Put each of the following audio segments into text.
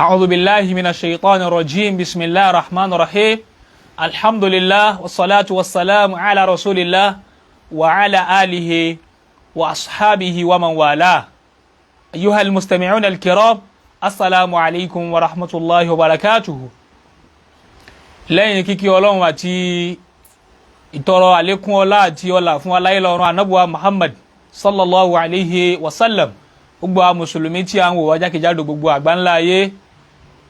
أعوذ بالله من الشيطان الرجيم بسم الله الرحمن الرحيم الحمد لله والصلاة والسلام على رسول الله وعلى آله وأصحابه ومن والاه أيها المستمعون الكرام السلام عليكم ورحمة الله وبركاته lẹ́yìn kíkí Ọlọ́run àti ìtọrọ àlékún ọlá àti ọlá fún aláìlọ́run ànábì Muhammad sallallahu alayhi wa sallam gbogbo a mùsùlùmí tí a ń wò jákèjádò gbogbo àgbáńlá ayé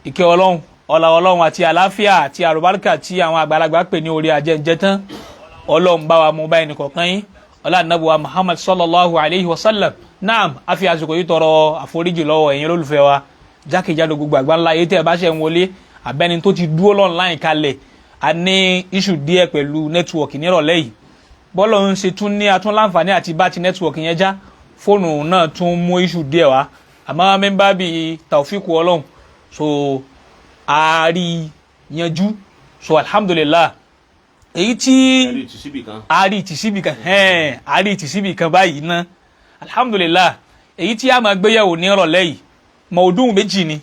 ìkẹ́ Ọlọ́run ọlá Ọlọ́run àti àlàáfíà àti àrùbáríkà tí àwọn àgbàlagbà pè ní orí ajẹ́njẹ́ tán Ọlọ́run bá wa mú bá ẹnì kọ̀ọ̀kan yín ọlá ànábì Muhammad sallallahu alayhi wa sallam naam a fi àsìkò yìí tọrọ àforíjì lọ́wọ́ ẹ̀yin olólùfẹ́ wa jákèjádò gbogbo àgbáńlá ayé tẹ́ ẹ bá ṣe ń wọlé abẹ́ni tó ti dúró online kalẹ̀ a ní issue díẹ̀ pẹ̀lú nẹ́tíwọ̀kì nírọ̀lẹ́ yìí bọ́lọ̀ ń ṣe tún ní atún láǹfààní àti bá ti nẹ́tíwọ̀kì yẹn já fóònù náà tún mú issue díẹ̀ wá àmọ́ mẹ́mbà bíi tàwfíkù Ọlọ́run so a rí yanjú so alhamdulillah èyí tí a rí tìsíbì kan báyìí ná alhamdulillah èyí tí a máa gbéyẹ̀wò nírọ̀lẹ́ yìí mọ̀ọ́dún méjì ni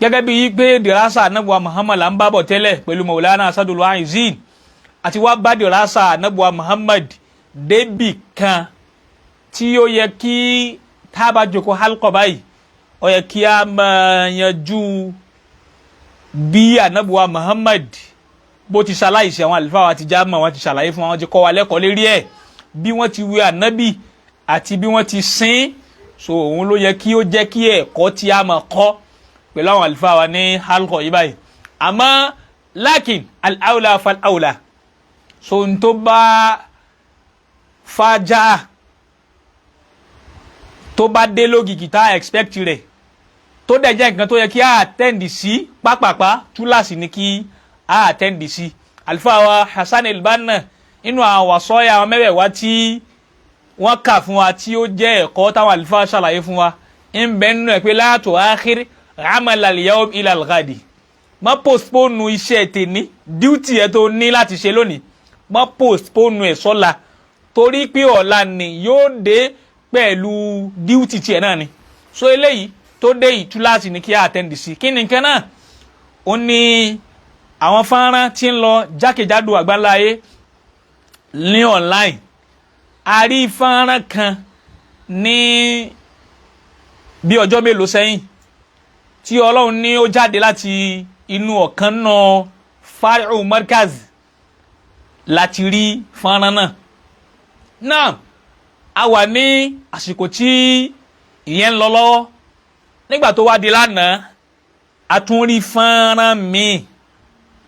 gẹ́gẹ́ bí pé dìrásà anábùwà Muhammad là ń bábọ̀ tẹ́lẹ̀ pẹ̀lú Maulana Asadul Wa'izin àti wá bá dìrásà anábùwà Muhammad débì kan tí ó yẹ kí tábà jòkó halqa báyìí ó yẹ kí a máa yanjú bí anábùwà Muhammad bó ti ṣaláìsí àwọn àlùfáà wa ti já mọ̀ wọ́n ti ṣàlàyé fún wọn ti kọ́ wa lẹ́kọ̀ọ́ lérí ẹ̀ bí wọ́n ti wé ànábì àti bí wọ́n ti sìn so òun ló yẹ kí ó jẹ́ kí ẹ̀kọ́ tí a máa kọ́ pẹ̀lú àwọn àlùfáà wa ní halqa yìí báyìí àmọ́ lákin al-awla fal-awla so n tó bá fàájà tó bá dé lógìkì tá expect rẹ̀ tó dẹ̀ jẹ́ nǹkan tó yẹ kí a attend sí pápápá túláàsì ni kí a attend sí àlùfáà wa Hasan al-Banna inú àwọn wàsọ́yà àwọn mẹ́wẹ̀ẹ̀wá tí wọ́n kà fún wa tí ó jẹ́ ẹ̀kọ́ táwọn àlùfáà ṣàlàyé fún wa ń bẹ nínú ẹ̀ pé la tu'akhir amal al-yawm ila al-ghadi má postpone iṣẹ́ tèmi duty ẹ tó ní láti ṣe lónìí má postpone ẹ̀ sọ́la torí pé ọ̀la ni yóò dé pẹ̀lú duty tiẹ̀ náà ni so eléyìí tó dé ìtúláàsì ní kí a attend sí kí ni nǹkan náà ó ní àwọn fọ́nrán tí ń lọ jákèjádò àgbáńláyé ní online a rí fọ́nrán kan ní bí ọjọ́ mélòó sẹ́yìn tí Ọlọ́run ní ó jáde láti inú ọ̀kan náà fari'u markaz láti rí fọ́nrán náà a wà ní àsìkò tí ìyẹn ń lọ lọ́wọ́ nígbà tó wá di lánàá a tún rí fọ́nrán míì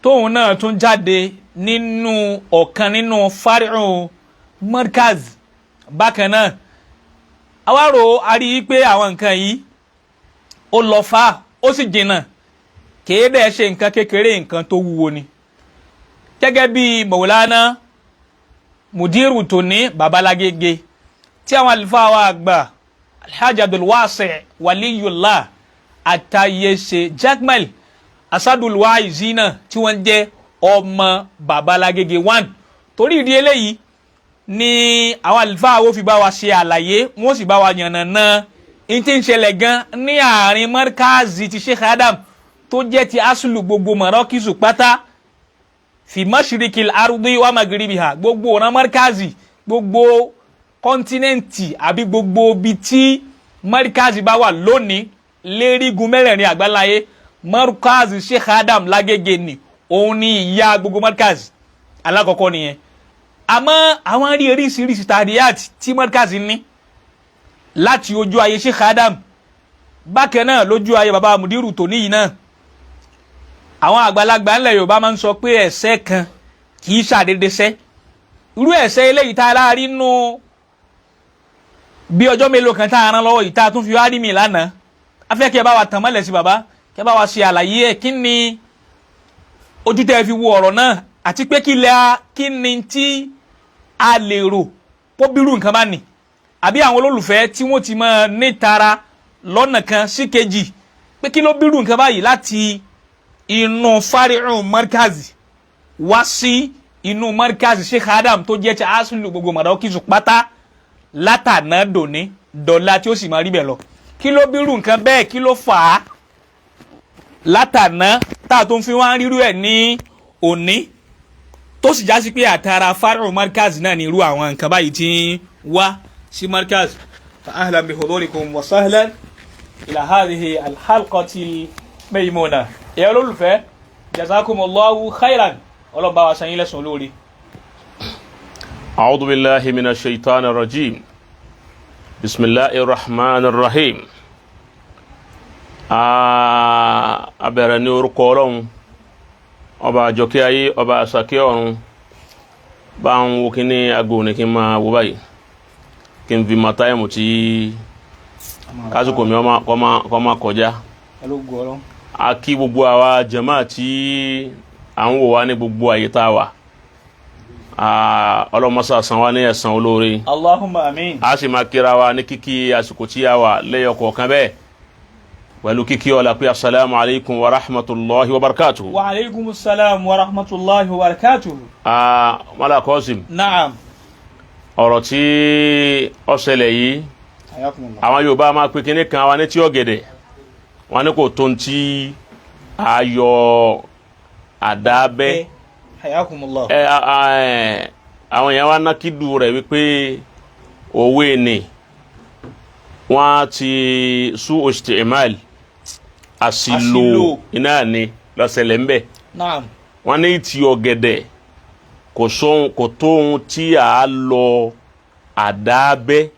tóun náà tún jáde nínú ọ̀kan nínú fari'u markaz bákan náà a wá rò a rí i pé àwọn nǹkan yìí ó lọ fà ó sì jìnnà kéde ṣe nǹkan kékeré nǹkan tó wúwo ni gẹ́gẹ́ bí Maulana mudiru tòní Babala Gege tí àwọn àlùfáà wa àgbà Alhaji Abdulwasiu Waliyullah Atayese Jaqman Asadul Wa'izina tí wọ́n jẹ́ ọmọ Babala Gege 1 torí ìdí eléyìí ni àwọn àlùfáà wo fi bá wa ṣe àlàyé wọ́n sì bá wa yànnàná ìtí ń ṣẹlẹ̀ gan ní àárín markazi ti Sheikh Adam tó jẹ́ ti asulu gbogbo marakizu pátá fi mashirikil ardi wa magribiha gbogbo ọ̀nà markazi gbogbo kọ́ntínẹ́ǹtì àbí gbogbo bí tí markazi bá wà lónìí lérígun mẹ́rẹ̀ẹ̀rin àgbáláyé markazi Sheikh Adam lágége ni òun ni ìyá gbogbo markazi alákọ̀ọ́kọ́ nìyẹn àmọ́ àwọn rí oríṣiríṣi tàríyàt tí markazi ní láti ojú ayé Sheikh Adam bákan náà lójú ayé baba mudiru tòní yìí náà àwọn àgbàlagbà ńlẹ̀ Yorùbá máa ń sọ pé ẹ̀ṣẹ̀ kan kì í ṣàdédé ṣẹ̀ irú ẹ̀ṣẹ̀ eléyìí tá a láàrí nù bí ọjọ́ mélòó kan tá a rán lọ́wọ́ yìí tá a tún fi wá rí mi lánàá a fẹ́ kí ẹ bá wa tàn mọ́lẹ̀ sí baba kí ẹ bá wa ṣe àlàyé ẹ̀ kí ni ojú tẹ́ fi wo ọ̀rọ̀ náà àti pé kí ni tí a lè rò pó bírú nǹkan bá ní àbí àwọn olólùfẹ́ tí wọ́n ti máa nítara lọ́nà kan sí kejì pé kí ló bírú nǹkan báyìí láti inú fari'u markazi wá sí inú markazi Sheikh Adam tó jẹ́ ti asulu gbogbo madakizu pátá látàná dòní dọ̀la tí ó sì máa rí bẹ̀ lọ kí ló bírú nǹkan bẹ́ẹ̀ kí ló fà á látàná tá a tó ń fi wá rírú ẹ̀ ní òní tó sì já sí pé àtàrà fárò markaz náà ní irú àwọn nǹkan báyìí tí wá sí markaz. fa ahlan bi hudurikum wa sahlan ila hadhihi alhalqati maymuna. ẹ̀yọ́ olólùfẹ́ jazakumullahu khairan ọlọ́ba wa san yín lẹ́san lórí. a'udhu billahi minash shaitanir rajim. bismillahir rahmanir rahim. abẹ̀rẹ̀ ní orúkọ Ọlọ́run ọba àjọkẹ́ ayé ọba àsàkẹ́ ọ̀run. bá ń wo kí ní agbó ní kí n máa wo báyìí kí n fi máa táìmù tí kásìkò mi kọ́ máa kọjá. a kí gbogbo àwa jàmáà tí à ń wò wá ní gbogbo àyè tá a wà. ọlọ́mọsá san wá ní ẹ̀san olóore. Allahumma amin. a sì máa kíra wa ní kíkí àsìkò tí a wà lẹ́yọ̀ kọ̀ọ̀kan bẹ́ẹ̀ pẹ̀lú kíkí ọ̀la pé assalamu alaikum wa rahmatullahi wa barakatuhu. wa alaikum assalam wa rahmatullahi wa barakatuhu. Mala Qasim. Naam. ọ̀rọ̀ tí ó ṣẹlẹ̀ yìí àwọn Yorùbá máa pè kíní kan wa ní tí ọ̀gẹ̀dẹ̀ wọn ní kò tó ń tí ayọ̀ àdábẹ́. Hayakumullah. àwọn èèyàn wa ná kídù rẹ̀ wípé òwe ni wọ́n ti sú isti'mal àṣìlò iná ni lọ́sẹ̀lẹ̀ ń bẹ̀. Naam. wọ́n ní ti ọ̀gẹ̀dẹ̀ kò tó ohun tí a lọ àdábẹ́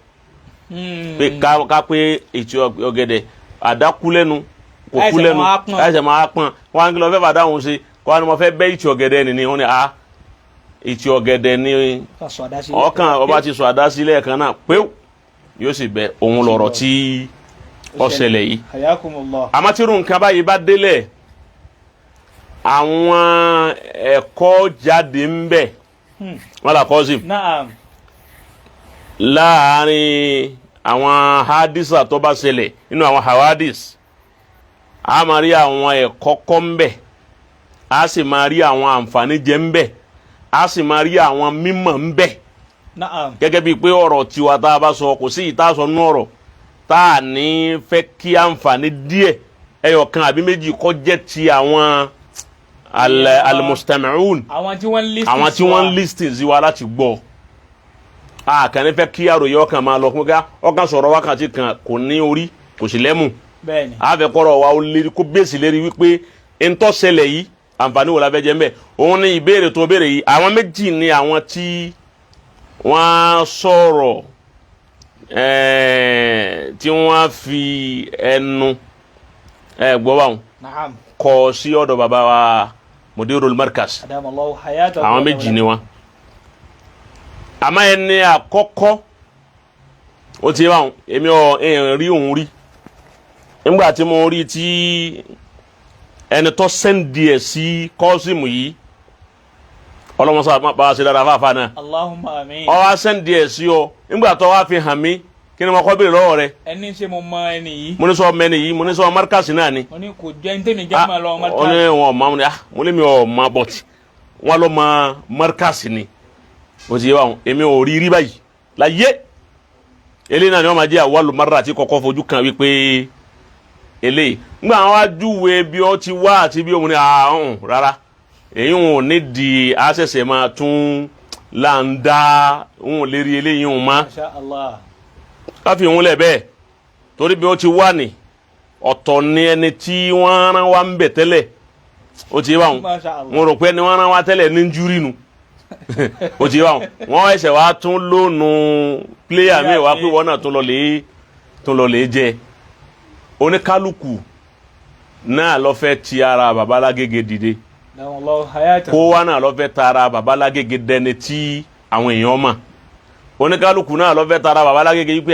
pé ká pé ètò ọ̀gẹ̀dẹ̀ àdákúlẹ́nu kò kúlẹ́nu ẹ̀sẹ̀ máa pọ́n wọ́n á ń lọ fẹ́ fàdá òun ṣe kọ́ ni mo fẹ́ bẹ́ ìtì ọ̀gẹ̀dẹ̀ nìní wọ́n ní ìtì ọ̀gẹ̀dẹ̀ ni ọkàn ọba ti sọ àdá sílẹ̀ kan náà pé yóò sì bẹ òun lọ̀rọ̀ tí ó ṣẹlẹ̀ yìí. àmọ́ tí irú nǹkan báyìí bá délẹ̀ àwọn ẹ̀kọ́ jáde ń bẹ̀ wọ́n là kọ́ sí láàárín àwọn hadisa tó bá ṣẹlẹ̀ nínú àwọn hawadis a máa rí àwọn ẹ̀kọ́ kọ́ ń bẹ̀ a sì máa rí àwọn àǹfààní jẹ ń bẹ̀ a sì máa rí àwọn mímọ̀ ń bẹ̀ gẹ́gẹ́ bíi pé ọ̀rọ̀ tiwa tá a bá sọ kò sí ìta sọ nú ọ̀rọ̀ tá a ní fẹ́ kí àǹfààní díẹ̀ ẹyọ kan àbí méjì kó jẹ́ ti àwọn al-mustami'un àwọn tí wọ́n listen sí wa láti gbọ́ a kàn ní fẹ́ kí àròyé ọkàn máa lọ fún ká ọkàn sọ̀rọ̀ wákàtí kan kò ní orí kò sì lẹ́mù a fẹ́ kọ́rọ̀ wa ó lérí kó bẹ́ẹ̀sì lérí wípé ntọ́ ṣẹlẹ̀ yìí àǹfààní wo la fẹ́ jẹ́ ń bẹ̀ òun ní ìbéèrè tó béèrè yìí àwọn méjì ni àwọn tí wọ́n sọ̀rọ̀ tí wọ́n fi ẹnu gbọ́ báwọn kọ sí ọ̀dọ̀ bàbá wa mudirul markas àwọn méjì ni wọ́n àmọ́ ẹni àkọ́kọ́ ó ti báwọn èmi ò rí òun rí nígbà tí mo rí tí ẹni tó sẹ́ndì ẹ̀ sí kọ́sìmù yìí ọlọ́mọsá bá a ṣe dára fáfá náà. Allahumma amin. ọ wá sẹ́ndì ẹ̀ sí ọ nígbà tó wá fi hàn mí kí ni mo kọ́ béèrè lọ́wọ́ rẹ. ẹni ṣe mo mọ ẹni yìí. mo ní sọ ọmọ ẹni yìí mo ní sọ markasi náà ni. mo ní kò jẹ́ ní tèmi jẹ́ máa lọ markasi. ọ ní wọn ọmọ mo ní mo lé mi ọmọ bọ̀tì wọn lọ mọ markasi ni o ti yẹ wa èmi ò rí báyìí láyé eléyìí náà ni wọn máa jẹ àwọn alùmọ́ra àti kọ́kọ́ fojú kan wípé eléyìí ngbà wọn wá júwe bí ọ ti wá àti bí òun ní àhún rárá èyí wọn ò ní di àṣẹ̀ṣẹ̀ máa tún láǹdá wọn ò lè rí eléyìí wọn má káfí òun lẹ̀ bẹ́ẹ̀ torí bí ó ti wá ní ọ̀tọ̀ ni ẹni tí wọ́n rán wá ń bẹ̀ tẹ́lẹ̀ ó ti wá wọn rò pé ẹni wọ́n rán wá tẹ́lẹ̀ ní júrí nu ó ti wá wọn ẹsẹ̀ wá tún lónú pléyà mi wá pé wọ́n náà tún lọ lè jẹ oníkálukú náà lọ fẹ́ ti ara Babala Gege dìde kó wá náà lọ fẹ́ tara Babala Gege dẹni tí àwọn èèyàn mọ̀ oníkálukú náà lọ fẹ́ tara Babala Gege yìí pé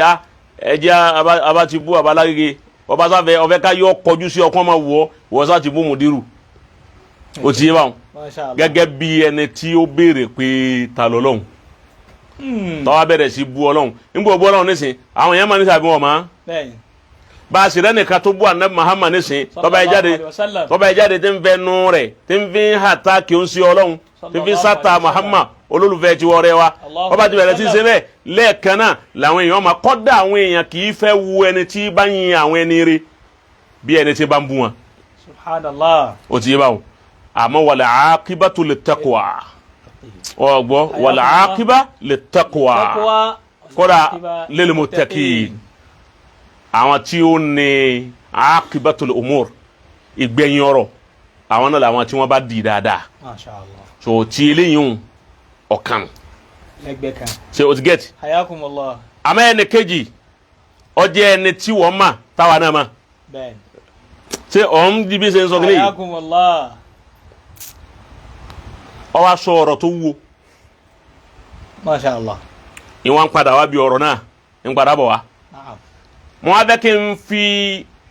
ẹjẹ́ abá ti bú Babala Gege ọba sáfẹ́ ọfẹ́ ká yọ kọjú sí ọkàn máa wọ wọ́n sá ti bú Mudiru ó ti yé báwọn gẹ́gẹ́ bí ẹni tí ó béèrè pé ta lọ lọ́hùn tọ́wọ́ bẹ̀rẹ̀ sí bú Ọlọ́hun nígbà bú Ọlọ́hun nísìn àwọn èèyàn máa ní sàbí wọn máa bá a sì rẹ́ nìkan tó bú Ànábì Muhammad nísìn tọ́ba ẹ jáde tí ń fẹ́ nú rẹ̀ tí ń fi hàtà kí ó ń sí Ọlọ́hun tí ń fi sátà Muhammad olólùfẹ́ ti wọ́ọ́rẹ́ wa ọba ti bẹ̀rẹ̀ sí ṣe bẹ́ẹ̀ lẹ́ẹ̀kan náà làwọn èèyàn máa kọ́dà àwọn èèyàn kì í fẹ́ wu ẹni tí bá yin àwọn ẹni rẹ̀ bí ẹni tí bá ń bú wọn subhanallah. ó ti yé báwọn àmọ́ wal aqibatu littaqwa ọgbọ́ wal aqiba littaqwa kódà lil muttaqin àwọn tí ó ní aqibatul umur ìgbẹ̀yìn ọ̀rọ̀ àwọn náà làwọn tí wọ́n bá di dáadáa. Masha Allah. so tí eléyìí ọ̀kan lẹ́gbẹ̀ẹ́ kan. ṣe o ti get. hayakumullah. àmọ́ ẹni kejì ọjẹ́ ẹni tí wọ́n mà táwa náà mà. bẹ́ẹ̀ni. ṣé ọ̀hún di bí ṣe ń sọ kílẹ̀ yìí. hayakumullah. ó wá sọ ọ̀rọ̀ tó wúwo. Masha Allah. ìwọ̀n padà wá bí ọ̀rọ̀ náà ń padà bọ̀ wá. mo wá fẹ́ kí n fi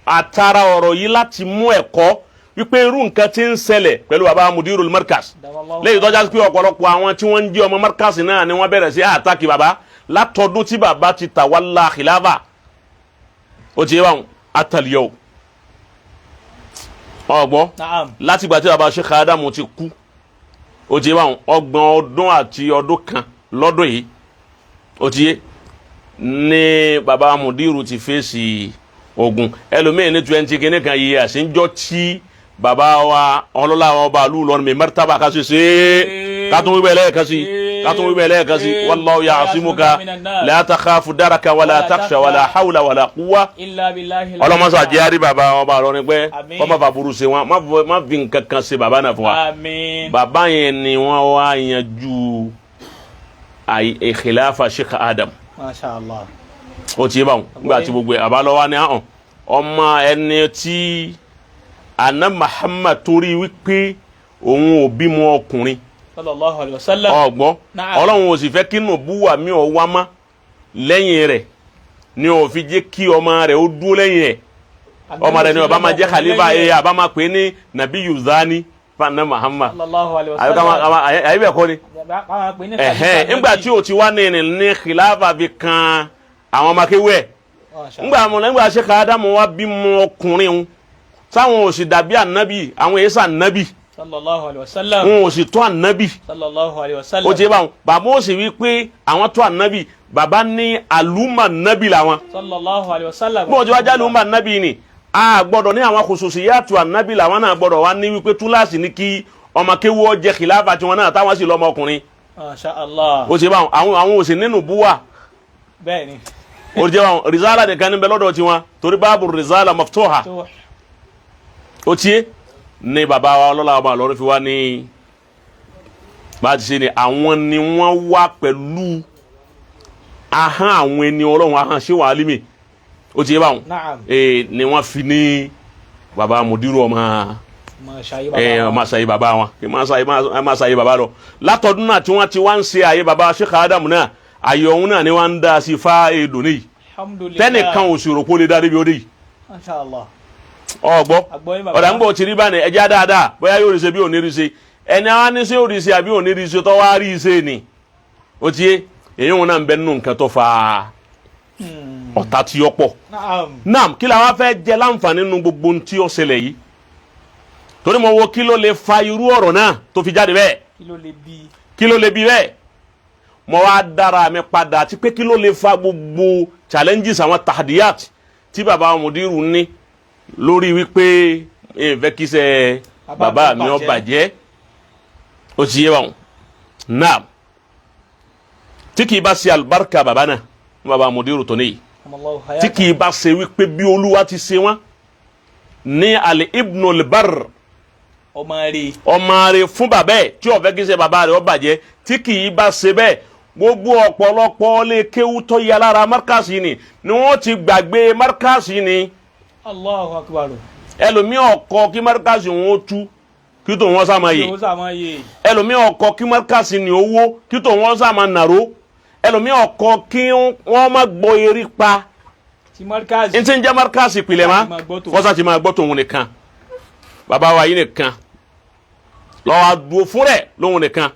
àtàrà ọ̀rọ̀ yìí láti mú ẹ̀kọ́ wípé irú nǹkan tí ń ṣẹlẹ̀ pẹ̀lú baba mudirul markas lẹ́yìn tó jásí pé ọ̀pọ̀lọpọ̀ àwọn tí wọ́n ń jí ọmọ markas náà ni wọ́n bẹ̀rẹ̀ sí àtàkì baba látọdún tí baba ti tawalla khilafa ó ti yé wọn ataliyọ ọgbọ́ láti gbà tí baba Sheikh Adamu ti kú ó ti yé wọn 30 ọdún àti ọdún kan lọ́dún yìí ó ti yé ní baba mudiru ti fèsì ogun ẹlòmíín ní 20 kìíní kan yìí àṣìjọ tí baba wa ọlọ́lá wa ọba àlú lọ́nà mi martaba kasi ṣe kátó wíwẹ̀ lẹ́ẹ̀kasí wallahu ya'simuka la takhafu daraka wala takhsha wala hawla wala quwwa ọlọ́mọsá jẹ́rí baba ọba lọ́nà pé wọ́n má fa burú ṣe wọn má fi nǹkan kan ṣe baba náà fún wa baba yẹn ni wọ́n wá yanjú khilafa Sheikh Adam. Masha Allah. ó ti yé báwọn nígbà tí gbogbo àbálọ́wọ́ ni hàn ọmọ ẹni tí ana Muhammad torí wípé òun ò bímọ ọkùnrin sallallahu alaihi wasallam ọgbọ́n ọlọ́run ò sì fẹ́ kí nùbúwà mi ò wá mọ́ lẹ́yìn rẹ̀ ni ò fi jẹ́ kí ọmọ rẹ̀ ó dúró lẹ́yìn rẹ̀ ọmọ rẹ̀ ni ọba máa jẹ́ khalifa àbá máa pè ní nàbí yuzani fana Muhammad sallallahu alaihi wasallam àyè bẹ́ẹ̀ kọ́ ni nígbà tí o ti wá ní khilafa fi kan àwọn makéwẹ́ nígbà Sheikh Adamu wa bímọ ọkùnrin un sáwọn ò sì dàbí ànábì àwọn èsà ànábì sallallahu alaihi wasallam wọn ò sì tó ànábì sallallahu alaihi wasallam ó ti bá wọn bàbá ó sì wí pé àwọn tó ànábì bàbá ní àlùmọ̀ ànábì làwọn sallallahu alaihi wasallam bó ti wá já àlùmọ̀ ànábì ni a gbọ́dọ̀ ní àwọn khususiyatu ànábì làwọn náà gbọ́dọ̀ wá ní wípé túláàsì ní kí ọmọ kéwọ́ jẹ́ khilafa tiwọn náà táwọn sì lọ́mọ ọkùnrin. Masha Allah. ó ti bá wọn àwọn ò sì nínú búwà. bẹ́ẹ̀ni. ó ti bá wọn rìzálà nìkan níbẹ̀ lọ́dọ̀ tiwọn torí báàbù rìzálà maftuha. ó tiẹ̀ ní bàbá wa ọlọ́lá ọba lọ́rọ́ fi wá ní bá a ti ṣe ni àwọn ni wọ́n wá pẹ̀lú ahọ́n àwọn ẹni ọlọ́run ahọ́n ṣé wàá límì ó ti yé báwọn ni wọ́n fi ní bàbá mudiru ọmọ ṣayé bàbá wọn kí máa ṣayé bàbá lọ látọdún náà tí wọ́n ti wá ń ṣe àyè bàbá Sheikh Adamu náà àyè ọ̀hún náà ni wọ́n ń dá sí fa èdò níyì tẹ́nìkan ò sì rò pé ó lè dá débi ó dé yìí. Masha Allah. ọgbọ́ ọ̀dà ń gbọ́ ti rí báni ẹja dáadáa bóyá yóò rí ṣe bí ò ní rí ṣe ẹni àwọn ní ṣe ò rí ṣe àbí ò ní rí ṣe tó wá rí ṣe ni ó ti yé èyí wọn náà ń bẹ nínú nǹkan tó fa ọ̀tá tí ó pọ̀ naam kí la wá fẹ́ jẹ láǹfààní nínú gbogbo ohun tí ó ṣẹlẹ̀ yìí torí mo wo kí ló lè fa irú ọ̀rọ̀ náà tó fi jáde bẹ́ẹ̀ kí ló lè bí bẹ́ẹ̀ mo wá dára mi padà àti pé kí ló lè fa gbogbo challenges àwọn tahdiyat tí bàbá mudiru ní lórí wípé ìfẹ́ kíṣẹ́ bàbá mi ó bàjẹ́ ó ti yé wọn náà tí kì í bá ṣe àlùbáríkà bàbá náà bàbá mudiru tó níyì tí kì í bá ṣe wípé bí olúwa ti ṣe wọn ní alẹ́ ibnul bar ọmọ rẹ̀ fún bàbá ẹ̀ tí ó fẹ́ kíṣẹ́ bàbá rẹ̀ ó bàjẹ́ tí kì í bá ṣe bẹ́ẹ̀ gbogbo ọ̀pọ̀lọpọ̀ lè kéwú tó yẹ lára markasi ni wọ́n ti gbàgbé markasi ni. Allahu akbar. ẹlòmíì ọkọ kí markasi wọn tú kí tó wọn sá máa yè ẹlòmíì ọkọ kí markasi ni owó kí tó wọn sá máa nàró ẹlòmíì ọkọ kí wọn má gbọ́ eré pa n ti ń jẹ́ markasi pilẹ̀ ma wọ́n sá ti máa gbọ́ tòun nìkan bàbá wa yìí nìkan lọ́wọ́ àdúró fún rẹ̀ lóhun nìkan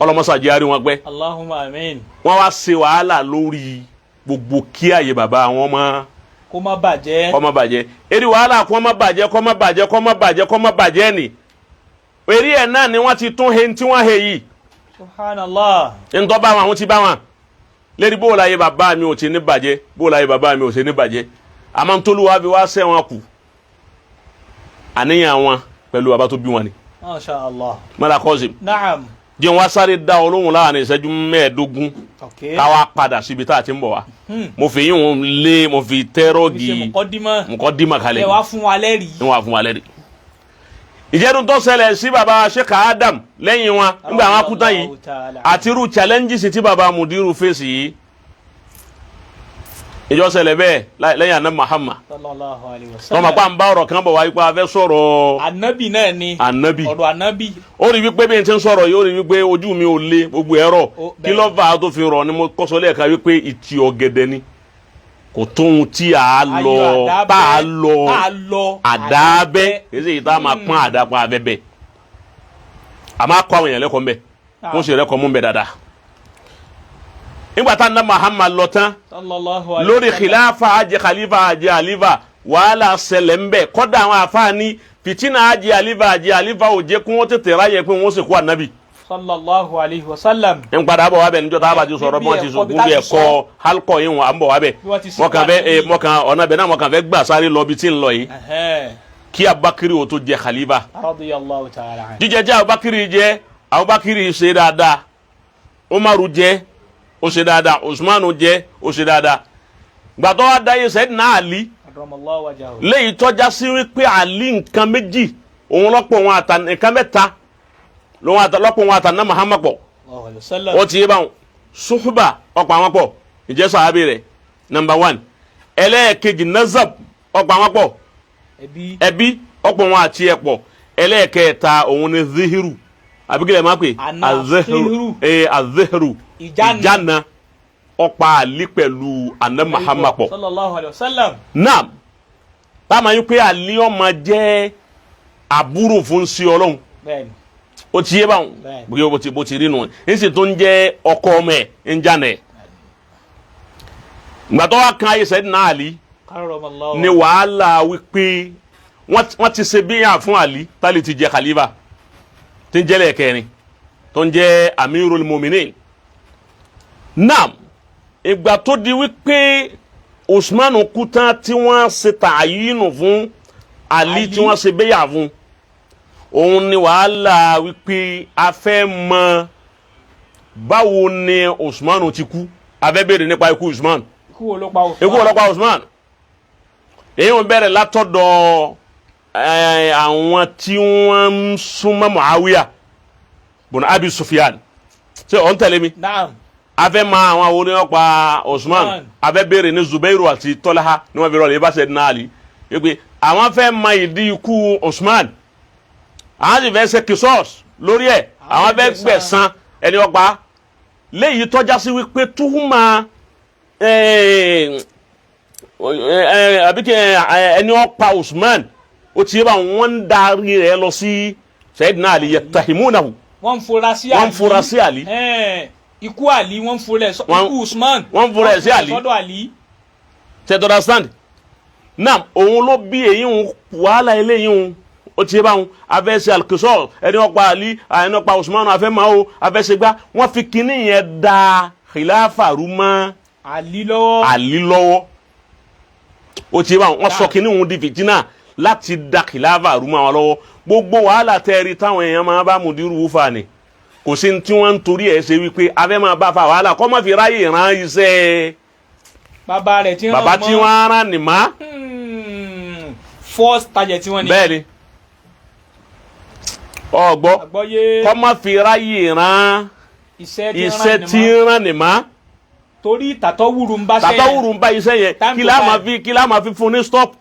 ọlọmọsá jẹ́ àrí wọn gbẹ́ Allahumma amin wọ́n wá ṣe wàhálà lórí gbogbo kí àyè bàbá wọn máa kó má bàjẹ́ eri wàhálà kó má bàjẹ́ ni eri ẹ̀ náà ni wọ́n ti tún he tí wọ́n he yìí subhanallah ntọ́ bá wọn àwọn ti bá wọn lérí bóòlù ayé bàbá mi ò ti ní bàjẹ́ bóòlù ayé bàbá mi ò ti ní bàjẹ́ àmọ́ ntòlúwa bí wá sẹ́ wọn kù àníyàn wọn pẹ̀lú bàbá tó bí wọn ni. Masha Allah. mọ́lá Qasim. Naam. jẹ́ wọ́n sáré dá olóhùn láàrin ìṣẹ́jú 15 káwá padà síbi tá a ti ń bọ̀ wá. mo fi yín lé mo fi tẹ́rọ̀gì mùkọ́dímà kalẹ̀. ẹ wá fún wa lẹ́rìí. wọ́n wá fún wa lẹ́rìí. ìjẹ́dùn tó ṣẹlẹ̀ sí baba Sheikh Adam lẹ́yìn wọn nígbà àwọn akúta yìí àti irú challenges tí baba Mudiru fèsì yìí ìjọ ṣẹlẹ̀ bẹ́ẹ̀ lẹ́yìn àná Muhammad sallallahu alaihi wasallam. tọ́mọ̀ pa ń bá ọ̀rọ̀ kan bọ̀ wáyé pé a fẹ́ sọ̀rọ̀ anabi náà ni ọ̀rọ̀ anabi. ó rí wípé bí n ti ń sọ̀rọ̀ yìí ó rí wípé ojú mi ò le gbogbo ẹ̀rọ kí ló fà á tó fi rọ̀ ni mo kọ́sọ́ lẹ́ẹ̀ka wípé ìtì ọ̀gẹ̀dẹ̀ ni kò tóhun tí a lọ tá a lọ àdábẹ́ èsì yìí tá a máa pọ́n àdápá abẹ́bẹ́ a máa kọ́ àwọn èèyàn lẹ́kọ̀ọ́ mbẹ́ wọ́n sì rẹ́kọ̀ọ́ mú mbẹ́ dáadáa. nígbà tá a ná Muhammad lọ tán lórí khilafa ajẹ khalifa ajẹ alifa wàhálà ṣẹlẹ̀ mbẹ́ kọ́dà àwọn àfáàní fìtínà ajẹ alifa ò jẹ́ kí wọ́n tètè ráyè pé wọ́n sì kú ànábì. Sallallahu alaihi wasallam. n padà bọ̀ wá bẹ̀ níjọ́ tá a bá ti sọ̀rọ̀ bí wọ́n ti sọ gbúgbì ẹ̀kọ́ halkọ̀ yìí wọn à ń bọ̀ wá bẹ̀ ọ̀nà bẹ̀ náà wọ́n kàn fẹ́ gbà sáré lọ bí tí ń lọ yìí kí Abubakar ó tó jẹ khalifa. Radiyallahu ta'ala anhu. jíjẹ jẹ Abubakar ṣe dáadáa Umaru jẹ ó ṣe dáadáa Usmanu jẹ ó ṣe dáadáa gbàtọ́ wa dáyé Sayyidina Ali léyìí tọ́já sí wípé Ali nǹkan méjì òun lọ́pọ̀ wọn àtà nǹkan mẹ́ta lọ́pọ̀ wọn àtà náà Muhammad pọ̀ ó ti yé báwọn suhuba ọ̀pọ̀ àwọn pọ̀ ìjẹ́ sàábì rẹ̀ number 1 ẹlẹ́ẹ̀kejì nazab ọ̀pọ̀ àwọn pọ̀ ẹbí ọ̀pọ̀ wọn àti ẹ̀pọ̀ ẹlẹ́ẹ̀kẹta òun ni zihiru àbíkílẹ̀ máa pè azihiru ìjànà ọ̀pá àlí pẹ̀lú àná Muhammad pọ̀ náà táwọn yín pé àlí ọmọ jẹ́ àbúrò fún sí ọlọ́run ó ti yé báwọn bó ti rí nù ń sì tó ń jẹ́ ọkọ ọmọ ẹ̀ ń jànà ẹ̀ gbàtọ́ wa kan ayé Sayyidina Ali ni wàhálà wípé wọ́n ti ṣe bíyà fún Ali tálí ti jẹ́ khalifa tí ń jẹ́ lẹ́ẹ̀kẹrin tó ń jẹ́ Amirul Mu'minin naam ìgbà tó di wípé Usman kú tán tí wọ́n ṣe tààyínù fún Ali tí wọ́n ṣe bíyà fún òun ni wàhálà wípé a fẹ́ mọ̀ báwo ni Usman ti kú a fẹ́ béèrè nípa ikú Usman. Ikú ọlọ́pàá Usman èyí wọn bẹ̀rẹ̀ látọ̀dọ̀ àwọn tí wọ́n ń súnmọ́ Muawiya bùnà Abi Sufyan ṣé ọ̀ ń tẹ̀lé mi. a fẹ́ mọ̀ àwọn oníyọ̀pá Usman a fẹ́ béèrè ní Zubairu àti Tọ́láha ní wọ́n fi rọlẹ̀ ibà Sayyidina Ali wípé àwọn fẹ́ mọ̀ ìdí ikú Usman àwọn sì fẹ́ ṣe kìsọ́ọ̀sì lórí ẹ̀ àwọn fẹ́ gbẹ̀san ẹni ọ̀pá léyìí tọ́já sí wípé túhùmá àbíkẹ́ ẹni ọ̀pá Usman ó ti yé bá wọn ń darí rẹ̀ lọ sí Sayyidina Ali yattahimunahu. wọ́n fura sí Ali. ikú Ali wọ́n fura ikú Usman. wọ́n fura sí Ali. sọ́dọ̀ Ali. tẹ́ tọ́da stand. náà òun ló bí èyí ń wàhálà eléyìí ń ó ti yé bá wọn afẹ́sẹ̀ alkisọ́ ẹni ọ̀pá Ali ẹni ọ̀pá Usman afẹ́ máa ó afẹ́sẹ̀ gbá wọ́n fi kíní yẹn da khilafa rúmọ́ Ali lọ́wọ́ ó ti yé bá wọn sọ kíní òun di fìtínà láti da khilafa rúmọ́ wọn lọ́wọ́ gbogbo wàhálà tẹ́ẹ̀rí táwọn èèyàn máa bá Mudiru wúfà ni kò sí tí wọ́n ń torí ẹ̀ ṣe wípé afẹ́ máa bá fa wàhálà kọ́ máa fi ráyè rán iṣẹ́ bàbá tí wọ́n rán nìmá first target tí wọ́n ní. bẹ́ẹ̀ni ọgbọ́ kọ́ máa fi ráyè rán iṣẹ́ tí ń rán nìmá torí tàtọ́wùrù ń bá iṣẹ́ yẹn kí lá máa fi fún ní stop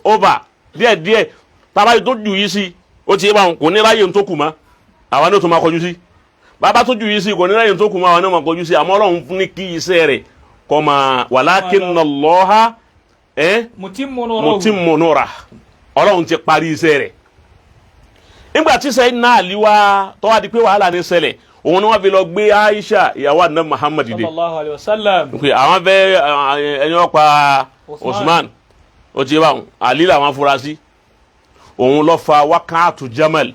over díẹ̀díẹ̀ tàbá yìí tó jù yìí sí ó ti yé báwọn kò ní ráyè tó kù mọ́ àwọn náà tó máa kọjú sí bàbá tó jù yìí sí kò ní ráyè tó kù mọ́ àwọn náà máa kọjú sí àmọ́ Ọlọ́run fún ní kí iṣẹ́ rẹ̀ kọ́ máa walakinna Allaha mutimmu nurah Ọlọ́run ti parí iṣẹ́ rẹ̀ nígbà tí Sayyidina Ali wá tó wá di pé wàhálà ní ṣẹlẹ̀ òun ni wọ́n fi lọ gbé Aisha ìyàwó Ànábì Muhammad dìde àwọn fẹ́ ẹni ọ̀pá Usman ó ti yé báwọn Ali làwọn afurasí òun lọ fa wákàtú Jamal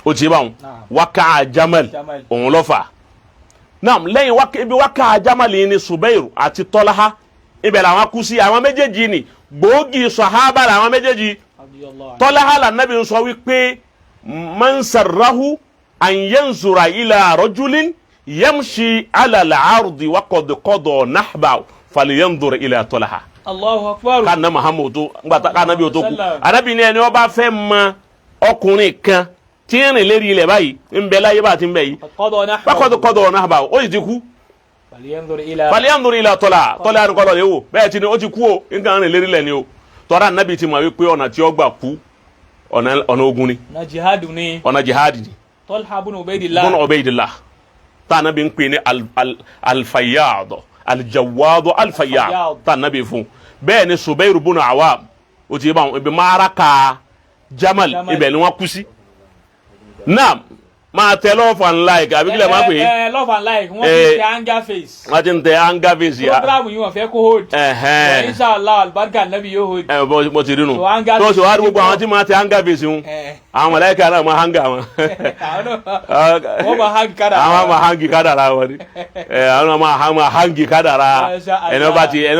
ó ti yé báwọn wákà Jamal òun lọ fa naam lẹ́yìn ibi wákà Jamal yìí ni Subairu àti Tọ́láha ibẹ̀ làwọn kú sí àwọn méjèèjì ni gbòógì sàhábà làwọn méjèèjì Tọ́láhà l'Ànábì ń sọ wípé man sarrahu an yanzura ila rajulin yamshi ala al-ardi wa qad qada nahbahu falyanzur ila Tọ́láhà. Allahu akbar. Kana Muhammadu ngbata kana bi o to ku. Ànábì ní ẹni ó bá fẹ́ mọ̀ ọkùnrin kan tí ń rìn lérí ilẹ̀ báyìí ń bẹ láyé bá ti ń bẹ yìí. Wa qad qada nahbahu ó ti kú. Falyanzur ila Tọ́láhà. Tọ́láhà ni ko lọ lewo. Bẹ́ẹ̀ ti ní ó ti kú o, nǹkan rìn lérí ilẹ̀ ni o. Tọ́ra Ànábì ti mọ̀ wípé ọ̀nà tí ó gbà kú ọ̀nà ogun ni. Ọ̀nà jihad ni. Talha ibn Ubaydillah. Tá Ànábì ń pè ní al-Fayyad, al-Jawwad al-Fayyad. Tá Ànábì fún. Bẹ́ẹ̀ ni Zubayr ibn Awam. Ó ti bá wọn ibi Maraka Jamal ibẹ̀ ni wọ́n kú sí. Naam. Máa tẹ love and like àbí kílẹ̀ máa pè é. Love and like wọ́n ti tẹ anger face. Wọ́n ti tẹ anger face yà. Program yìí wọ́n fẹ́ kó hold. Inshallah albarka Nabi yóò hold. Mo ti rí nu. Tó sọ wá rí gbogbo àwọn tí máa tẹ anger face wọn. Àwọn màláíkà náà máa hanga wọn. Wọ́n máa hangi kádàrá. Àwọn máa hangi kádàrá wọn ni. Àwọn máa hangi kádàrá. Ẹni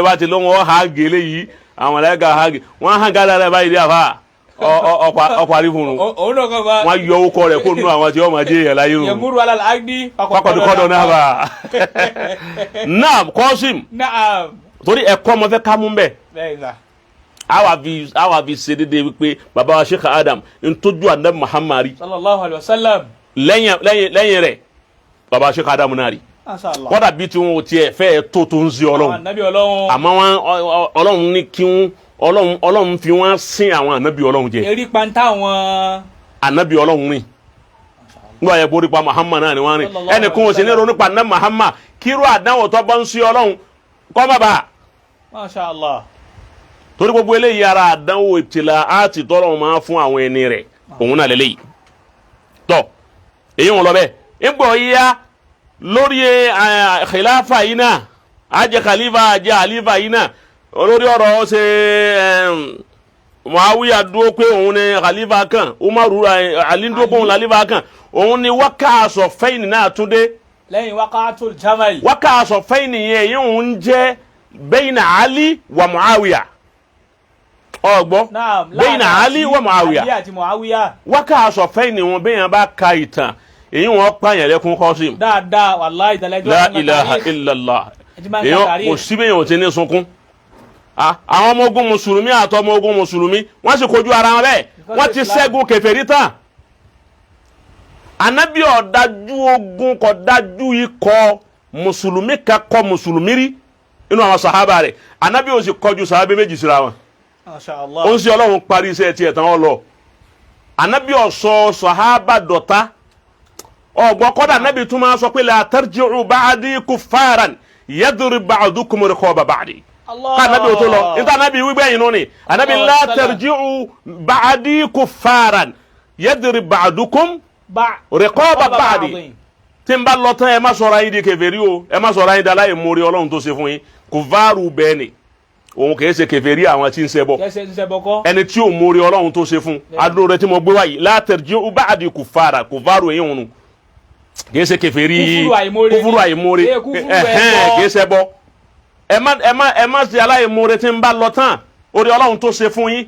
bá ti lọ́wọ́ hangi eléyìí. Àwọn màláíkà hangi. Wọ́n hangi kádàrá báyìí dé àfà. Ọkọ̀ àrífùnù wọ́n yọ ọkọ̀ rẹ̀ kó nù àwọn tí wọ́n máa jẹ́ ìyàlá yìí yẹmúrú alàlágdí fakọ̀dùkọ́dọ̀ náà bá naam Qasim torí ẹ̀kọ́ ọmọ fẹ́ ká mú bẹ́ẹ̀ àwa fi ṣe dédé wípé bàbá wa Sheikh Adam ń tójú Ànábì Muhammad sallallahu alaihi wasallam lẹ́yìn rẹ̀ bàbá Sheikh Adam náà rí kọ́dà bí tí wọ́n tiẹ̀ fẹ́ tó ń sí Ọlọ́run àmọ́ Ọlọ́run ní kí wọ́n Ọlọ́run fi wọ́n sin àwọn ànábì Ọlọ́run jẹ. Eri panta àwọn ànábì Ọlọ́run rìn. Nígbà yẹn borí pa Muhammad náà ni wọ́n rìn. Ẹnìkan ò sí ní ronú pa ná Muhammad kírú àdánwò tó bá ń sí Ọlọ́run kọ́ bàbá. Masha Allah. Torí gbogbo eléyìí ara àdánwò ìtìlá àti tọ́lọ́run máa fún àwọn ẹni rẹ̀ òun náà lélẹ́yìí. Tọ́ èyí wọn lọ bẹ́ẹ̀. Ìgbọ̀ yíyá lórí khilafa yìí náà àjẹ khalifa àjẹ àlífà yìí náà. Olórí ọ̀rọ̀ ṣe Muawiya dúró pé òun ni khalifa kan Umaru Ali dúró pé òun khalifa kan òun ni wákàsọ̀ fẹ́yìn náà tún dé. Lẹ́yìn wákàtul jamal. Wákàsọ̀ fẹ́yìn yẹn òun jẹ́ bayna Ali wa Muawiya. Ọgbọ́ bayna Ali wa Muawiya. Wákàsọ̀ fẹ́yìn wọn bẹ́yàn bá ka ìtàn èyí wọn pààyàn lẹ́kún Qasim. Dáadáa wàláhì ìdálẹ́jọ́. La ilaha illallah. Èyàn kò síbẹ̀ yẹn ò ti ní sunkún. Àwọn ọmọ ogun mùsùlùmí àti ọmọ ogun mùsùlùmí wọ́n sì kojú ara wọn bẹ́ẹ̀ wọ́n ti ṣẹ́gun kèfèrí tán. Ànábì ọ̀dájú ogun kò dájú ikọ̀ mùsùlùmí kan kọ mùsùlùmí rí inú àwọn sàhábà rẹ̀ Ànábì ò sì kọjú sàhábà méjì síra wọn. Ó ń ṣe Ọlọ́run parí iṣẹ́ tiẹ̀ tán ọ lọ. Ànábì ó sọ sàhábà dọ̀tá ọgbọ́n kọ́dà Ànábì tún máa sọ pé la tarji'u ba'di kuffaran yadrib ba'dukum riqaba ba'di. Anabi o to lọ nta anabi wígbẹ́ yìí ni anabi la tarji'u ba'di kuffaran yadrib ba'dukum riqaba ba'di tí n bá lọ tán ẹ má sọ̀rọ̀ ayé di kèfèrí o ẹ má sọ̀rọ̀ ayé dala yìí mórí Ọlọ́run tó ṣe fún yín kùfàrù bẹ́ẹ̀ ni òun kìí ṣe kèfèrí àwọn tí ń ṣẹbọ ẹni tí ò mórí Ọlọ́run tó ṣe fún adúró rẹ tí mo gbé wáyìí la tarji'u ba'di kuffara kùfàrù èyí òun kìí ṣe kèfèrí kúfúrú àìmórí kìí ṣẹbọ ẹ má ṣe aláìmoore tí ń bá lọ tán orí Ọlọ́run tó ṣe fún yín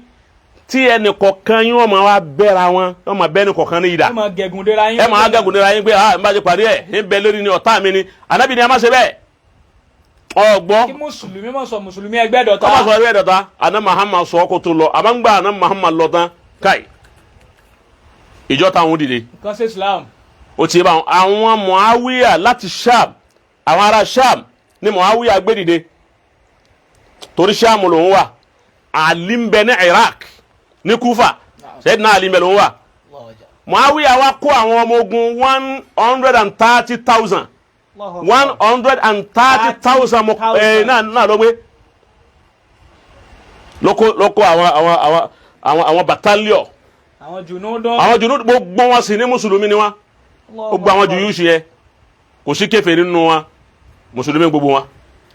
tí ẹnì kọ̀ọ̀kan yín wọ́n máa wá bẹ́ra wọn wọ́n máa bẹ́ni kọ̀ọ̀kan ní ìdá ẹ máa gẹ̀gùndera yín pé n bá ṣe parí ẹ̀ ń bẹ lórí ni ọ̀tá mi ni Ànábì ni ẹ má ṣe bẹ́ẹ̀ ọgbọ́ kí mùsùlùmí má sọ mùsùlùmí ẹgbẹ́ dọ̀tá ọmọ sọ ẹgbẹ́ dọ̀tá àná Muhammad sọ ọkọ̀ tó lọ àmàǹgbà àná Muhammad lọ tán káì ìjọ táwọn dìde nǹkan ṣe Islam ó ti bá àwọn Muawiya láti Sham àwọn ará Sham ni Muawiya gbé dìde torí Sham lòun wà Ali ń bẹ ní Iraq ní Kufa Sayyidina Ali ń bẹ lòun wà Muawiya wá kó àwọn ọmọ ogun 130,000 130,000 náà ló gbé lóko àwọn battalion àwọn junudu gbogbo wọn sì ní mùsùlùmí ni wọn gbogbo àwọn juyushi yẹ kò sí kèfèrí nínú wọn mùsùlùmí gbogbo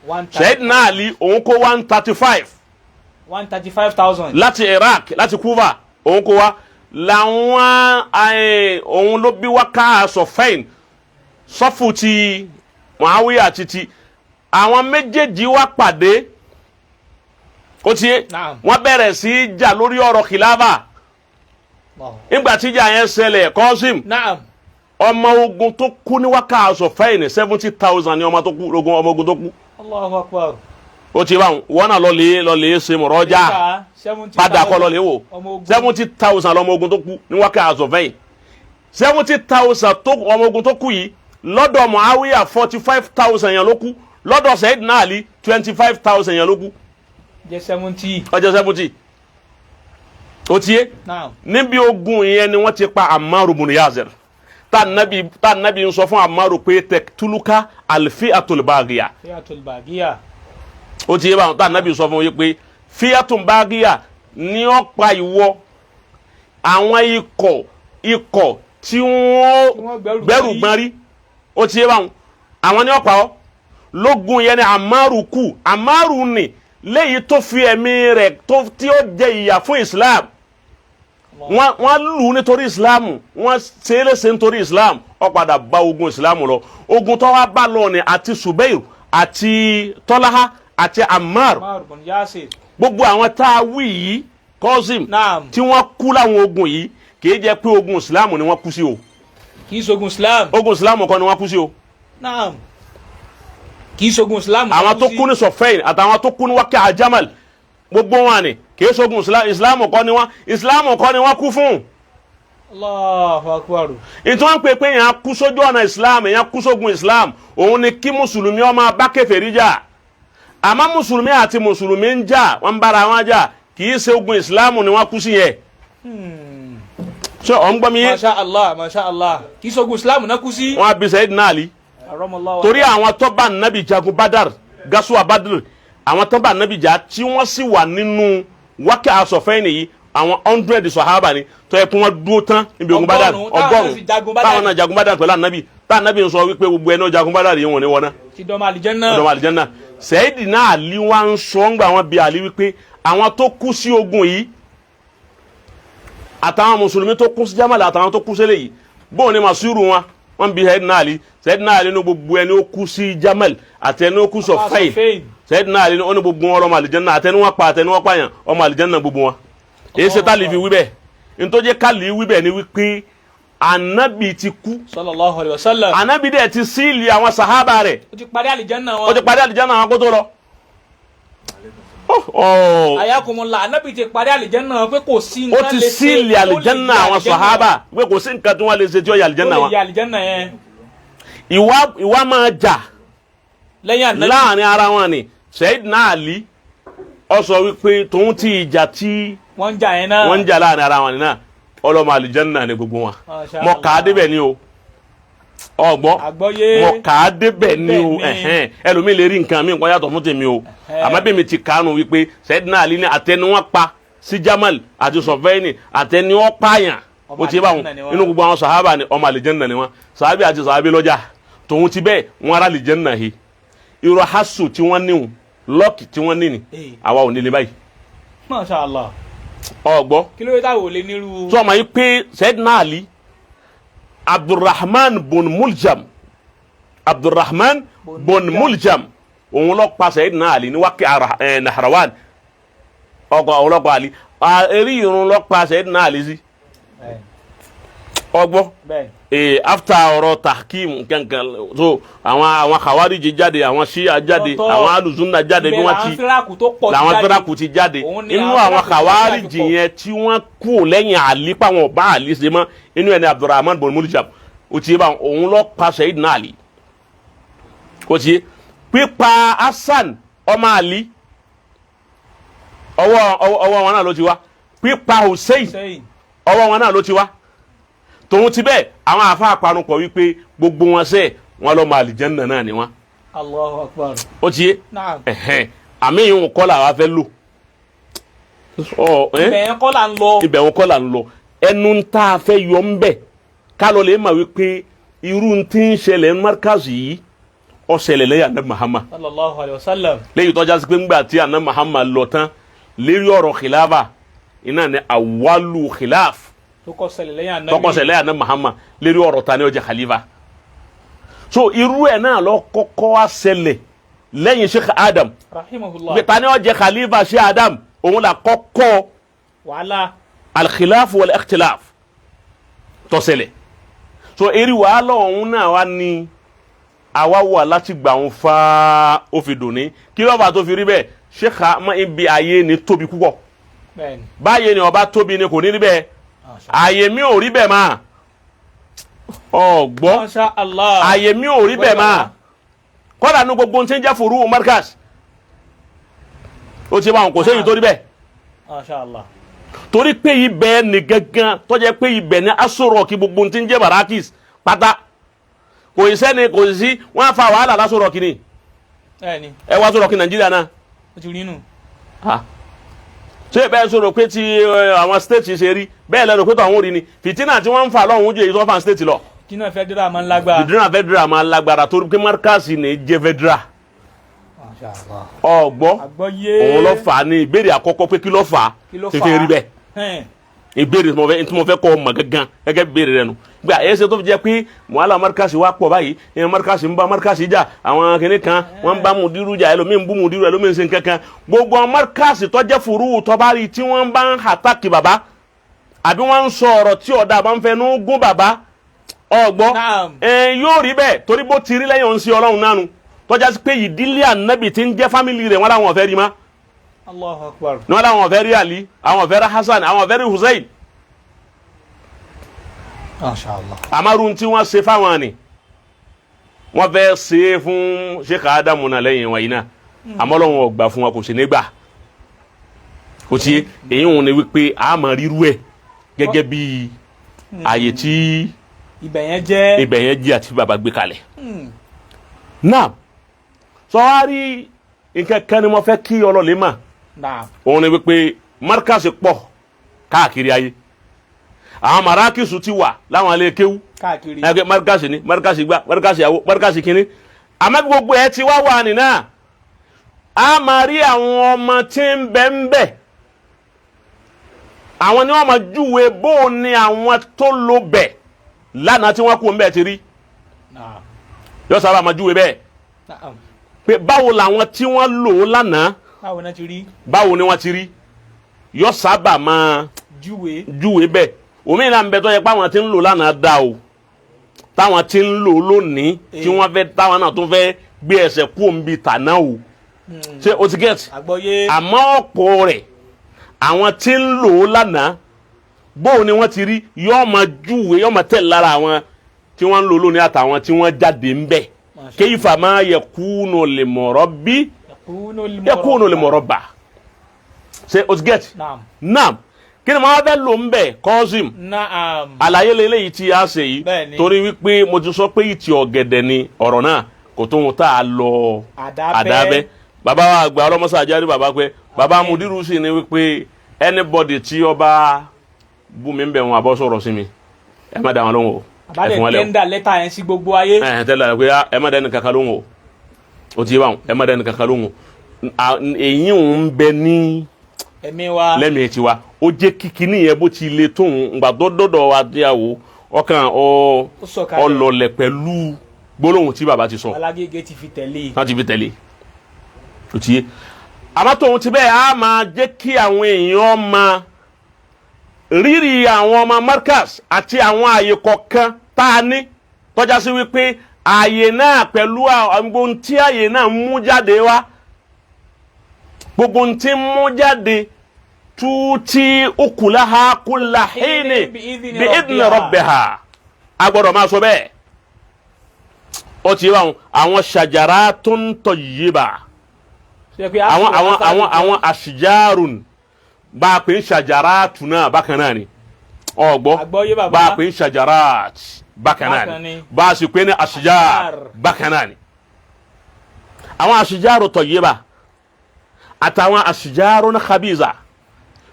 wọn Sayyidina Ali òun kó 135,000 láti Iraq láti Kufa òun kó wa làwọn òun ló bí wákà sọfẹ́ìn sọ́fù ti Muawiya títí àwọn méjèèjì wá pàdé ó ti yé Naam. wọ́n bẹ̀rẹ̀ sí jà lórí ọ̀rọ̀ khilafa nígbà tí ìjà yẹn ṣẹlẹ̀ Qasim Naam. ọmọ ogun tó kú ní wákà aṣọ fẹ́yìn 70,000 ní ọmọ ogun tó kú Allahu Akbar. ó ti bá wọn náà lọ lè ṣe mọ̀rọ́jà padà kọ́ lọ lè wò 70,000 lọmọ ogun tó kú ní wákà aṣọ fẹ́yìn 70,000 tó ọmọ ogun tó kú yìí lọ́dọ̀ Muawiya 45,000 yẹn ló kú lọ́dọ̀ Sayyidina Ali 25,000 yẹn ló kú jẹ́ 70. ọjọ́ 70 ó ti yé Naam. níbi ogun yẹn ni wọ́n ti pa Ammaru bin Yasir tá nabi ń sọ fún Ammaru pé taqtuluka al-fi'atul baghiya Fi'atul Baghiya. ó ti yé báwọn tá nabi sọ fún yín pé fi'atul baghiya ni ó pa ìwọ àwọn ikọ̀ tí wọ́n gbẹ́rù gbọ́nrí ó ti yé báwọn àwọn ni ó pa ọ́ lógun yẹn ni Ammaru kú Ammaru ni léyìí tó fi ẹ̀mí rẹ̀ tí ó jẹ ìyà fún Islam wọ́n lù nítorí Islam wọ́n ṣe é léṣe nítorí Islam ó padà bá ogun Islam lọ ogun tó wá bá lọ ni àti Subair àti Tọ́láhá àti Ammar bin Yasir. gbogbo àwọn tá a wí yìí Qasim Naam. tí wọ́n kú láwọn ogun yìí kì í jẹ́ pé ogun Islam ni wọ́n kú sí o kì í ṣogun Islam. ogun Islam kọ́ ni wọ́n kú sí o Naam. kì í ṣogun Islam. àwọn tó kú ní Sọfẹ́yìn àtàwọn tó kú ní Wákà Jamal gbogbo wọn ni kì í ṣogun Islam kọ́ ni wọ́n kú fún. Allahu Akbar. ìtú wọn pè pé yẹn kú sójú ọ̀nà Islam yẹn kú sógun Islam òun ni kí mùsùlùmí ó máa bá kèfèrí jà àmọ́ mùsùlùmí àti mùsùlùmí ń jà wọ́n ń bára wọn jà kì í ṣe ogun Islam ni wọ́n kú sí yẹn. ṣé ọ̀ ń gbọ́ mi yé. Masha Allah kì í ṣogun Islam náà kú sí. wọn bí Sayyidina Ali torí àwọn tó bá nàbì jagun Badar gasuwa Badr àwọn tó bá nàbì jà tí wọ́n sì wà nínú Wákà Sọfẹ́yìn yìí àwọn 100 sọ̀hábà ni tó yẹ kí wọ́n dúró tán níbi ogun Badar ọgọ́rùn táwọn náà jagun Badar pẹ̀lú ànábì táwọn ànábì ń sọ wípé gbogbo ẹ̀ náà jagun Badar yìí wọ́n ní wọ́n náà. ti dọ́mọ àlìjẹ́nnà. Sayyidina Ali wá ń sọ ńgbà wọn bí Ali wípé àwọn tó kú sí ogun yìí àtàwọn mùsùlùmí tó kú sí Jamal àtàwọn tó kú sílẹ̀ yìí bóun ni màsúrù wọn bí Sayyidina Ali ní gbogbo ẹni ó kú sí Jamal àti ẹni ó kú Sọfẹ́yìn Sayyidina Ali ní ó ní gbogbo wọn ọmọ àlìjẹ́nnà àtẹni wọn pa àtẹni wọn pààyàn ọmọ àlìjẹ́nnà gbogbo wọn. èyí ṣe tálí fi wí bẹ́ẹ̀ nítorí kálí wí bẹ́ẹ̀ ni wípé anabi ti kú sallallahu alaihi wasallam anabi dẹ̀ ti síìlì àwọn sàhábà rẹ̀ ó ti parí àlìjẹ́nnà wọn kó tó lọ. ayakumullah anabi ti parí àlìjẹ́nnà wọn pé kò sí nǹkan ó ti síìlì àlìjẹ́nnà àwọn sàhábà pé kò sí nǹkan tí wọ́n lè ṣe tí ó yẹ àlìjẹ́nnà wọn. ìwà máa jà láàrin ara wọn ni Sayyidina Ali ó sọ wípé tòun ti ìjà tí wọ́n ń jà yẹn náà wọ́n ń jà láàrin ara wọn ni náà ọlọ́mọ àlìjẹ́nnà ni gbogbo wọn mọ kà á débẹ̀ ni o ọgbọ́n mọ kà á débẹ̀ ni o ẹlòmíì lè rí nǹkan mi nǹkan yàtọ̀ fún tèmi o àmọ́ bí mi ti kàánù wípé Sayyidina Ali ní àtẹniwọ́n pa sí Jamal àti Sọfẹ́yìn àtẹniwọ́n pààyàn ó ti bá wọn inú gbogbo àwọn sàhábà ni ọmọ àlìjẹ́nnà ni wọn sàhábì àti sàhábì lọ́jà tòun ti bẹ́ẹ̀ wọn ará àlìjẹ́nnà yìí irú hasu tí wọ́n níhùn lọ́ọ̀kì tí wọ́n ní ni àwa ò nílé báyìí. Masha Allah. ọgbọ́. kí ló dé táwọn ò lè nírú. sọ ma yìí pé Sayyidina Ali Abdulrahman bon Muljam òun ló pa Sayyidina Ali ní Wákà Nahrawan ọlọ́pàá Ali eré irun ló pa Sayyidina Ali sí. ọgbọ́. after ọ̀rọ̀ tahkim kankan so àwọn Khawarij jáde àwọn Shia jáde àwọn alùsùnà jáde bí wọ́n ti làwọn firaku ti jáde inú àwọn Khawarij yẹn tí wọ́n kú lẹ́yìn Ali pàwọn ọba Ali ṣe mọ́ inú ẹni Abdulrahman bon Muljam ó ti yé bá òun lọ pa Sayyidina Ali kò tí pípa Hasan ọmọ Ali ọwọ́ wọn náà ló ti wá pípa Hussein ọwọ́ wọn náà ló ti wá tòun ti bẹ́ẹ̀ àwọn àfa àpanupọ̀ wípé gbogbo wọn sẹ́ wọn lọ́mọ àlìjẹ́nnà náà ni wọn. Allahu Akbar. ó ti yé àmì ìhun kọ́ làwọn afẹ́ lò. ibẹ̀ yẹn kọ́ là ń lọ ẹnu ń tá a fẹ́ yọ ń bẹ̀ ká lọ lè mà wípé irú tí ń ṣẹlẹ̀ ń Markaz yìí ó ṣẹlẹ̀ lẹ́yìn Ànábì Muhammad. sallallahu alaihi wasallam. lẹ́yìn tọ́já sí pé ńgbà tí Ànábì Muhammad lọ tán lérí ọ̀rọ̀ khilafa iná ni awwalu khilaf tọkọsẹlẹ lẹ́yìn Ànábì Muhammad lérí ọ̀rọ̀ ta ni ó jẹ́ khalifa so irú ẹ̀ náà lọ kọ́kọ́ wá ṣẹlẹ̀ lẹ́yìn Sheikh Adam rahimahullah bí tani ó jẹ́ khalifa Sheikh Adam òun la kọ́kọ́ wàhálà al-khilaf wal-ikhtilaf tó ṣẹlẹ̀ so eri wàhálà òun náà wà ní àwa wà láti gbà wọn fa ó fi dùn ní kí ló bá tó fi rí bẹ́ẹ̀ Sheikh ma ibi ayé ni tóbi púpọ̀ báyé ni ọba tóbi ni kò ní rí bẹ́ẹ̀ ayé mi ò rí bẹ́ẹ̀ máa ọgbọ́ ayé mi ò rí bẹ́ẹ̀ máa kọ́dà ní gbogbo tí ń jẹ́ furu markas ó ti bá wọn kò séyìn tó rí bẹ́ẹ̀ torí pé ibẹ̀ ni gangan tó jẹ́ pé ibẹ̀ ni asọ̀rọ̀ kí gbogbo tí ń jẹ́ barakis pátá kò sẹ́ni kò sí wọ́n á fa wàhálà lásọ̀rọ̀ kí ni ẹ wá sọ̀rọ̀ kí Nàìjíríà náà ṣé bẹ́ẹ̀ sọ̀rọ̀ pé ti àwọn state ṣe rí bẹ́ẹ̀ lẹ́nu pé tó àwọn orin ni fìtínà tí wọ́n ń fà lọ́hùn ojú èyí tó fà state lọ. fìtínà federal máa ń lágbára. fìtínà federal máa ń lágbára torí pé markaz ní jẹ́ federal. ọgbọ́ òun ló fà á ní ìbéèrè àkọ́kọ́ pé kí ló fà á tètè rí bẹ́ẹ̀. ìbéèrè tí mo fẹ́ kọ́ ọmọ gangan gẹ́gẹ́ bí ìbéèrè rẹ nu gbà ẹ ṣe tó fi jẹ́ pé wàhálà markaz wa pọ̀ báyìí markaz ń bá markaz jà àwọn kìnìún kan wọ́n ń bá mudiru jà ẹlòmíín bú mudiru ẹlòmíín ṣe kankan gbogbo markaz tó jẹ́ furu tó bá rí tí wọ́n bá ń hàtàkì bàbá àbí wọ́n ń sọ ọ̀rọ̀ tí ọ̀dà bá ń fẹ́ nú gún bàbá ọgbọ́ yóò rí bẹ́ẹ̀ torí bó ti rí lẹ́yìn òun sí ọlọ́run nánu tọ́já sí pé ìdílé ànábì tí ń jẹ́ fámìlì rẹ̀ wọ́n láwọn ọ̀fẹ́ rí ma Allahu Akbar ní wọ́n láwọn ọ̀fẹ́ rí Ali àwọn ọ̀fẹ́ rí Hasan àwọn ọ̀fẹ́ rí Hussein Mashallah amaru tí wọ́n ṣe fáwọn ni wọ́n fẹ́ ṣe fún Sheikh Adamu náà lẹ́yìn wọn yìí náà àmọ́ lọ́wọ́ ọgbà fún wọn kò sí nígbà kò sí èyí òun ni wípé a máa ríru ẹ̀ gẹ́gẹ́ bí àyè tí ibẹ̀ yẹn jẹ́ àti bàbá gbé kalẹ̀ náà sọ wá rí nǹkan kan ni mo fẹ́ kí ọlọ́lẹ̀ mà òun ni wípé markaz pọ̀ káàkiri ayé àwọn marakisu ti wà láwọn alẹ́ kéwú ẹgbẹ́ markaz ni markaz gbá markaz yàwó markaz kínní àmọ́ gbogbo ẹ ti wá wà nínú a máa rí àwọn ọmọ tí ń bẹ ń bẹ àwọn ni wọ́n máa júwe bó ni àwọn tó lò bẹ̀ lánàá tí wọ́n kú ń bẹ ti rí yóò sábà máa júwe bẹ́ẹ̀ pé báwo làwọn tí wọ́n lò ó lánàá báwo ni wọ́n ti rí yóò sábà máa júwe bẹ́ẹ̀ òmìnira ń bẹ tó yẹ pé àwọn tí ń lò lánàá dá o táwọn tí ń lò lónìí tí wọ́n fẹ́ táwọn náà tó fẹ́ gbé ẹsẹ̀ kú òǹbí tàná o ṣé o ti gẹ̀ẹ́tì àmọ́ ọ̀pọ̀ rẹ̀ àwọn tí ń lò ó lánàá bóun ni wọ́n ti rí yóò máa júwe yóò máa tẹ̀lé lára àwọn tí wọ́n ń lò lónìí àtàwọn tí wọ́n jáde ń bẹ̀ kéyìfà máa yakunu lil murabbi yakunu lil murabba ṣé o ti gẹ̀ẹ́tì naam kí ni màá fẹ́ lò ń bẹ̀ kọ́sìm àlàyé lélẹ́yìí tí a ṣe yìí torí wípé mo ti sọ pé ìtì ọ̀gẹ̀dẹ̀ ni ọ̀rọ̀ náà kò tó ń tà á lọ àdábẹ́ bàbá wa àgbà ọlọ́mọṣà jáde bàbá pé bàbá mudiru sì ni wípé anybody tí ọba bú mi ń bẹ̀ wọn àbọ̀ sọ̀rọ̀ sí mi ẹ má dá wọn lóhùn o ẹ fún wọn lẹ o àbálẹ̀ lẹ́tà yẹn sí gbogbo ayé tẹ́lẹ̀ pé ẹ má dá ẹni kankan lóhùn o ti yé báwọn ẹ má dá ẹni kankan lóhùn èyí ń bẹ ní lẹ́mìí tiwa ó jẹ́ kíkiní yẹn bó ti le tóun gbà dọ́dọ̀ adéyàwó ọkàn ọlọlẹ̀ pẹ̀lú gbólóhùn tí bàbá ti sọ Alágége ti fi tẹ̀lé láti fi tẹ̀lé ó ti yé àmọ́ tóun ti bẹ́ẹ̀ á máa jẹ́ kí àwọn èèyàn máa rírì àwọn ọmọ markaz àti àwọn àyè kọ̀ọ̀kan tá a ní tọ́já sí wípé àyè náà pẹ̀lú gbogbo tí àyè náà mú jáde wá gbogbo tí mú jáde tuuti ukulaha kulla hini bi idni rabbiha agbọ́dọ̀ máa sọ bẹ́ẹ̀ ó ti wá àwọn shajaratun tayyiba àwọn ashijarun bá a pè ń shajaratu náà bákan náà ni ọgbọ́ bá a pè ń shajarat bákan náà ni bá a sì pè ní ashijar bákan náà ni àwọn ashijaru tayyiba àtàwọn ashijarun khabiza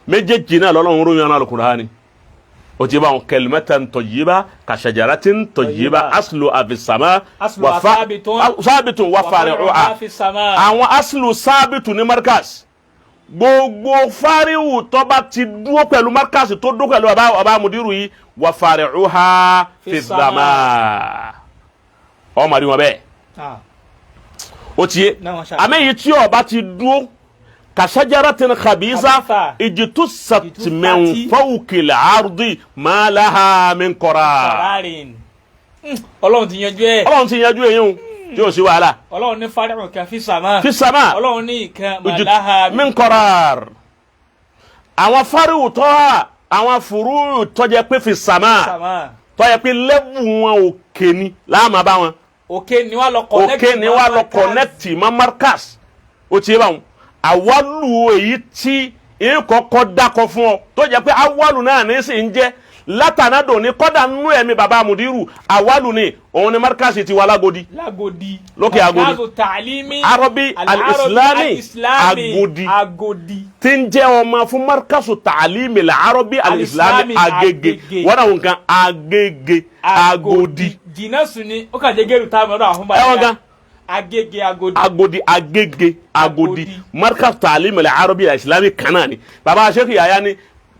méjèèjì náà lọ́lọ́run ròyìn náà Al-Qur'ani ó ti bá wọn kalimatan tayyiba ka shajaratin tayyiba aslu afisama sábìtún wà fari'uha àwọn aslu sábìtún ní markaz gbogbo fari'u tó bá ti dúró pẹ̀lú markaz tó dúró pẹ̀lú ọba mudiru yìí wà fari'uha fi sama ọmọdé wọn bẹ́ẹ̀ ó ti yé àmẹ́yìí tí ó bá ti dúró kashajaratin khabisa ijtussat min fawqil ardi ma laha min qarar. Ọlọ́run ti yanjú ẹ̀. Ọlọ́run ti yanjú ẹ̀yìn tí ó sì wàhálà. Ọlọ́run ní fari'un kan fi sama. Fi sama. Ọlọ́run ní ìkan ma laha min qarar. Àwọn fari'u tó àwọn furu tó jẹ́ pé fi sama. Tó jẹ́ pé level wọn òkè ni la máa bá wọn. Òkè ni wá lọ connect. Òkè ni wá lọ connect ma markas. Ó ti yé báwọn. Awalu èyí tí in kọ́kọ́ dákọ̀ fún ọ tó jẹ́ pé awalu náà ní sì ń jẹ́ látànádò ní kọ́dà nínú ẹ̀mí bàbá mudiru awalu ni òun ni markasi ti wà lágodi lókè agodi arabi al-islami agodi tí ń jẹ́ ọmọ fún markasu ta'alimi al-arabi al-islami agege wọ́n náà nǹkan agege agodi. jìnnà sùn ni ó kàn jẹ́ gẹ́rù táwọn ọ̀dọ́ àwọn bá yà. Agodi markaz ta'alim al-arabi al-islami kanani baba Sheikh Yahya ni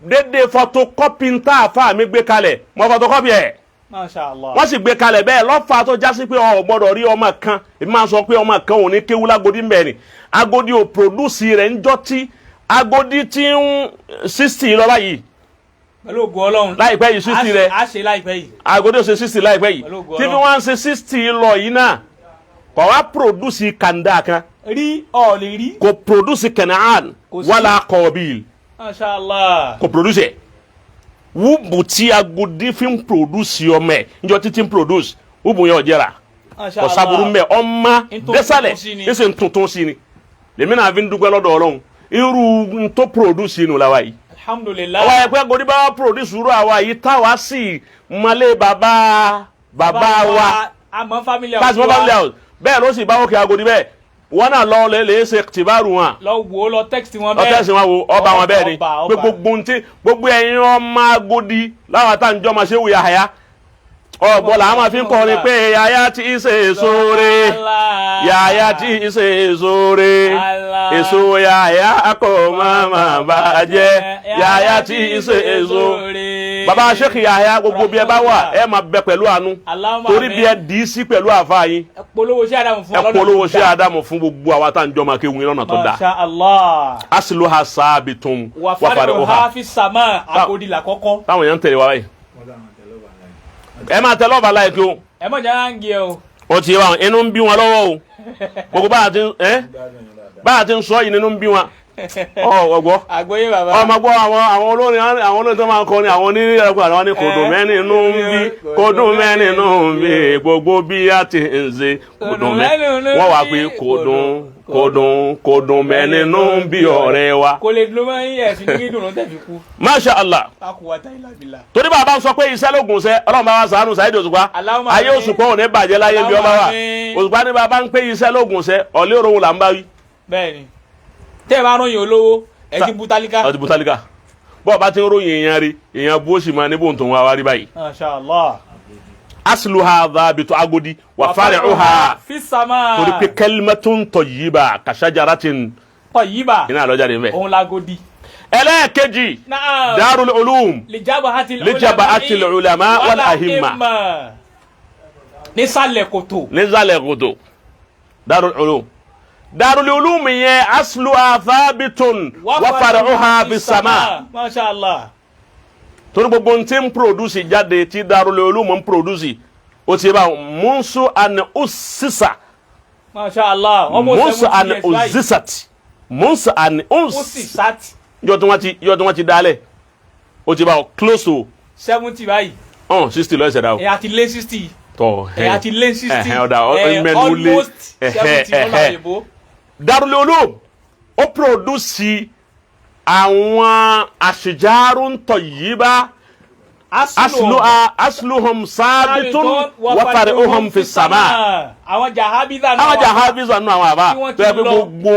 dédé photocopy nta fa mi gbé kalẹ̀ mo photocopy ẹ̀ masha Allah wọ́n sì gbé kalẹ̀ bẹ́ẹ̀ lọ́fà tó jásí pé ó gbọ́dọ̀ rí ọmọ kan èmi máa sọ pé ọmọ kan ò ní kéwú lágodi ńbẹ̀ ni Agodi ò produce rẹ̀ ńjọ́ tí Agodi tí ń 60 lọ báyìí pẹ̀lú ògo Ọlọ́run láìpẹ́ yìí 60 rẹ̀ a ṣe láìpẹ́ yìí Agodi ò ṣe 60 láìpẹ́ yìí tí bí wọ́n ṣe 60 lọ yìí náà kò wá produce kanda kan rí ọ lè rí kò produce Kanaan wala Qabil masha Allah kò produce wubu tí Agodi fi ń produce ọmọ ẹ̀ njọ́ títí ń produce wubu yẹn ọ̀jẹ̀ra kò sábúrú mẹ́ ọmọ dẹ́sàlẹ̀ ẹsẹ̀ tuntun sí ni lèmi náà fi ń dúpẹ́ lọ́dọ̀ Ọlọ́run irú tó produce inú la wa yìí alhamdulillah ọwọ́ ẹ̀ pé Agodi bá produce irú àwa yìí táwa sì mọ́lé bàbá wa àmọ́ family house bẹ́ẹ̀ ló sì bá òkè Agodi bẹ́ẹ̀ wọ́n náà lọ lè ṣe tìbáru wọn. lọ wo lọ text wọn bẹ́ẹ̀. lọ text wọn wo ọba wọn bẹ́ẹ̀ ni pé gbogbo ẹ̀yin ọmọ Agodi láwọn tá à ń jọ́ máa ṣe wù Yahya ọ̀gbọ́n làwọn máa fi ń kọ́ ni pé Yahya tí í ṣe sóore Yahya tí í ṣe sóore èso Yahya kò má bàjẹ́ Yahya tí í ṣe sóore. baba Sheikh Yahya gbogbo bí ẹ bá wà ẹ máa bẹ pẹ̀lú àánú torí bí ẹ dì í sí pẹ̀lú àfa yín ẹ polówó sí Ádámù fún gbogbo àwa tá à ń jọ máa kéwìn lọ́nà tó dáa. Masha Allah. Asluha sabitun wa fari'uha fi sama Agodi la kọ́kọ́. táwọn èèyàn ń tẹ̀lé wa báyìí ẹ máa tẹ̀lé ọba láì kí o. ẹ mọ̀ jẹ́ àǹgì o. ó ti wá inú ń bí wọn lọ́wọ́ o gbogbo báyà ti ń sọ yìí nínú ń bí wọn. ọgbọ àgbóyé bàbá ọmọ gbọ́ àwọn olórin tó máa ń kọrin àwọn onírẹ̀kọ àwọn ní kò dùn mẹ́rin nínú ń bí kò dùn mẹ́rin nínú ń bí gbogbo bí a ti ń ṣe kò dùn mẹ́rin wọ́n wá pé kò dùn mẹ́rin nínú ń bí ọ̀rẹ́ wa. kò lè dùn mọ́ ẹ̀sìn kí dùn tẹ̀ fi kú. Masha Allah torí bàbá ń sọ pé iṣẹ́ lóògùn ṣẹ́ Ọlọ́run bá wa ṣàánú Saheed Òṣùpá ayé Òṣùpá ò ní bàjẹ́ láyé bí ọba wa Òṣùpá ní bàbá ń pé iṣẹ́ lóògùn ṣẹ́ ọ̀lẹ́ òròhùn là ń bá wí. bẹ́ẹ̀ni tẹ́ ẹ bá ròyìn olówó ẹ ti butalika. ọ ti butalika bọ́ọ̀ bá ti ń ròyìn èèyàn rí èèyàn bó sì máa níbo tó ń wá rí báyìí. Masha Allah. asluha dhabitu Agodi wa fari'uha fi sama. torí pé kalimatun tayyiba ka shajaratin tayyiba. iná àlọ́jà rẹ̀ ń bẹ̀. òun l'Agodi. ẹlẹ́ẹ̀kejì. darul ulum lijabahati ulama wal ahimma. nísàlẹ̀ kòtò. darul ulum. darul ulum yẹn asluha thabitun wa fari'uha bis sama. Masha Allah. torí gbogbo n tí ń produce jáde tí darul ulum ń produce o ti bá munsu an usisa. Masha Allah. munsu an usisat. munsu an usisat. yọ tí wọ́n ti dálẹ̀ o ti bá close to 70 báyìí. 60 lọ ẹsẹ̀ dá o. ẹ àti lé 60. tọ àti lé 60. almost 70 lọ́la ìbò. darul ulum ó produce àwọn ashjarun tayyiba asluhum sabitun wa fari'uhum fi sama. àwọn jahabiza nù àwọn àbá tó yẹ pé gbogbo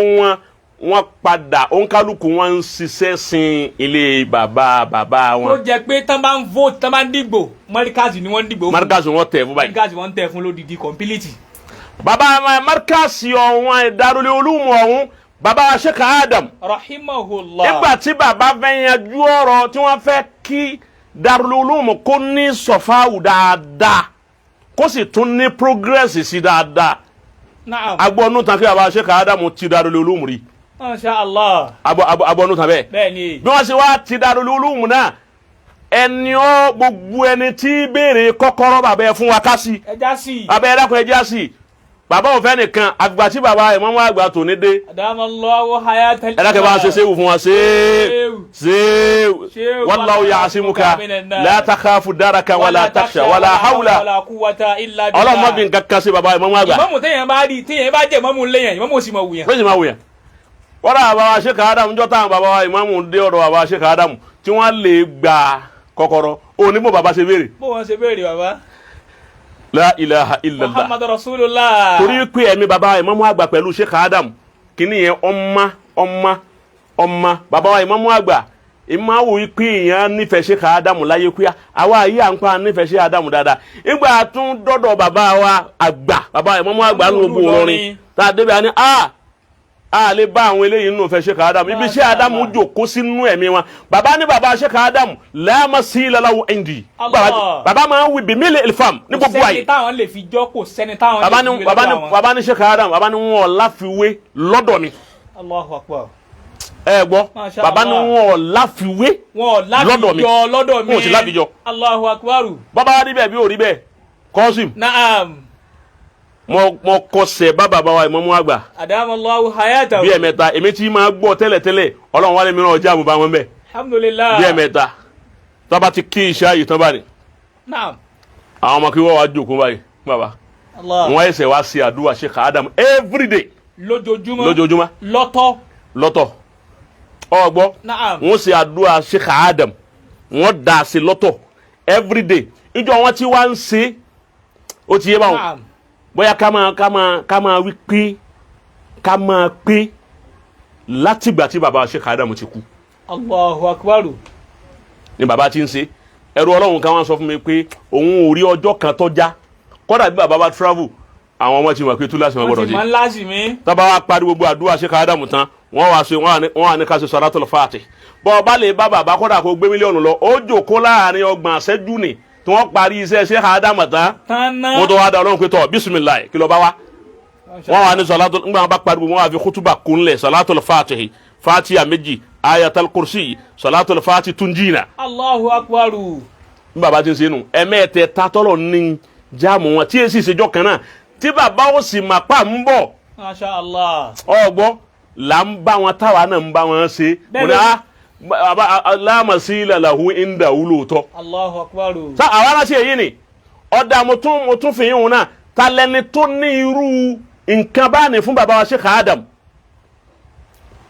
wọn padà òǹkálùkù wọn ń ṣiṣẹ́ sin ilé bàbá wọn. tó jẹ́ pé tán bá ń vote tán bá ń dìgbò mọ́ríkàsì ni wọ́n ń dìgbò fún. mọ́ríkàsì wọn tẹ̀ fún báyìí. mọ́ríkàsì wọn tẹ̀ fún lódìdí kọ̀mpilìtì. bàbá mọ́ríkàsì ọ̀hún Darul Ulum ọ̀hún bàbá Sheikh Adam. rahimahullah. nígbà tí bàbá fẹ́ yanjú ọ̀rọ̀ tí wọ́n fẹ́ kí Darul Ulum kó ní sọ̀fáwù dáadáa kó sì tún ní progress sí dáadáa Naam. agbonu tan fi baba Sheikh Adamu ti Darul Ulum rí Masha Allah. agbonu tan bẹ́ẹ̀ Bẹ́ẹ̀ni. bí wọ́n ṣe wá ti Darul Ulum náà ẹni ó gbogbo ẹni tí béèrè kọ́kọ́rọ́ bàbá ẹ fún wa ká sí Ẹja sí. bàbá ẹ dákun ẹjá sí bàbá ò fẹ́ nìkan àgbà tí bàbá ẹ mọ́mọ́ àgbà tó ní dé Adamallahu hayatal. ẹ dákẹ́ bá ń ṣe séwù fún wa séwù wallahu ya'simuka la takhafu daraka wala takhsha wala hawla wala quwwata illa billah. ọlọ́mọ bí nǹkan kan sí bàbá ẹ mọ́mọ́ àgbà Ìmámù téèyàn bá rí téèyàn bá jẹ́ ìmámù léyàn ìmámù ò sì mọ̀ wùyàn. méjì máa wùyàn wọ́n rà bàbá Sheikh Adamu jọ́ táwọn bàbá wa ìmáàmù dé ọ̀dọ̀ bàbá Sheikh Adamu tí wọ́n lè gba kọ́kọ́rọ́ òní bó bàbá ṣe béèrè. Bó wọn ṣe béèrè bàbá. La ilaha illallah. Muhammad Rasulullah. torí pé ẹ̀mí bàbá ìmáàmù àgbà pẹ̀lú Sheikh Adamu kìíní yẹn ọmọ bàbá wa ìmáàmù àgbà ìmáàmù wí pé èèyàn nífẹ̀ẹ́ Sheikh Adamu láyé pé àwa yìí à ń pa nífẹ̀ẹ́ Sheikh Adamu dáadáa ìgbà tún dọ́dọ̀ bàbá wa àgbà bàbá ìmáàmù àgbà ló gbó lọ́rin tá a débi àní a lè bá àwọn eléyìí nínú fẹ́ Sheikh Adamu ibi Sheikh Adamu jókòó sínú ẹ̀mí wọn bàbá ní bàbá Sheikh Adamu la masila lahu indi bàbá máa ń wí bimili ilfam ní gbogbo ayé sẹ́ni táwọn lè fi jọ́ kò sẹ́ni táwọn lè fi wé lọ́dọ̀ àwọn. bàbá ní Sheikh Adamu bàbá ní wọn láfiwé lọ́dọ̀ mi. Allahu akbar. ẹ gbọ́ bàbá ní wọn láfiwé lọ́dọ̀ mi wọn ò sì láfijọ́. Allahu akbar. bàbá wa rí bẹ́ẹ̀ bí ò rí bẹ́ẹ̀ Qasim. Naam. mo kọsẹ̀ bá bàbá wa ìmáàmù àgbà. Adamallahu hayatahu. bí ẹ̀mẹ́ta èmi tí máa gbọ́ tẹ́lẹ̀tẹ́lẹ̀ Ọlọ́run wálé mi náà ọjà àmúbá wọn bẹ́ẹ̀. Alhamdulillah. bí ẹ̀mẹ́ta tọ́ba ti kí iṣẹ́ ààyè tán báyìí. Naam. àwọn ọmọ kí wọ́n wá jókòó báyìí bàbá. Allah. wọ́n ẹsẹ̀ wá sí àdúrà Sheikh Adamu everyday. lójoojúmọ́. lọ́tọ̀. ọgbọ́. Naam. wọ́n ṣe àdúrà Sheikh Adamu wọ́n dà sí lọ́tọ̀ everyday. ìjọ wọn ti wá ń ṣe ó ti yé báwọn. Naam. bóyá ká máa wí pé ká máa pé látìgbà tí bàbá Sheikh Adamu ti kú. Allahu akbar. ni bàbá ti ń ṣe ẹrú Ọlọ́run kan wá sọ fún mi pé òun ò rí ọjọ́ kan tọ́já kódà bí bàbá bá travel àwọn ọmọ ti mọ̀ pé túláàsì wọn gbọ́dọ̀ wọ́n ti máa ń láṣìmí. tábà wá parí gbogbo àdúrà Sheikh Adamu tán wọ́n wà ní ká ṣe Salatul Fatih bọ́ ọba lè bá bàbá kódà kó gbé mílíọ̀nù lọ ó jòkó láàrin 30 ṣẹ́jú ni tí wọ́n parí iṣẹ́ Sheikh Adamu tán wọ́n tó wá dá Ọlọ́run pé tọ́ bisimilayi kí ló bá wá wọ́n wà ní Salatul nígbà wọn bá parí gbogbo wọn wà fi kútùbà kúnlẹ̀ Salatul Fatih Fatiha méjì Ayatul Kursi Salatul Fatih tunjina. Allahu akbar. bí bàbá ti ń ṣe nù ẹ̀mẹ́ẹ̀tẹ̀ tatọ́lọ̀ ní jáàmù wọn tí èsì ìṣèjọ́ kan náà tí bàbá ó sì máa pa ń bọ̀. Masha Allah. ọgbọ́ là ń bá wọn táwa náà ń bá wọn ṣe mo ní láàmà sí ìlàlàhù ìndà wúlò tọ́. Allahu akbar. sá àwa aláṣẹ èyí ni ọ̀dà mo tún fi yín wọn náà ta lẹni tó ní irú nǹkan bá ní fún bàbá wa Sheikh Adamu.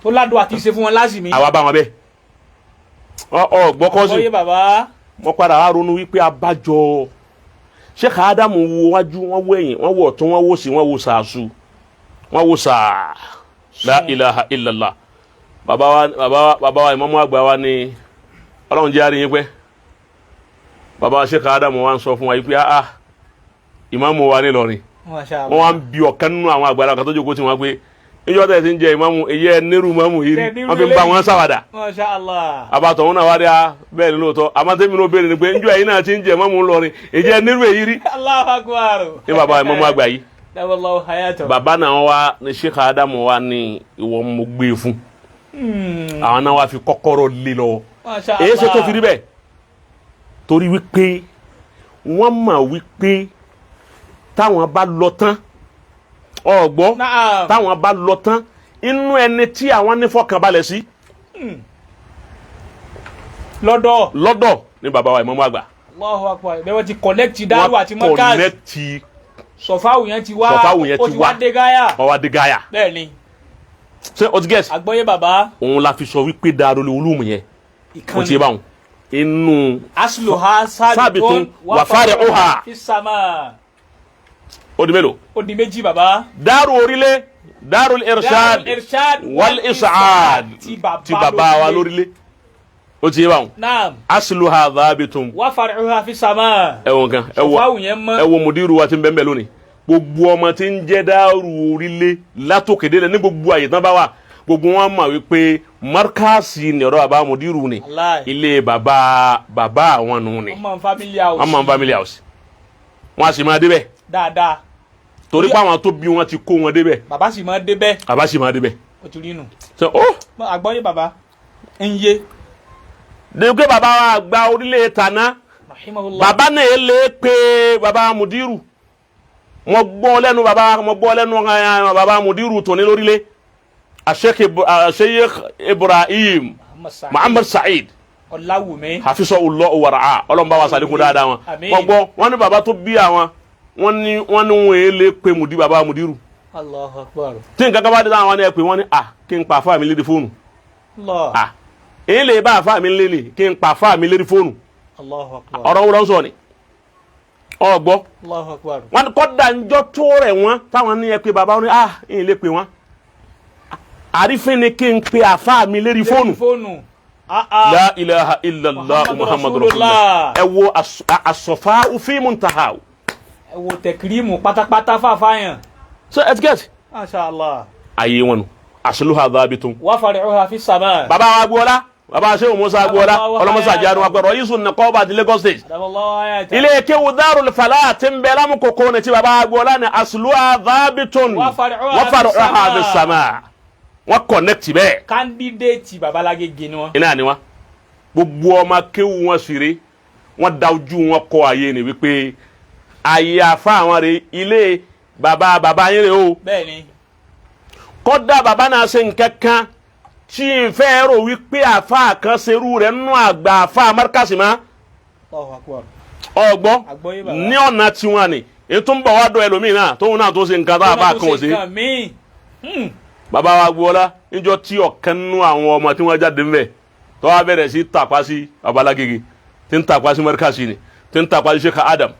tó ládùn àti ṣe fún wọn láṣìmí. àwa bá wọn bẹ́ẹ̀ ọgbọ́ kọ́ sí ọyẹ bàbá. mo padà wá ronú wípé abájọ Sheikh Adamu wo wájú wọn wo ẹ̀yìn wọn wo ọ̀tún wọn wo sí wọn wo sàásù wọn wo sàá la ilaha illallah bàbá wa ìmáàmù àgbà wa ni Ọlọ́run jẹ́ àríyìn pẹ́ bàbá wa Sheikh Adamu wa ń sọ fún wa yìí pé ìmáàmù wa ní Ìlọrin wọn wá ń bi ọ̀kan nínú àwọn àgbàlá kan tó jókòó tí wọn pé níjọ́ tẹ̀ sí ń jẹ ìmáàmù èyí ẹ̀ nírú ìmáàmù yìí rí wọn fi ń bá wọn sáwàdà Masha Allah. àbátọ̀ wọn náà wá rí bẹ́ẹ̀ ni lóòótọ́ àmọ́tẹ́mi ló béèrè ni pé níjọ́ ẹ̀yin náà ti ń jẹ ìmáàmù ńlọrin èyí ẹ̀ nírú èyí rí Allahu akbar. ní bàbá ìmáàmù àgbà yìí Daballahu hayatahu. bàbá náà wá ní Sheikh Adamu wá ní ìwọ mo gbé fún àwọn náà wá fi kọ́kọ́rọ́ lé lọ Masha Allah. èyí ṣe tó fi rí bẹ́ẹ̀ torí wípé wọ́n mọ̀ wípé táwọn bá lọ tán ọgbọ́ Naam. táwọn bá lọ tán inú ẹni tí àwọn nífọ̀kànbalẹ̀ sí lọ́dọ̀ ní bàbá wa ìmáàmù àgbà. Allahu akbar. bẹ́ẹ̀ wọ́n ti connect dáhùn àti mọ́kàs. wọ́n connect sọ̀fáwù yẹn ti wá ó ti wá dé gáyà. ó wá dé gáyà. bẹ́ẹ̀ ni. ṣé o ti gẹ̀ẹ́sì. àgbọ́yé bàbá. òun la fi sọ wípé Darul Ulum yẹn kò tí ì bá wọn inú. asluha sabitun wa fari'uha fi sama. ó di mélòó. ó di méjì bàbá. Daru orílẹ̀ Darul Irshad wal Is'ad ti bàbá wa lórílẹ̀ ó ti yé báwọn. naam. asluha thabitun wa fari'uha fi sama. ẹ̀wọ̀n kan ẹ̀wọ̀ mudiru wa ti ń bẹ́ẹ̀ lónìí gbogbo ọmọ tí ń jẹ́ Daru orílẹ̀ látòkèdélẹ̀ ní gbogbo àyè tán bá wà gbogbo wọn mọ̀ wípé markasi ni ọ̀rọ̀ bàbá mudiru ni ilé bàbá àwọn nù ni ọmọ family house wọn a sì máa débẹ̀ dáadáa torí pé àwọn tó bí wọn ti kó wọn débẹ̀. bàbá sì máa débẹ̀. bàbá sì máa débẹ̀. o ti rí nù. àgbọ́yé bàbá ń yé. dèkè bàbá wa gba orílẹ̀ tàná bàbá náà lè pe bàbá mudiru mo gbọ́ lẹ́nu bàbá mudiru tó ní lórílẹ̀ Sheikh Ibrahim Muhammad Said Ọláwùmí hafizahullah wara'a ọlọ́mọba wa sàlékún dáadáa wọn wọ́n gbọ́ wọ́n ní bàbá tó bí àwọn wọ́n ní wọ́n lè pe bàbá mudiru. Allahu Akbar. tí nǹkan kan bá dé táwọn ẹ̀ pé wọ́n ní kí n pa àfáà mi lérí fóònù. èyí lè bá àfáà mi lélẹ̀ kí n pa àfáà mi lérí fóònù. Allahu Akbar. ọ̀rọ̀ wo ló ń sọ ni ọgbọ́ Allahu Akbar. wọn kọ́dà ńjọ́ tó rẹ̀ wọ́n táwọn ní ẹ pé bàbá wọn ní èyí lè pè wọ́n àrífín ni kí n pe àfáà mi lérí fóònù. La ilaha illallah muhammadu rasulullah. ẹ wo asọ̀fà òfin muntaha. ẹ wo tẹkirimu pátápátá fàfáyàn. so etiquette. masha Allah. ayé wọn asluha dhabitun. wa far'uha fi sama. bàbá wa gbọ́lá bàbá Sheikh Musa agboola ọlọmọsá jáde wa gbọdọ yìí sùn nìkọọba àti Lagos State. ilé kéwù Darul Falah tí ń bẹ lámùkòkò ní ti bàbá agboola ní asluha dhabitun wa far'uha fi sama. wọn connect bẹ́ẹ̀. candidate Babala Gege ni wọn. iná ni wọn gbogbo ọmọ kéwù wọn sire wọn da ojú wọn kọ àyè ni wípé àyè àfa àwọn rè ilé bàbá yín rè o. bẹ́ẹ̀ni. kódà bàbá náà ṣe nǹkan kan tí n fẹ́ rò wípé àfa kan ṣerú rẹ̀ nínú àgbà àfa markasi ma. ọgbọ́ ní ọ̀nà tiwọn ni ètò ń bọ̀ wá dọ̀ ẹlòmíì náà tóun náà tó ṣe nǹkan tá a bá kan ò sí. bàbá wa gbọ́lá níjọ́ tí ọ̀kan nínú àwọn ọmọ tí wọ́n jáde ń bẹ̀ tó wá bẹ̀rẹ̀ sí tàpá sí Babala Gege tí ń tàpá sí markasi ni tí ń tàpá sí Sheikh Adam.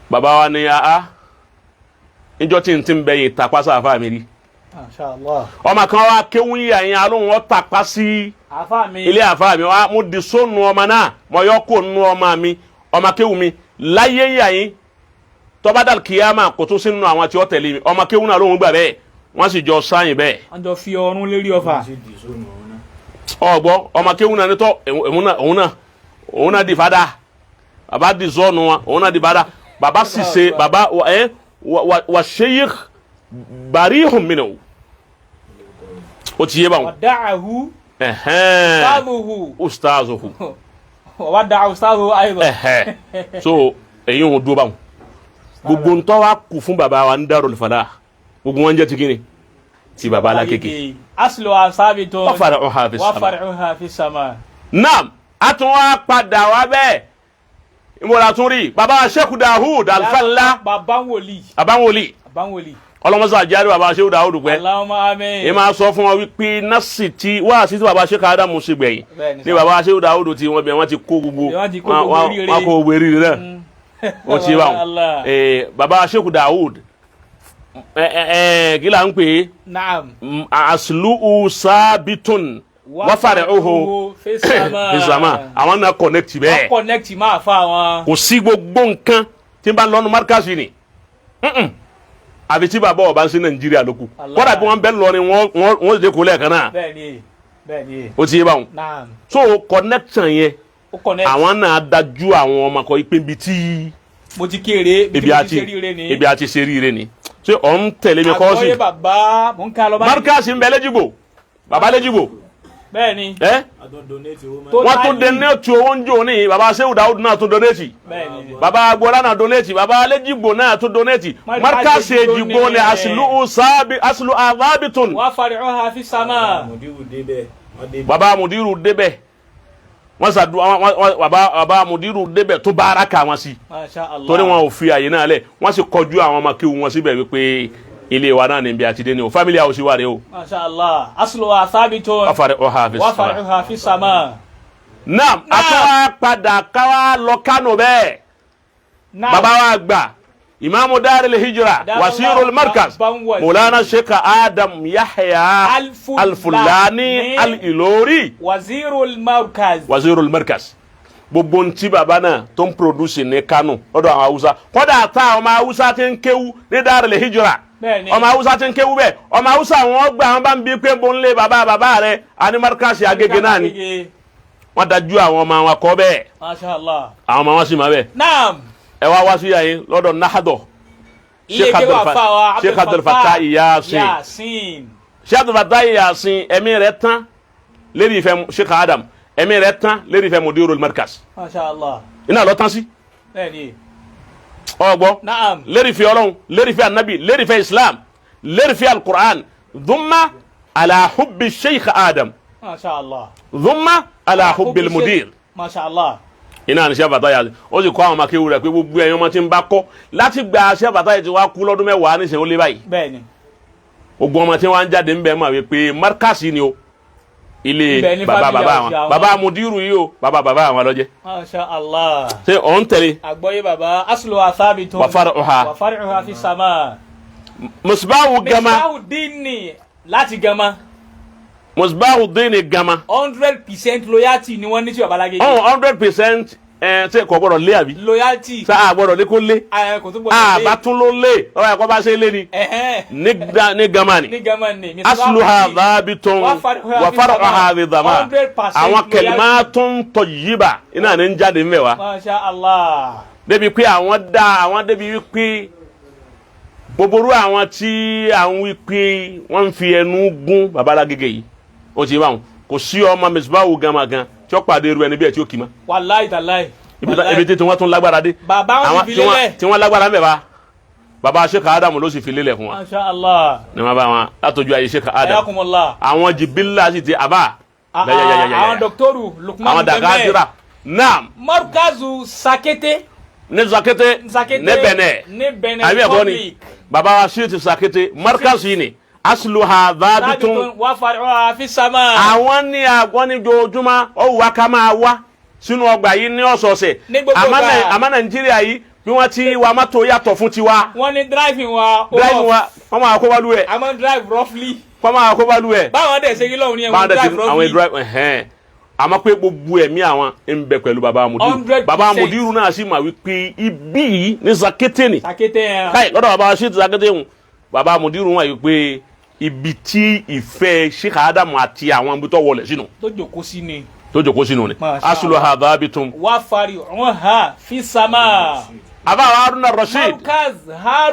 bàbá wa ní níjọ́ tí n ti ń bẹ̀yìn tàpá sáfà mi rí. ọmọ kan wá kéwú yìí àyìn alóhùn wọn tàpá sí ilé àfáà mi wá mo di sóònù ọmọ náà mo yọ kó nu ọmọ mi ọmọ kéwú mi láyé yìí àyìn tọ́ba dàl kìyàmà kò tó sínú àwọn tí ó tẹ̀lé mi ọmọ kéwú náà lóhùn gbà bẹ́ẹ̀ wọ́n sì jọ sáyìn bẹ́ẹ̀. wọ́n jọ fi ọrùn lérí ọfà. ọgbọ́ ọmọ kéwú náà nítọ́ òun náà di fada bàbá di zọ́ọ̀nù wọn òun náà di fada bàbá sì ṣe bàbá wa Sheikh barihun minhu o ti yé báwọn. wada'ahu ustazuhu. wada'a ustazuhu aydan. so èyí ń dúró báwọn. gbogbo ntọ́ wa kù fún baba wa ń Darul Falah gbogbo wọn jẹ́ ti kíni ti Babala Gege. aslu asabitun wa far'uha fi sama. naam a tún wá padà wá bẹ́ẹ̀ ìmọ̀ra tún rí baba Sheikh Dawud Al-Falla. abanwoli. ọlọmọsọ àjáde baba Sheikh Dawud pẹ. Allahumma amin. ẹ máa sọ fún wa wípé nasi ti wá sí ti baba Sheikh Adamu ṣe gbẹ̀yìn ní baba Sheikh Dawud ti wọn bẹ wọn ti kó gbogbo wọn kó gbogbo eré rẹ wọn ti bá wọn baba Sheikh Dawud kí la ń pè é. naam. aslu'u sabitun wa far'uhu fi sama àwọn náà connect bẹ́ẹ̀. wọ́n connect máa fa wọn. kò sí gbogbo nǹkan tí n bá lọ́nu markasi ni àbí tí bàbá ọba ń ṣe Nàìjíríà lóku kódà bí wọ́n bẹ́ lọ ni wọ́n ṣe kó lẹ́ẹ̀kan náà. bẹ́ẹ̀ni. o ti yé báwọn. so connection yẹn àwọn náà dájú àwọn ọmọ kan ipe bi tí. mo ti kéré ibi àti ṣe ríire ni ṣé ọ̀ ń tẹ̀lé mi kọ́ sí. àgbọ̀yé bàbá mo ń ká lọ báyìí. markasi ń bẹ lẹ́jìgbò bàbá lẹ́jìgbò. bẹ́ẹ̀ni. wọ́n tún donate owó ń jò ní baba Sheikh Dawud náà tún donate. baba agboola náà donate baba alejigbo náà tún donate. markasi ejigbo ni aslu adhabitun. wa far'uha fi sama. baba mudiru débẹ̀ wọ́n sàdú baba mudiru débẹ̀ tó bára kà wọ́n sí. torí wọn ò fi àyè náà lẹ̀ wọ́n sì kọjú àwọn ọmọ kéwù wọn síbẹ̀ wípé ilé wa náà ní bí a ti dé ní o family house wa rẹ o. masha Allah asluha thabitun wa far'uha fi sama. naam akawa padà káwa lọ Kánò bẹ́ẹ̀. baba wa gbà imaamu Daril Hijra wasirul markaz Maulana Sheikh Adam Yahya Al-Fulani Al-Ilori wasirul markaz gbogbo ntí baba náà tó ń produce ní Kánò lọ́dọ̀ àwọn Hausa kódà tá ọmọ Hausa ti ń kéwú ní Daril Hijra ọmọ Hausa ti ń kéwú bẹ́ẹ̀ ọmọ Hausa wọn gbà wọn bá ń bí pé bó ń lé baba rẹ ani markasi Agége náà ni wọn dájú àwọn ọmọ wọn kọ bẹ́ẹ̀. Masha Allah. àwọn ọmọ wọn sì máa bẹ́ẹ̀. naam. ẹ wá sí yàyín lọ́dọ̀ nahadọ Sheikh Abdulwasiu Yasin Sheikh Abdulwasiu Yasin ẹ̀mí rẹ̀ tán lérí ìfẹ́ Sheikh Adam ẹ̀mí rẹ̀ tán lérí ìfẹ́ mudirul markaz. Masha Allah. Iná lọ tán sí. Bẹ́ẹ̀ni. Ọgbọ́. Naam. Lérí ìfẹ́ Ọlọ́run lérí ìfẹ́ anabi lérí ìfẹ́ Islam lérí ìfẹ́ al-Qur'an dhumma ala hubbi Sheikh Adam. Masha Allah. Dhumma ala hubbi al-mudir. Masha Allah. Iná ni Sheikh Abdulwasiu Yasin ó sì kọ́ àwọn makéwu rẹ̀ pé gbogbo ẹ̀yin ọmọ tí ń bá kọ́ láti gba Sheikh Abdulwasiu ti wá kú lọ́dún mẹ́wàá níṣẹ́ ó lé báyìí. Bẹ́ẹ̀ni. Gbogbo ọmọ tí wọ́n ń jáde ń bẹ̀ mọ̀ wípé markasi ni o ilé bàbá wọn bàbá mudiru yìí o bàbá àwọn lọ́jẹ́. Masha Allah. ṣé ọ̀ ń tẹ̀lé. Àgbọ́yé bàbá asluha thabitun wa far'uha fi sama. Musbahu Gama. Musbahu dini láti Gama. Musbahu dini Gama. 100% loyalty ni wọ́n ní sí Babala Gege. 100% ṣe kò gbọ́dọ̀ lé àbí. Loyalty. Sa gbọ́dọ̀ lé kó lé. Kò tún gbọ́dọ̀ lé. Bá tún ló lé ọ̀rọ̀ ẹ̀kọ́ bá ṣe lé ni. ní Gama ni. Ní Gama ni. Asluha dhabitun wa far'uha bi dhama. Àwọn kalimatun tayyiba iná ní ń jáde ńbẹ̀ wá. Masha Allah. Débi pé àwọn débi wípé gbogbo àwọn tí àwọn wípé wọ́n fi ẹnu gún Babala Gege yìí ó ti báwọn kò sí ọmọ Musbahu Gama gan tí ó pàdé irú ẹni bí ẹ tí ó kì í ma. Wallahi tallahi. Ibi tí wọ́n tún lágbára dé. Bàbá wọn fi lélẹ̀. tí wọ́n lágbára ń bẹ̀ bá bàbá Sheikh Adam ló sì fi lélẹ̀ fún wa. Masha Allah. ní wọ́n bá wọn látọjú ayé Sheikh Adam. Ayakumullah. àwọn jibilla sì ti àbá. àwọn dọ́kítọ́rù Lukman àwọn dàgádìrà naam. Markazu Sakete. ní Sakete ní Benin àbí ẹ̀kọ́ ni bàbá wa sí ti Sakete Markazu yìí ni asluha dhabitun wa far'uha fi sama. àwọn ní àgbọn ní jojúmọ́ ó wá ká máa wá sínú ọgbà yìí ní ọ̀sọ̀ọ̀sẹ̀ àmọ́ Nàìjíríà yìí bí wọ́n ti wa mọ́tò yàtọ̀ fún tiwa. wọ́n ní driving wa wọ́n máa kó wálú ẹ̀. a máa drive roughly. wọ́n máa kó wálú ẹ̀. báwọn dẹ̀ ṣe kí lóhùn ni wọ́n drive roughly. àmọ́ pé gbogbo ẹ̀mí àwọn ń bẹ pẹ̀lú baba mudiru. baba mudiru náà sì máa wí pé ibi yìí ní Sakete ni. Sakete yẹn. káyì lọ́dọ̀ baba ṣe ti Sakete hùn baba mudiru wà yìí pé ibi tí ìfẹ́ Sheikh Adamu àti àwọn ibi tó wọlé sínú. tó jòkó sí ni. ni asluha dhabitun. wa far'uha fi sama. àbá Haruna Rashid.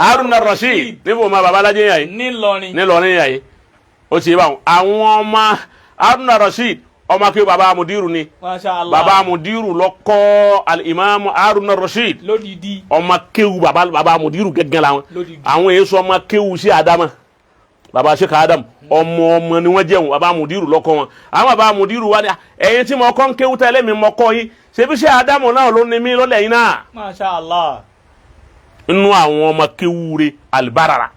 Haruna Rashid níbo ma Babala Gege yà yìí. nílọrin yà yìí. ó ti yé báwọn àwọn ọmọ Haruna Rashid ọmọ kí baba mudiru ni. Masha Allah. baba mudiru ló kọ́ al-Imam Haruna Rashid. lódìdí. ọmọ kéwu baba mudiru gẹ́gẹ́ la wọn. lódìdí. àwọn èso ọmọ kéwu sí Adama. baba Sheikh Adam ọmọ ni wọ́n jẹun baba mudiru lọ́kọ́ wọn àwọn baba mudiru wa ni ẹ̀yin tí mo kọ́ ń kéwu tẹ́lẹ̀ mi mọ́ kọ́ yín ṣebí Sheikh Adam náà ló ní mí lọ́lẹ̀ yín náà. Masha Allah. inú àwọn ọmọ kéwu rẹ̀ alibarara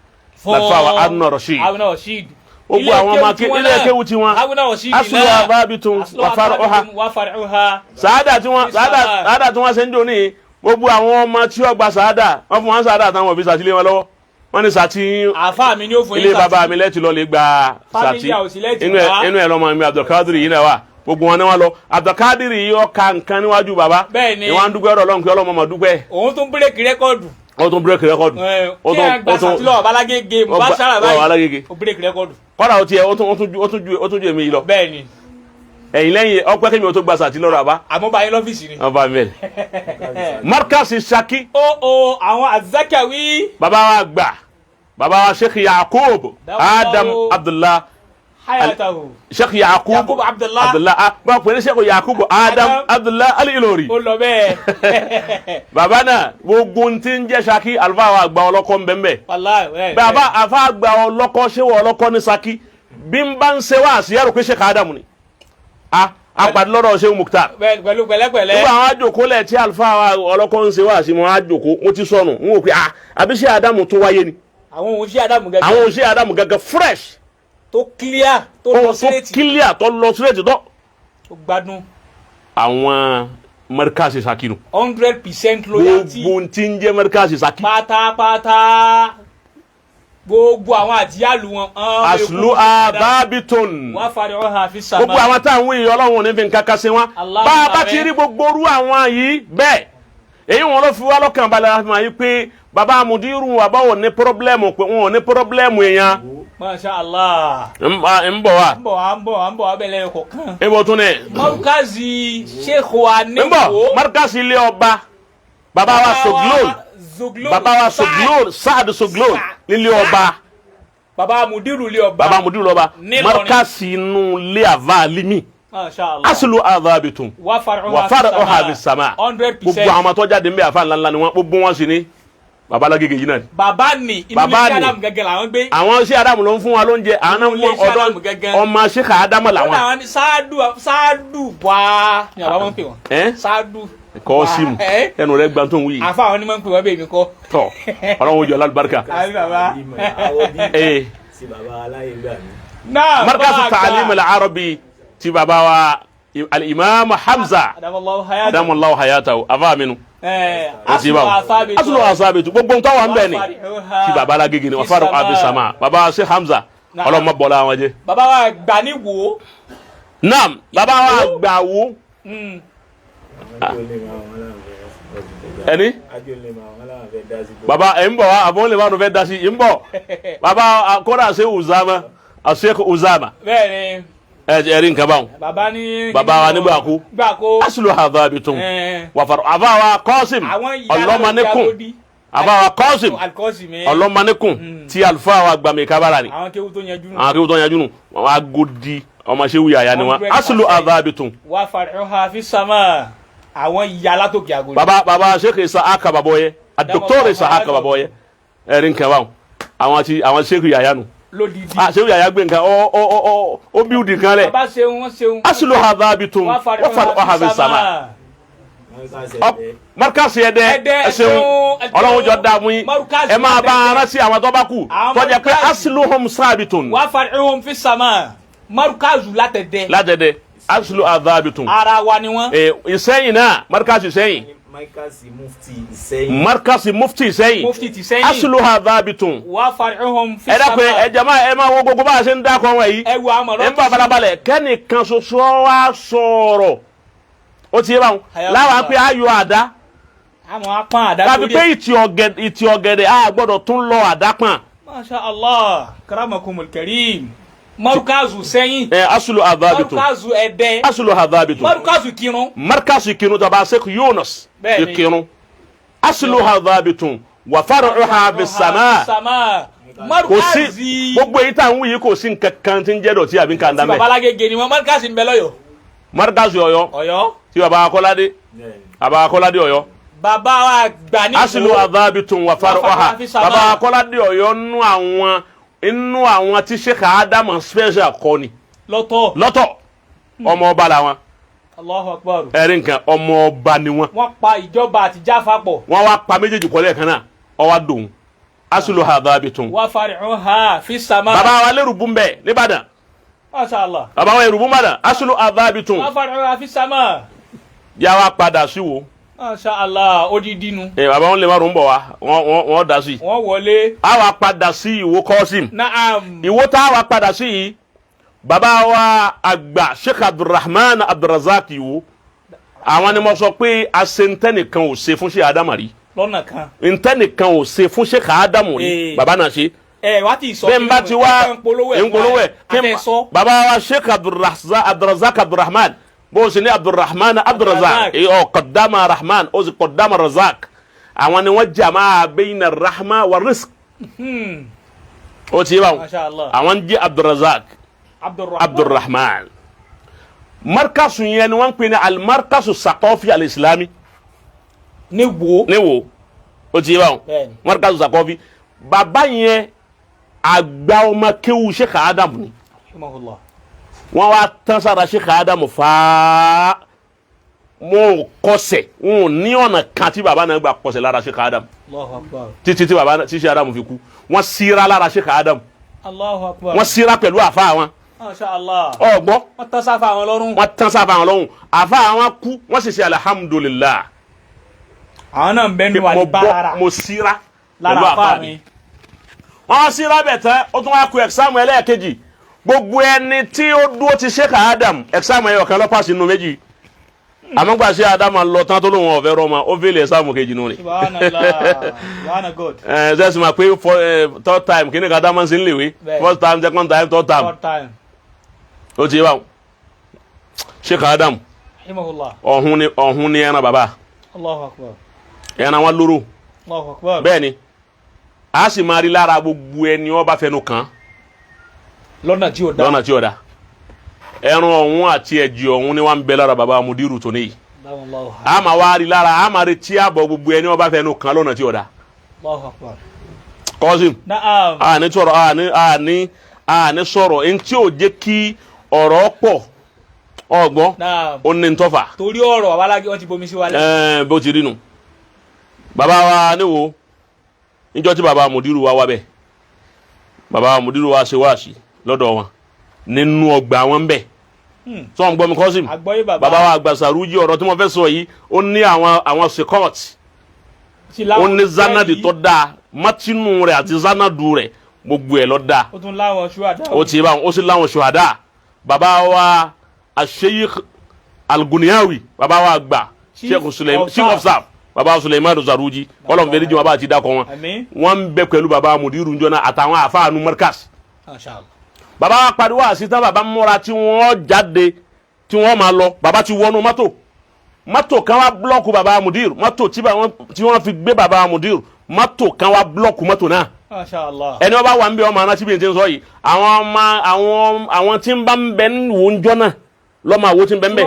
lafa wa Haruna Rashid. gbogbo àwọn ọmọ ilé kéwu tí wọn asluha dhabitun wa far'uha. sàádà tí wọ́n ṣe ń dò ní gbogbo àwọn ọmọ tí wọ́n gba sàádà wọ́n fún wọn sàádà táwọn òbí sàtìlẹ́ wọn lọ́wọ́ wọ́n ní sàtì àfa mi ni ó fún yín ilé bàbá mi lẹ́tì lọ lè gba sàtì inú ẹ̀ lọ́mọ mi Abdulkadir yìí náà wà gbogbo wọn ni wọ́n lọ Abdulkadir yìí ọ̀ka nǹkan níwájú bàbá bẹ́ẹ̀ni ìwọ̀n ń dúpẹ́ ọ̀rọ̀ Ọlọ́run kí ọlọ́mọ mọ̀ dúpẹ́. òun tún bírèkì rẹ́kọ̀dù. ó tún bírèkì rẹ́kọ̀dù. kí ẹ gba sàtìlọ́ Babala Gege mo bá sára báyìí ó bírèkì rẹ́kọ̀dù. kọ́dà ó tiẹ̀ ó tún ju èmi yìí lọ. bẹ́ẹ̀ni. ẹ̀yìn lẹ́yìn ọpẹ́ kí mi ò tó gba sàtìlọ́ rà bá. àmọ́ bá yín lọ́fíìsì ni. ọba mi bẹ́ẹ̀. Markaz Shaki. àwọn Azakawi. bàbá wa gbà baba wa Sheikh Yaqub Adam Abdullah hayatahu. Sheikh Yaqub Abdullah ba ko ni Sheikh Yaqub Adam Abdullah al-Ilori. ó lọ bẹ́ẹ̀. baba náà gbogbo ntin jẹ́ Shaki alfa wa gba oloko nbembe. wallahi baba afa gba oloko se wo oloko ní Shaki bí n bá ń ṣe wá sí yaro ko Sheikh Adam ni apàdé lọ́dọ̀ Sheikh Mukhtar. pẹ̀lú pẹ̀lẹ́pẹ̀lẹ́. nígbà àwọn àjòkó lẹ̀ tí alfa wa oloko ń ṣe wá sí mo àjòkó mo ti sọnù n wò pé àbí Sheikh Adam tó wáyé ni. àwọn òṣì Adamu gẹ́gẹ́ fresh tó clear tó lọ straight tó gbádùn. àwọn Markaz Shaki 100% loyalty. gbogbo tí ń jẹ́ Markaz Shaki. pátápátá gbogbo àwọn àdíyàlú wọn. asluha dhabitun. wa far'uha fi sama. gbogbo àwọn táwọn èèyàn Ọlọ́run ní fi nǹkan kan sí wọn. bá a bá ti rí gbogbo orú àwọn yìí bẹ́ẹ̀ èyí wọn ló fi wá lọ́kàn balẹ̀ láti máa yí pé baba mudiru wa báwo ní pọ́blẹ́mù pé wọn ò ní pọ́blẹ́mù èèyàn. Masha Allah. ń bọ̀ wá bẹ̀lẹ̀ ẹ̀kọ́ kan. ibo tún ní. Markazi Sheikh wa ní wo. Markazi ilé ọba baba wa Soglol bàbá wa Soglol Saad Soglol nílé ọba bàbá mudiru lé ọba bàbá mudiru ọba markasi inú lé àva alimi aslu adhabitun wa far'uha bis sama 100%. gbogbo àwọn tó jáde nbe àfa ńlá ni wọ́n gbogbo wọn sì ní Babala Gege yìí náà ni. bàbá ni inú ilé Adam gẹ́gẹ́ làwọn gbé. àwọn Sheikh Adam ló ń fún wa lóúnjẹ àwọn náà fún ọ̀dọ̀ ọmọ Sheikh Adam làwọn. àwọn ni sáádù wá ni àbá wọn pè wọn. sáádù kọ́ símù ẹnu rẹ̀ gbà tó ń wí. àfa àwọn ni máa ń pè wọ́n bẹ́ẹ̀ mi kọ́. tọ́ ọlọ́run jọ lálùbáríkà. àbí bàbá. sí bàbá aláyé gbà mí. náà markazu ta'alim al-arabi ti bàbá wa al-imam Hamza adamallahu hayatahu afa aminu. asulu asabitu gbogbo nǹkan wà ń bẹ ni ti Babala Gege ni wafaru abisama baba Sheikh Hamza ọlọmọ bọlá wọn jẹ. baba wa gbà ní wo. naam baba wa gbà wo. ẹni baba ẹ ń bọ̀ wa àbọ̀ lè má ló fẹ́ da sí i ń bọ̀ baba kódà Sheikh Uzama Sheikh Uzama. bẹ́ẹ̀ni. ẹ̀rí nǹkan báwọn. baba wa ní gbàkó asulu hadhabitun wafaru aba wa Qasim ọlọ́mọnìkùn aba wa Qasim ọlọ́mọnìkùn tí alifa wa gbàmí kábàrà ni. àwọn kéwù tó yanjú nù. wọn agodi ọmọ Shehu Yahya ni wọn asulu hadhabitun. wafaruha fi sama àwọn yàrá tó kí agodi. baba Sheikh Ishaq Baboye Dr. Ishaq Baboye ẹ̀rí nǹkan báwọn àwọn Shehu Yahya nù. lódìdí. Shehu Yahya gbé nǹkan ó bíúdì kan lẹ. bàbá ṣeun. asulu hadhabitun wafaruha fi sama. markasi ẹdẹ ẹsẹun Ọlọ́run jọ dààmú yín ẹ máa bá ara sí àwọn tó bá kù tọjá pé asluhum sabitun. wafaruhum fi sama markazu látẹ̀dẹ̀ aslu hadhabitun. ara wa ni wọn. Ìsẹ́yìn náà markasi Ìsẹ́yìn. markasi mufti Ìsẹ́yìn. aslu hadhabitun. wafaruhum fi ẹ sama. dákun ẹ jama ẹ máa wo gbogbo bá a ṣe ń dákọ wọn yìí. ẹ wo àmọ̀ràn. ẹ ń bá balabalẹ̀ kẹ́nìkan ṣoṣo wa sọ̀rọ̀ ó ti yé báwọn láwọn pé ayọ̀ àdá àwọn apá àdá tàbí pé ìtì ọ̀gẹ̀dẹ̀ a gbọ́dọ̀ tún lọ àdá pọ̀n. masha Allah karamakumul karim markazu sẹ́yìn. asulu hadhabitun markazu ẹdẹ. asulu hadhabitun markazu kinu taba Sheikh Yunus Kirun asulu hadhabitun wa far'uha bis sama. markazi gbogbo èyí tá à ń wí yìí kò sí nǹkan kan tí ń jẹ́ dọ̀tí àbí nǹkan dámẹ́. Babala Gege ni wọn markazi ń bẹ lọ́yọ̀. markazi Ọ̀yọ́ tí baba Akọ́ládé Ọ̀yọ́. bàbá wa gbà ní. asulu hadhabitun wa far'uha baba Akọ́ládé Ọ̀yọ́ inú àwọn tí Sheikh Adam special kọ́ ni. lọ́tọ̀ ọmọ ọba làwọn. Allahu Akbar. ẹ̀rí nǹkan ọmọ ọba ni wọn. wọ́n pa ìjọba àti Jáfà pọ̀. wọ́n wá pa méjèèjì kọ́ lẹ́ẹ̀kan náà ọwọ́ dòun. asulu hadhabitun. wa far'uha fi sama. baba wa lérò búnbẹ nìbàdàn. masha Allah. baba wa lérò búnbàdàn asulu hadhabitun. wa far'uha fi sama. yà wá padà sí wo. masha Allah odidi nu. baba wọn lè má rún bọ̀ wá wọ́n dá sí. wọ́n wọlé. a wá padà sí ìwó Qasim. naam. ìwó tá a wá padà sí yìí baba wa àgbà Sheikh Abdulrahman Abdulrazak ìwó àwọn ni mo sọ pé asentẹnìkan ò ṣe fún Sheikh Adamu rí. lọ́nà kan. ntẹnìkan ò ṣe fún Sheikh Adamu rí baba náà ṣe. wá ti sọ bẹ́ẹ̀ n bá ti wá nkpolówó ẹ̀ baba wa Sheikh Abdulrazak Abdulrahman bó o sì ní Abdulrahman Abdulrazak qaddama Rahman ó sì qaddama Razak àwọn ni wọ́n jamaa bayna rahma wa rizq. ó ti yé báwọn àwọn jẹ́ Abdulrazak Abdulrahman markasu yẹn ni wọ́n pè ní alimarkasu Saqafi al-Islami. ne wo ó ti yé báwọn markasu Saqafi baba yẹn àgbà ọmọ kéwù Sheikh Adam ni wọ́n wá tán sára Sheikh Adam fàá wọn kọsẹ̀ wọn ní ọ̀nà kan tí baba náà gbà kọsẹ̀ lára Sheikh Adam títí tí baba tí Sheikh Adam fi kú wọ́n síra lára Sheikh Adam wọ́n síra pẹ̀lú àfa wọn. Masha Allah. ọgbọ́n wọ́n tán sáfà àwọn lọ́rùn. àfa àwọn kú wọ́n sì ṣe alhamdulillah. àwọn náà ń bẹ nínú àdìbára. mo síra lára àfa mi. wọ́n síra bẹ̀ tán ó tún wá ku ẹ̀sámù ẹlẹ́ẹ̀kejì gbogbo ẹni tí ó dúró ti Sheikh Adam ẹ̀sámù ẹ̀yọ̀ kan lọ́pàá sínú méjì àmọ́ gba Sheikh Adam lọ tán tó lóun ọ̀fẹ́ rọ́ọ̀mà ó fẹ́lẹ̀ ẹ̀sámù kejì nù ni. ṣe ma pé third time kí ni ká dá máa ń sin léwe first time second time third time. ó ti yé wa Sheikh Adam ọ̀hún ni ẹran bàbá ẹran wọn lóró bẹ́ẹ̀ ni a sì máa rí lára gbogbo ẹni ó bá fẹnu kàn lọ́nà tí ó dá ẹran ọ̀hún àti ẹ̀jẹ̀ ọ̀hún ni wọ́n ń bẹ lára baba mudiru tó níyì a máa wá rí lára a máa rí tí àbọ̀ gbogbo ẹni ó bá fẹnu kàn lọ́nà tí ó dá kọ́sìm àní sọ̀rọ̀ ẹni tí ò jẹ́ kí ọ̀rọ̀ pọ̀ ọgbọ́n ó ní ntọ́fà torí ọ̀rọ̀ Babala wọ́n ti bomi sí wálẹ̀ bó ti rí nu baba wa níwò níjọ́ tí baba mudiru wa wá bẹ́ẹ̀ baba mudiru wa ṣe wáàsí lọ́dọ̀ wọn nínú ọgbà wọn bẹ́ẹ̀ sọ wọn gbọ́ mi kọ́sìm baba wa Agbasaruji ọ̀rọ̀ tí mo fẹ́ sọ yìí ó ní àwọn sekọ́t ó ní zanadi tó dáa matinu rẹ̀ àti zanadu rẹ̀ gbogbo ẹ̀ ló dáa ó tún láwọn ṣuhada ó ti bá ó sì láwọn ṣuhada baba wa Sheikh Al-Guniyawi baba wa gba Sheikh of Staff baba Suleiman Zaruji ọlọ́run fẹ́ẹ́ díjọ́ baba àti dákọ̀ wọn wọ́n ń bẹ pẹ̀lú baba mudiru njọ́nà àtàwọn àfáànù markas baba wa pariwo àsìtá baba múra tí wọ́n jáde tí wọ́n máa lọ baba ti wọnú mọ́tò kan wá blọ́ọ̀kù baba mudiru mọ́tò tí wọ́n fi gbé baba mudiru mọ́tò kan wá blọ́ọ̀kù mọ́tò náà ẹni wọ́n bá wà ń bẹ ọmọ aná síbi tí ń sọ yìí àwọn tí ń bá ń bẹ ń wò ń jọ náà lọ́mọ àwo tí ń bẹ ń bẹ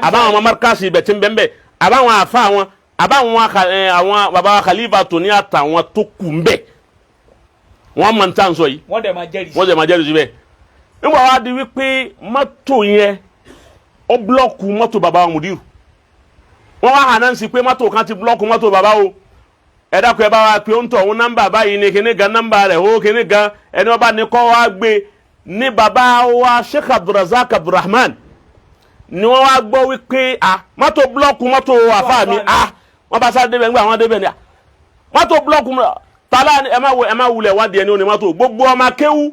àbáwọn ọmọ markas ibẹ̀ tí ń bẹ ń bẹ àbáwọn àfa àwọn àwọn baba khalifa tó ní àtàwọn tó kù ń bẹ wọ́n máa ń tà ń sọ yìí wọ́n dẹ̀ máa jẹ́rìí síbẹ̀ nígbà wá di wípé mọ́tò yẹn ó blọ́ọ̀kù mọ́tò baba mudiru wọ́n wá hàn náà sí pé mọ́tò kan ti blọ́ọ̀kù mọ́tò baba o ẹ dákun ẹ bá wa pé ó ń tọ̀ òun nọ́mbà báyìí ni kíní gan nọ́mbà rẹ̀ ó kíní gan ẹni wọ́n bá ní kọ́ wá gbé ní baba wa Sheikh Abdurrahman ni wọ́n wá gbọ́ wípé mọ́tò blọ́ọ̀kù mọ́tò àfáà mi wọ́n bá sáré débẹ̀ nígbà wọ́n débẹ̀ ni mọ́tò blọ́ọ̀kù tala ẹ má wulẹ̀ wá di ẹni oní mọ́tò gbogbo ọmọ akéwú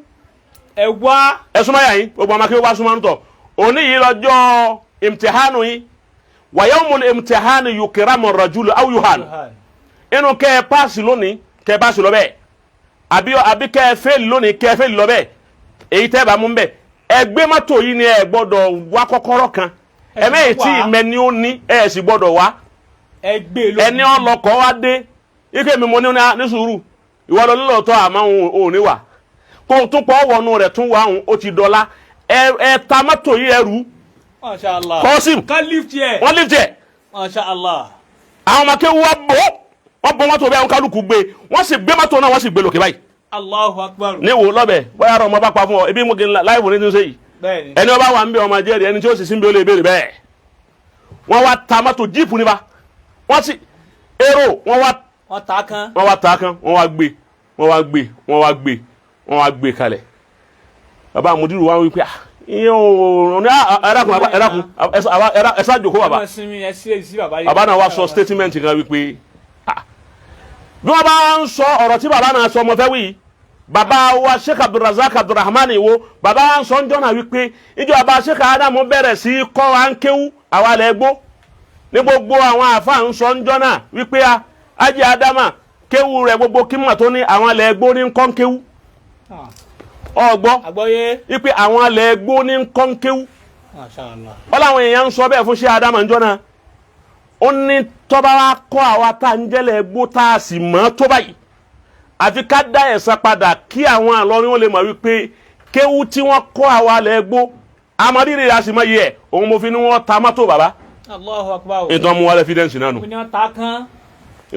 ẹ wá ẹ súnmọ́ yà yín gbogbo ọmọ akéwú bá súnmọ́ ń tọ̀ òní yìí lọ́jọ́ imtihanu yìí wa yawmul imtihani yukramu rajulu aw yuhanu inú kẹ́ ẹ paasi lónìí kẹ́ ẹ paasi lọ bẹ́ẹ̀ àbí kẹ́ ẹ fẹ́ẹ̀lì lónìí kẹ́ ẹ fẹ́ẹ̀lì lọ bẹ́ẹ̀ èyí tẹ́ bá mú bẹ́ẹ̀ ẹ gbé mọ́tò yìí ni ẹ gbọ́dọ̀ wá kọ́kọ́rọ́ kan ẹ mẹ́yìí tí mẹ́ni ó ní ẹ sì gbọ́dọ̀ wá ẹni ọlọ́kọ̀ wá dé ike mi mo ní sùúrù ìwọ lọ lọ́tọ̀ àmọ́ òun ní wà kó o tún pọ̀ wọnú rẹ̀ tún wà òun ó ti dọ́lá ẹ ta mọ́tò yìí ẹrú Masha Allah kọ́sìm wọ́n lift yẹ Masha Allah àwọn ọmọ akéwù wa wọ́n bọ́ mọ́tò bẹ́ẹ̀ kálukú gbé wọ́n sì gbé mọ́tò náà wọ́n sì gbé lókè báyìí Allahu Akbar ní wo lọ́bẹ̀ bóyá ọmọ bá pa fún ọ ebi mo kì í láìwò ní ti ń ṣe yìí ẹni ọba wà ń bẹ ọmọ jẹ́rìí ẹni tí ó sì sí ń bẹ ó lè béèrè bẹ́ẹ̀ wọ́n wá ta mọ́tò jíìpù nípa wọ́n sì èrò wọ́n wá ta kan wọ́n wá gbé kalẹ̀ baba mudiru wa wí pé ìyẹn ò ní ẹ̀rákùn ẹ̀sá jòkó baba baba náà wá sọ statement kan wípé bí wọ́n bá ń sọ ọ̀rọ̀ tí baba náà sọ ọmọ fẹ́ wí baba wa Sheikh Abdurrahman wo baba wa ń sọ ń jọ́nà wípé ìjọba Sheikh Adamu bẹ̀rẹ̀ sí kọ́ wa ń kéwú àwa lẹ́ gbó ní gbogbo àwọn àfa ń sọ ń jọ́nà wípé ajé Adama kéwú rẹ̀ gbogbo kímọ̀ tó ní àwọn lẹ́ gbó ní kọ́ ń kéwú ọgbọ́ wípé àwọn lẹ́ gbó ní kọ́ ń kéwú wọ́n làwọn èèyàn ń sọ bẹ́ẹ̀ fún Sheikh Adama ń jọ́nà ó ní tọ́ba wa kọ́ àwa tá ń jẹ́lẹ̀ gbó tá a sì mọ́ tó báyìí àfi ká dá ẹ̀san padà kí àwọn àlọ́rin ó lè mọ̀ wípé kéwú tí wọ́n kọ́ àwa lẹ́ gbó amadiri a sì mọ yẹ òun mo fi ní wọ́n ta mọ́tò bàbá Allahu Akbar ìtàn mú wa evidence náà nù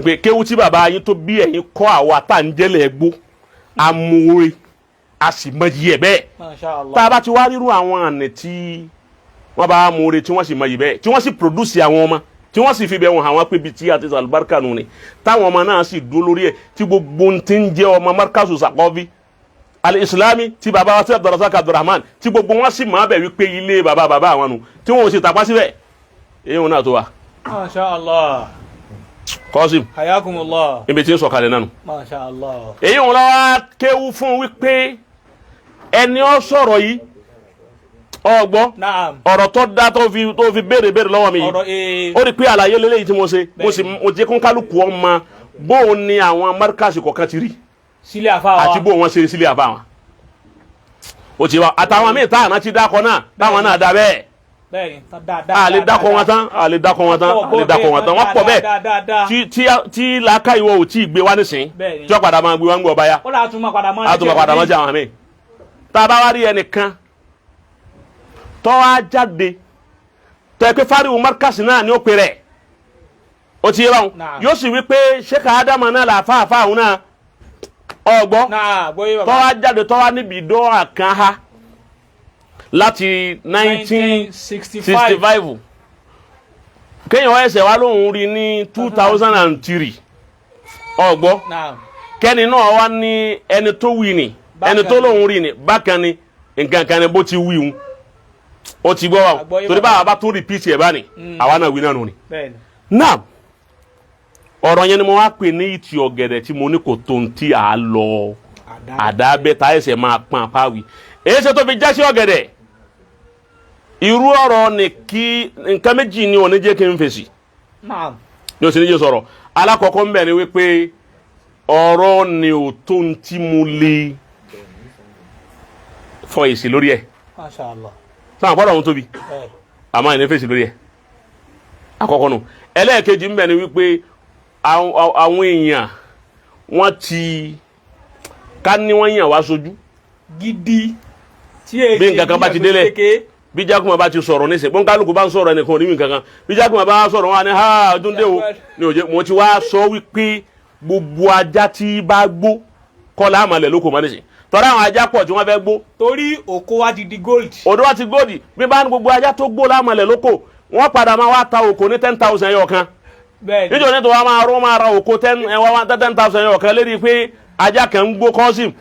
pé kéwú tí bàbá yín tó bí ẹ̀yin kọ́ àwa tá ń jẹ́lẹ̀ gbó amóore a sì mọ yẹ bẹ́ẹ̀ tá a bá ti wá rírú àwọn àna tí wọ́n bá amóore tí wọ́n sì mọ yẹ bẹ́ẹ̀ tí wọ́n sì produce àwọn ọmọ tí wọ́n sì fi bẹ̀ wọ́n àwọn pé bíi tí àti alibarika nù ni táwọn ọmọ náà sì dúró lórí ẹ̀ tí gbogbo ń ti ń jẹ́ ọmọ markazu Saqafi al-Islami tí baba wa Sheikh Abdurrahman tí gbogbo wọn sì máa bẹ̀ wípé ilé baba àwọn nù tí wọn ò sì tàpá síbẹ̀ èyí wọn náà tó wa. Masha Allah Qasim hayakumullah ibi tí ń sọ̀kalẹ̀ nánu. Masha Allah èyí wọn lọ́wọ́ kéwú fún wípé ẹni ó sọ̀rọ̀ yìí ọgbọ́ ọ̀rọ̀ tó dá tó fi béèrè lọ́wọ́ mi yìí ó rí pé àlàyé lélẹ́yìí tí mo ṣe mo jẹ́ kó kálukú ọmọ bóun ni àwọn markasi kọ̀ọ̀kan ti rí sílé àfa wa àti bóun wọn ṣe sílé àfa wọn ó ti wá àtàwọn míì tá àná ti dákọ náà táwọn náà dá bẹ́ẹ̀ bẹ́ẹ̀ni a lè dákọ̀ wọn tán wọ́n pọ̀ bẹ́ẹ̀ tí làákà ìwọ ò tí ì gbé wá nísìn tí wọ́n padà máa gbé wá ń gbọ́ báyà ó là tún máa padà máa jẹ́ àwọn àmì tá a bá wá rí ẹnìkan tó wá jáde tó yẹ pé fáríwù markasi náà ni ó pè rẹ̀ ó ti yé wọn yóò sì wí pé Sheikh Adama náà là fáfá òun náà ọgbọ́ tó wá jáde tó wá níbi ìdánwò kan ha láti 1965 kéèyàn ẹsẹ̀ wá lóhùn rí ní 2003 ọgbọ́ kẹ́ni náà wá ní ẹni tó wí ni ẹni tó lóhùn rí ni bákan ni nǹkan kan ni bó ti wí un ó ti gbọ́ wa torí báwa bá tún repeat ẹ̀ bá ní àwa náà wí náà nù ni. náà ọ̀rọ̀ yẹn ni mo wá pè ní ìtì ọ̀gẹ̀dẹ̀ tí mo ní kò tó ń tí a lọ àdábẹ́ tá ẹsẹ̀ máa pọn apáwì èyí ṣe tó fi já sí ọ̀gẹ̀dẹ̀ irú ọ̀rọ̀ ni kí nǹkan méjì ni ò ní jẹ́ kí n fèsì ní òsì ní jẹ́ sọ̀rọ̀ alákọ̀ọ́kọ́ ń bẹ̀ ni wípé ọ̀rọ̀ ni ò tó ń tí mo lè fọ èsì lórí ẹ̀ sáà gbọ́dọ̀ ohun tóbi àmọ́ ìní fèsì lórí ẹ̀ àkọ́kọ́ nù ẹlẹ́ẹ̀kejì ń bẹ̀ ni wípé àwọn èèyàn wọ́n ti ká ní wọ́n yàn wá sójú gidi bí nǹkan kan bá ti délẹ̀ bí Jaqman bá ti sọ̀rọ̀ ní sẹ́gbọ́n kálukú bá ń sọ̀rọ̀ ẹnìkan ní nǹkan kan bí Jaqman bá sọ̀rọ̀ wọn ni ha ọdún dé o ní òjò mo ti wá sọ wípé gbogbo ajá tí bá gbó kọ́lá àmàlẹ̀ lóko mọ́ nísìn tọ́lá àwọn ajá pọ̀ tí wọ́n fẹ́ gbó. torí òkò wa ti di gold. òdo wa ti gold bí bá ń gbogbo ajá tó gbó láàmàlẹ̀ lóko wọ́n padà máa wá ta òkò ní 10,000 ẹyọ kan. bẹ́ẹ̀ni níjọ́ ní tó wá máa rún máa ra òkò 10,000 ẹyọ kan lérí pé ajá kan ń gbó kọ́sìm.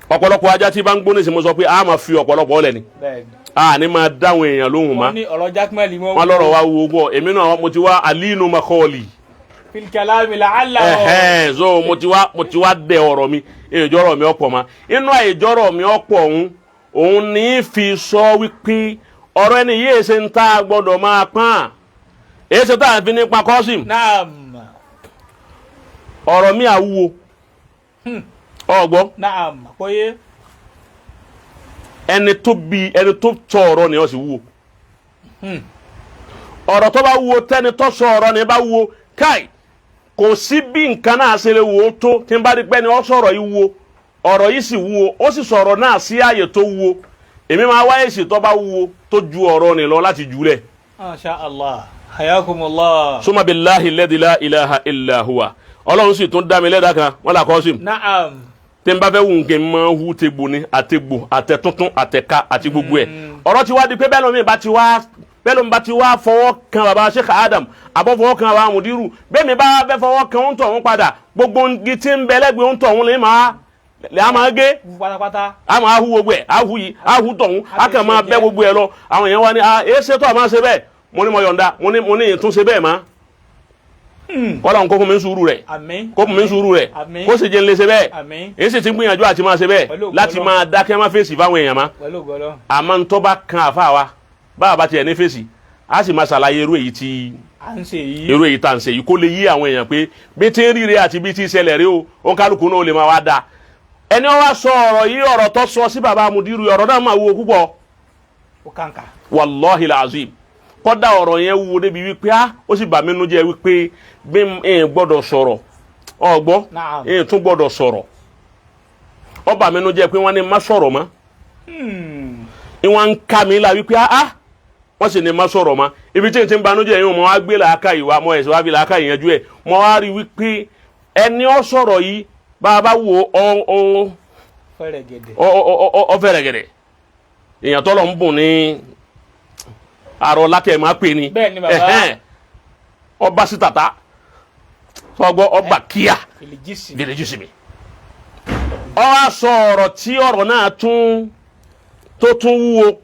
ọ̀pọ̀lọpọ̀ ajá tí bá ń gbó ní ìsìnkú sọ pé a máa fi ọ̀pọ̀lọpọ̀ ọ̀lẹ̀ ni. a ní máa dáhùn èèyàn lóhùn má. wọ́n ní ọ̀rọ̀ Jaqman limọ́. wọ́n lọ́rọ̀ wa wo gbọ́ èmi náà mo ti wá alínú makọ́ọ̀lì. filkalami la'alla. so mo ti wá dẹ ọ̀rọ̀ mi ìjọ́rọ̀ mi ọ̀pọ̀ ma inú ìjọ́rọ̀ mi ọ̀pọ̀ òun ní fi sọ wípé ọ̀rọ̀ ẹni yéé ṣe ń tá gbọ́dọ̀ máa pọ́n èyí ṣe tá à ń fi nípa kọ́sìm. naam. ọ̀rọ̀ mi àwúwo ọgbọ́. naam àpọ́yé. ẹni tó tọ ọ̀rọ̀ ni ó sì wúwo. ọ̀rọ̀ tó bá wúwo tẹ́ni tó sọ ọ̀rọ̀ ni bá wúwo káì kò sí bí nǹkan náà ṣe lè wò ó tó tí n bá rí pé ni ó sọ̀rọ̀ yìí wúwo ọ̀rọ̀ yìí sì wúwo ó sì sọ̀rọ̀ náà sí ààyè tó wúwo èmi máa wáyé sí tó bá wúwo tó ju ọ̀rọ̀ ni lọ láti jùlẹ̀. masha allah hayakumullah. suma billahi alladhi la ilaha illa huwa ọlọ́run sì tún dá mi lẹ́dàá kan wọ́n là kọ́ sí. naam. tí n bá fẹ́ wù nkè máa hu tegbò ni àtegbò àtẹ̀tuntun àtẹ̀ka àti gbogbo ẹ̀ ọ̀rọ̀ ti wá di pé bẹ́ẹ̀ lómi bá ti wá fọwọ́ kan baba Sheikh Adam àbọ̀ fọwọ́ kan baba Mudiru bẹ́ẹ̀ mi bá fẹ́ fọwọ́ kan ń tọ̀ ń padà gbogbo ngi tí ń bẹ lẹ́gbẹ̀ẹ́ ń tọ̀ ń lè máa gé a máa hu gbogbo ẹ̀ a hu yìí a hu tọ̀hún a kàn máa bẹ́ gbogbo ẹ̀ lọ àwọn èèyàn wá ní èé ṣe tó a máa ṣe bẹ́ẹ̀ mo ní mo yọ̀ǹda mo ní ìtún ṣe bẹ́ẹ̀ má kọ́lá kó fún mi sùúrù rẹ̀ kó fún mi sùúrù rẹ̀ kó sì jẹ́ ń lè ṣe bẹ́ẹ̀ èyí sì ti ń gbìyànjú àti máa ṣe bẹ́ẹ̀ láti máa dákẹ́ má fèsì fáwọn èèyàn má àmọ́ ń tọ́ bá kan àfa wa báwa bá tiẹ̀ ní fèsì a sì máa ṣàlàyé irú èyí tá à ń ṣe yìí kó lè yí àwọn èèyàn pé bí tí ń ríre àti bí tí ń ṣẹlẹ̀ rí o ó ń kálukú náà ó lè máa wá da ẹni ó wá sọ ọ̀rọ̀ yìí ọ̀rọ̀ tó sọ sí baba Mudiru ọ̀rọ̀ náà máa wúwo púpọ̀ wàláhi làzim kọ́dà ọ̀rọ̀ yẹn wúwo débi wípé ó sì bà mí nú jẹ́ wípé bí n gbọ́dọ̀ sọ̀rọ̀ ọ̀gbọ́ n tún gbọ́dọ̀ sọ̀rọ̀ ó bà mí nú jẹ́ pé wọ́n ní má sọ̀rọ̀ mọ́ ìwọ̀n ń ká mi la wípé wọ́n sì ní má sọ̀rọ̀ mọ́ ibi tí n ti ń banújẹ́ yìí mo wá gbé làákà yìí wá mo ẹ̀sìn wá fi làákà yìí yanjú ẹ̀ mo wá rí wípé ẹni ó sọ̀rọ̀ yìí bá a bá wo ọ fẹ́rẹ̀gẹ̀dẹ̀ èèyàn tọ́lọ̀ ń bùn ní àrò lákẹ́ máa pè ní ọba sí tàtà sọgbọ́ ọba kíá fìlìjísì mi ọ wá sọ ọ̀rọ̀ tí ọ̀rọ̀ náà tó tún wúwo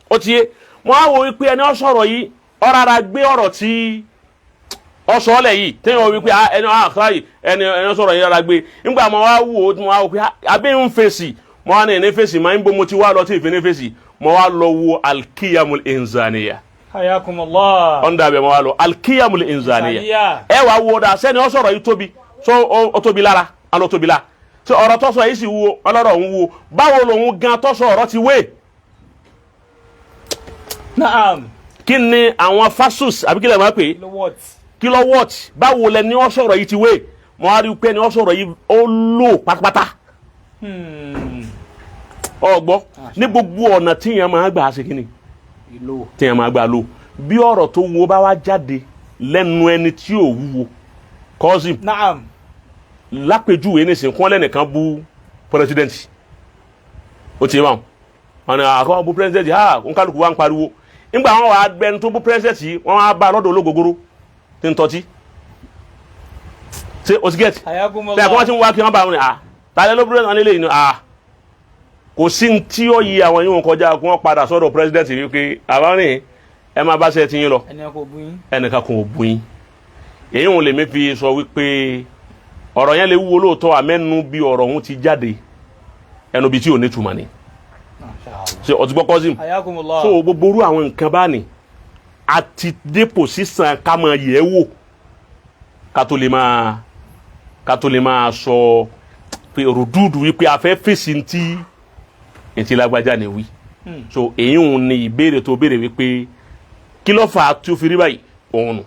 ó ti yé wọ́n á wo wípé ẹni ó sọ̀rọ̀ yìí ó rárá gbé ọ̀rọ̀ tí ó sọ ọ́lẹ̀ yìí téèyàn wípé ẹni àkàrà ẹni ó sọ̀rọ̀ yìí rárá gbé nígbà mo wá wò ó mo wá wò pé abẹ́ ń fèsì mo wá ní fèsì máa ń bó mo ti wá lọ tí ìfẹ́ ní fèsì mo wá lọ wo alkiyamul inzaniya. hayakumullah. ọ̀ndà bẹ̀ mo wá lọ alkiyamul inzaniya. ẹ wá wo dáa sẹ́ni ó sọ̀rọ̀ yìí tóbi ó tóbi lára aló tóbi lára tí ọ̀rọ̀ tó sọ yìí sì wo ọlọ́rọ̀ ń wo báwo lòun gan tó sọ ọ̀rọ̀ ti wé naam. kí ni àwọn fasus àbí kí lè máa pè kilowatt báwo lẹ ní ó sọ̀rọ̀ yìí ti wé mo á rí pé ní ó sọ̀rọ̀ yìí ó lò pátápátá ọgbọ́ ní gbogbo ọ̀nà tí yẹn máa gbà ṣe kí ni tí yẹn máa gbà lò bí ọ̀rọ̀ tó wo bá wá jáde lẹ́nu ẹni tí ò wúwo kọ́sìm naam. lápèjúwe nísìnyí kún lẹ́nìkan bú pírẹsidẹ́ǹtì ó ti wà wọn ni àkọ́ bú pírẹsidẹ́ǹtì ń kálukú wa ń pariwo nígbà wọn wà gbẹni tó bú pírẹsidẹ́ǹtì wọn wá bá lọ́dọ̀ ológogoro tí ń tọ́tí ṣe o ti gẹ̀ẹ́tì bẹ́ẹ̀ kí wọ́n ti ń wá kí wọ́n bá wọn ni tàlẹ́ ló pírẹsidẹ́ǹtì lélẹ́yìn ni kò sí tí ó yí àwọn yìí wọn kọjá kí wọ́n padà sọ́dọ̀ pírẹsidẹ́ǹtì wípé àwọn rìn ẹ máa bá ṣe ti yín lọ ẹnìkan kò bú yín èyí wọn lè mí fi sọ wípé ọ̀rọ̀ yẹn lè wúwo lóòótọ́ àmẹ́nu bí ọ̀rọ̀ òun ti jáde ẹnu bí tí ò ní túmọ̀ ni ṣe ọtí gbọ́ kọ́sìm so gbogbo orú àwọn nǹkan bá ní àti dépò sísan ká máa yẹ̀ wò ká tó lè máa sọ pé ròdúdú wípé a fẹ́ fèsì ntí lágbájá ni wí so èyí òun ni ìbéèrè tó béèrè wípé kí ló fà á tí ó fi rí báyìí òun nù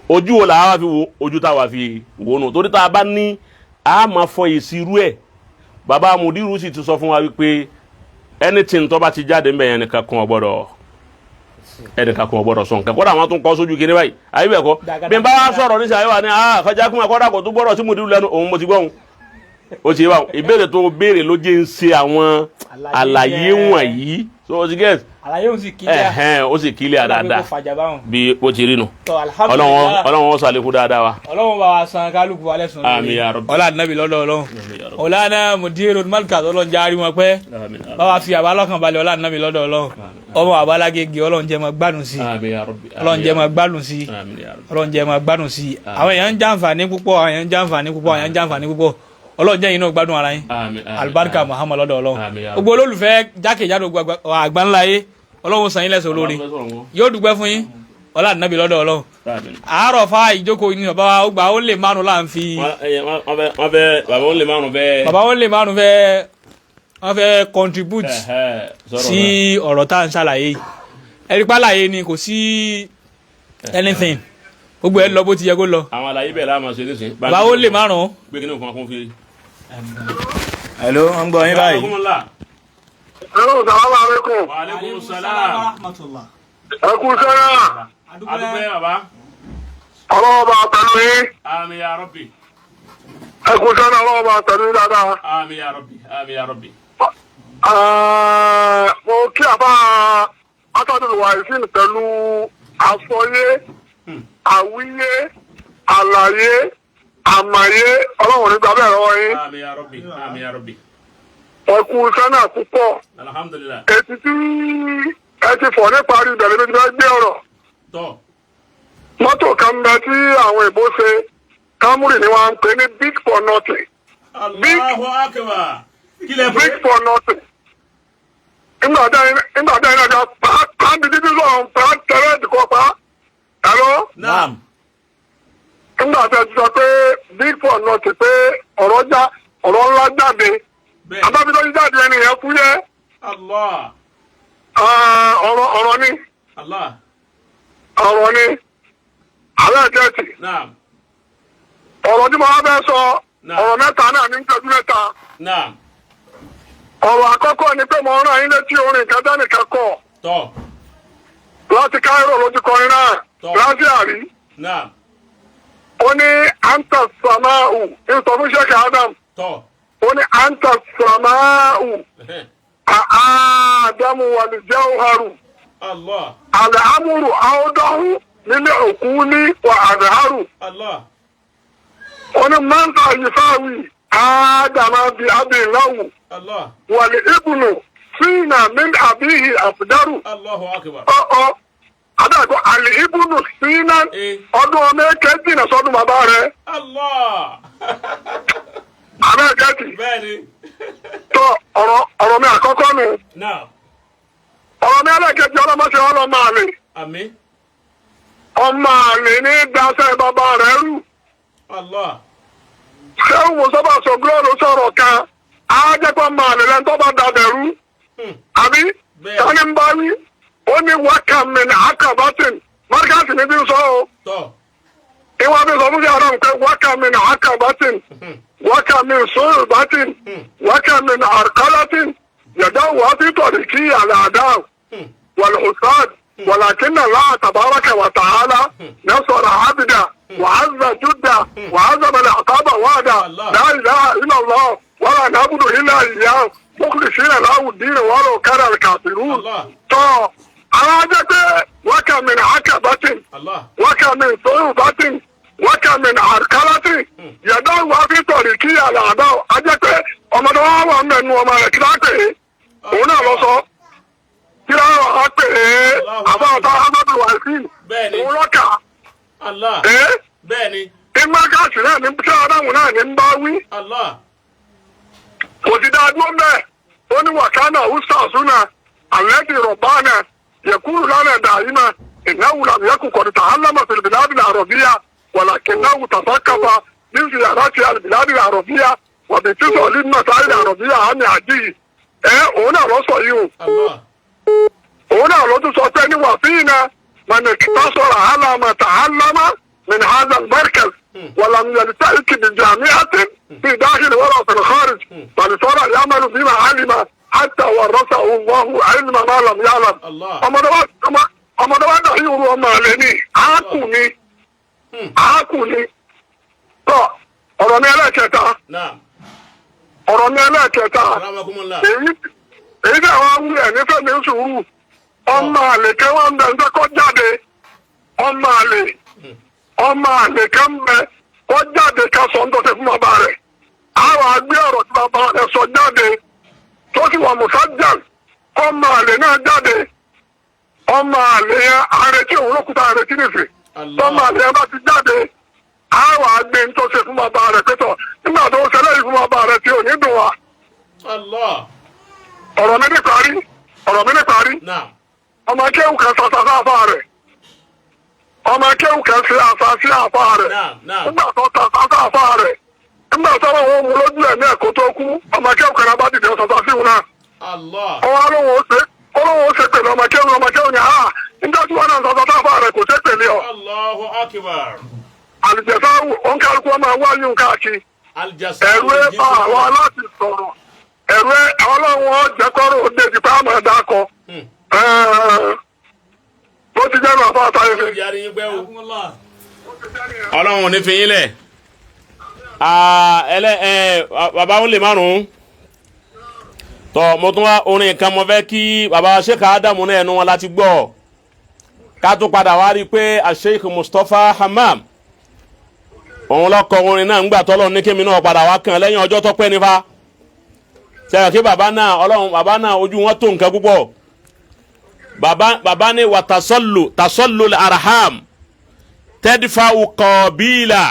ojú wo làá wá fi wo ojú tá a wá fi wò nù torí tá a bá ní a máa fọ èsì irú ẹ̀ bàbá mudiru sì ti sọ fún wa wípé anything tó bá ti jáde ńbẹ yẹn ẹnìkan kan ọgbọ́dọ̀ sọ nǹkan kódà wọn tún kọ sójú kiri báyìí àyè bẹ́ẹ̀ kọ́ bí n bá wá sọ̀rọ̀ níṣẹ́ àyè wà ní kọjá kún ẹ̀kọ́ dàpọ̀ tó gbọ́dọ̀ sí mudiru lẹ́nu òun mo ti gbọ́ òun ó ti wá ìbéèrè tó béèrè ló jẹ́ ń ṣe àwọn àlàyé wọ̀nyí so o ti gẹ́t àlàyé òun sì kílẹ̀ ó sì kílẹ̀ dáadáa bí ó ti rí nu ọlọ́run ó sàlékún dáadáa wa. ọlọ́run bá wa san kálukú wa lẹ́sùn àmín ya Rabbi. ọlá ànábì lọ́dọ̀ ọlọ́run ọlá mudirul markaz ọlọ́run járí wọn pẹ́ bá wa fi àbá lọ́kàn balẹ̀ ọlá ànábì lọ́dọ̀ ọlọ́run ọmọ Babala Gege ọlọ́run jẹ́ máa gbádùn sí ọlọ́run jẹ́ máa gbádùn sí ọlọ́run jẹ́ máa gbádùn sí àwọn èèyàn ń jàǹfààní púpọ̀ ọlọ́run jẹ́ yín náà gbádùn ara yín alibarika Muhammad lọ́dọ̀ ọlọ́run gbogbo olólùfẹ́ jákèjádò àgbáńláyé ọlọ́run san yín lẹ́san olóore yóò dúpẹ́ fún yín ọlá ànábì lọ́dọ̀ ọlọ́run àárọ̀ fa ìjókòó ní bàbá ó gbà ó lè márùn là ń fi bàbá ó lè márùn fẹ́ wọ́n fẹ́ contribute sí ọ̀rọ̀ tá à ń ṣàlàyé ẹ̀rí pàlàyé ni kò sí anything gbogbo ẹ lọ bó ti yẹ kó lọ. àwọn àlàyé bẹ́ẹ̀ láàmú ṣe léṣe. bàbá ó lè márùn. gbé kínní òfin akún fi. hello ń gbọ́ yín báyìí. hello salamu alaikum. wa alaikum salaam. ẹ kú sẹ́yà. adúgbò bàbá. ọlọ́wọ́ bá pẹ̀lú yín. àmín ya Rabbi. ẹ kú sẹ́yà ọlọ́wọ́ bá pẹ̀lú yín dáadáa. àmín ya Rabbi àmín ya Rabbi. mo kí àbá Atayese pẹ̀lú àsọyé àwíyé àlàyé àmàyé ọlọ́run nígbà bẹ́ẹ̀ lọ́wọ́ yín. àmín ya Rabbi àmín ya Rabbi. ẹ kú sẹ́nà púpọ̀. alhamdulillah. ètí tí ẹ ti fọ̀ nípa rí ìbẹ̀rẹ̀ ló ti fẹ́ gbé ọ̀rọ̀. tọ́. mọ́tò kan bẹ tí àwọn èbó ṣe Camry ni wọ́n ń pè ní big for nothing. Allahu akbar. kí lè big for nothing. nígbà dá iná jà pàǹdì dídí sọ̀rọ̀ pàǹdì tẹ̀lé ìdíkọ̀ pa. Hello? Naam. Nígbà tí a ti sọ pé big for nothing pé ọ̀rọ̀ ńlá jáde. Abábídọ́ yìí jáde ẹni yẹn fún yẹ. Allah. Ọ̀rọ̀ ni. Allah. Ọ̀rọ̀ ni. Ààrẹ ìjẹ́sì. Naam. Ọ̀rọ̀ tí mo wá fẹ́ sọ. Ọ̀rọ̀ mẹ́ta náà ní ìjọba mẹ́ta. Naam. Ọ̀rọ̀ àkọ́kọ́ ni pé mo rán yín létí orin kẹta nìkan kọ̀. Tọ́. Láti Cairo ló ti kọrin náà. Láti àrí. Naam. Ó ní Anta Sama'u. Ìsọfún Sheikh Adam. Tọ́. Ó ní Anta Sama'u. Adamu wal jawharu. Allah. Al-amru awdahu nílé òkú ní wà àdáhàrù. Allah. Ó ní mọ́ńtà yìfáwì Ádámà bí Abìláwù. Allah. Wal ibnu fínà min àbíhì àfùdárù. Allahu akbar. Adáàgbọ́ àlè ibnu fínà ọdún ọmọ ẹ̀kẹ́ jìnà sọ́dún bàbá rẹ̀. Allah. Abẹ́ẹ̀kẹ́tì. Bẹ́ẹ̀ni. Tó ọ̀rọ̀ mi àkọ́kọ́ nù. Now. Ọ̀rọ̀ mi ẹlẹ́kẹ̀jì ọlọ́mọṣẹ́ ọlọ́mọ àlè. Àmín. Ọmọ àlè ní dasẹ́ bàbá rẹ̀ rú. Allah. Ṣé òun sọ́bà sọ̀gbọ́n ló sọ̀rọ̀ kan? Á jẹ́ pé ọmọ àlè lẹ́nu tó bá dabẹ̀ rú. Àbí? Tani ń bá wí? ó ní wákàmì ní àkàbátìn márkàtì ní bí ń sọ ọ́ ìwà bí sọ fún yàrá nǹkan wákàmì ní àkàbátìn wákàmì sóòbátìn wákàmì ní àrkálátìn yàdá wà fi tọ̀rí kí àlàdá wàlúùsáàd ولكن الله تبارك وتعالى نصر عبدا وعز جدا وعزم العقاب وعدا لا اله الا الله ولا نعبد الا اياه مخلصين له الدين ولو كان الكافرون. طب عادة وكم من عقبة وكم من صعوبة وكم من عرقلة يدعو في طريقي الاعداء عادة ومن هو من وما يكلاته هنا لصو kí láwọn á pè é àbáwọ̀tá Abdulwasiu òun lọ́kà. bẹ́ẹ̀ni. ìmọ̀gáàsì náà ní tí adáhùn náà ní ń bá wí. kò sì dáa dúró mẹ́ẹ̀ ó ní wàkánà ọ̀húnṣàṣúnà àlẹ́dì rọ̀bánà yẹ̀kúrú lánàá dàímà ìnáwó làbíyẹ́kù kọ̀dùtà álámà fìlìbìláàbì àrọ̀bíyà wàlàkìnáwó tàfákàfà ní ziyarati àlìbìláàbì àrọ̀bíyà wàbí tí sọ̀lì nàtàlì àrọ̀bíyà àmì àdìyí òun náà lọ́sọ̀ yìí o. òun náà ló tún sọ pé ní wàfíìnà mọ̀nà kìtàsọ̀rọ̀ àlámà tàhálámà من هذا المركز ولم يلتئك بجامعة في داخل ولا في الخارج بل صار يعمل بما علم حتى ورثه الله علم ما لم يعلم. أما دوات أيوه وما لني عاكوني ọ̀rọ̀ mi ẹlẹ́kẹta èyí náà wá wúlò ẹ̀ nífẹ̀ẹ́ mi ń sùúrù ọmọ àlè kẹwàá ń bẹ ń fẹ́ kọ́ jáde ọmọ àlè kẹ́ ń bẹ kọ́ jáde ká sọ ń tọ́sẹ̀ fún bàbá rẹ̀ àwọn àgbé ọ̀rọ̀ tí bàbá rẹ̀ sọ jáde tó sì wà mùsájà ọmọ àlè náà jáde ọmọ àlè yẹn àrètí òun lókùtà àrètí nìfẹ̀ ọmọ àlè yẹn bá ti jáde àwọn àgbé ń tọ́sẹ̀ fún bàbá rẹ̀ pẹ́tọ̀ nígbà tó ṣẹlẹ̀ yìí fún bàbá rẹ̀ tí ò ní dùn wa. ọ̀rọ̀ mi ní parí ọmọ akéwù kan sàṣàṣà àfà rẹ̀ ọmọ akéwù kan ṣe àṣàṣì àfà rẹ̀ nígbà tó sàṣàṣà àfà rẹ̀ nígbà tó wọn mú lójú ẹ̀ ní ẹ̀kọ́ tó kú ọmọ akéwù kan bá dìde sàṣàṣì wọn náà ọwọ́ olówó ó ṣe pẹ̀lú ọmọ akéwù ni nígbà tí wọn náà sàṣàṣà àfà rẹ̀ kò ṣe pẹ̀lú ọ. àlùjẹsáwù òǹkàlùkù ọmọ wáyé káàkiri ẹ̀rú ẹ̀ bá àwọn aláṣẹ sọ̀rọ̀ ẹ̀rọ ọlọ́run ọ̀jẹ̀kọ́rọ̀ òde ti pa àmọ́ ẹ̀dá kọ. bó ti jẹ́ bàbá Atayese. ọlọ́run ò ní fi yín lẹ̀. bàbá ń lè márùn-ún. tọ́ mo tún wá orin kan mo fẹ́ kí bàbá Sheikh Adamu náà ẹnu wọn láti gbọ́. ká tún padà wá rí i pé Sheikh Mustapha Hammam. òun lọ́kọ̀ orin náà ń gbà tọ́lọ́ ní kémi náà padà wá kàn lẹ́yìn ọjọ́ tó pẹ́ nífa. sẹ́yìn kí bàbá náà ọlọ́run bàbá náà ojú wọn tó nǹkan púpọ̀ bàbá ní wà tasọ́lù arham tẹ́dífà ukọ̀bílà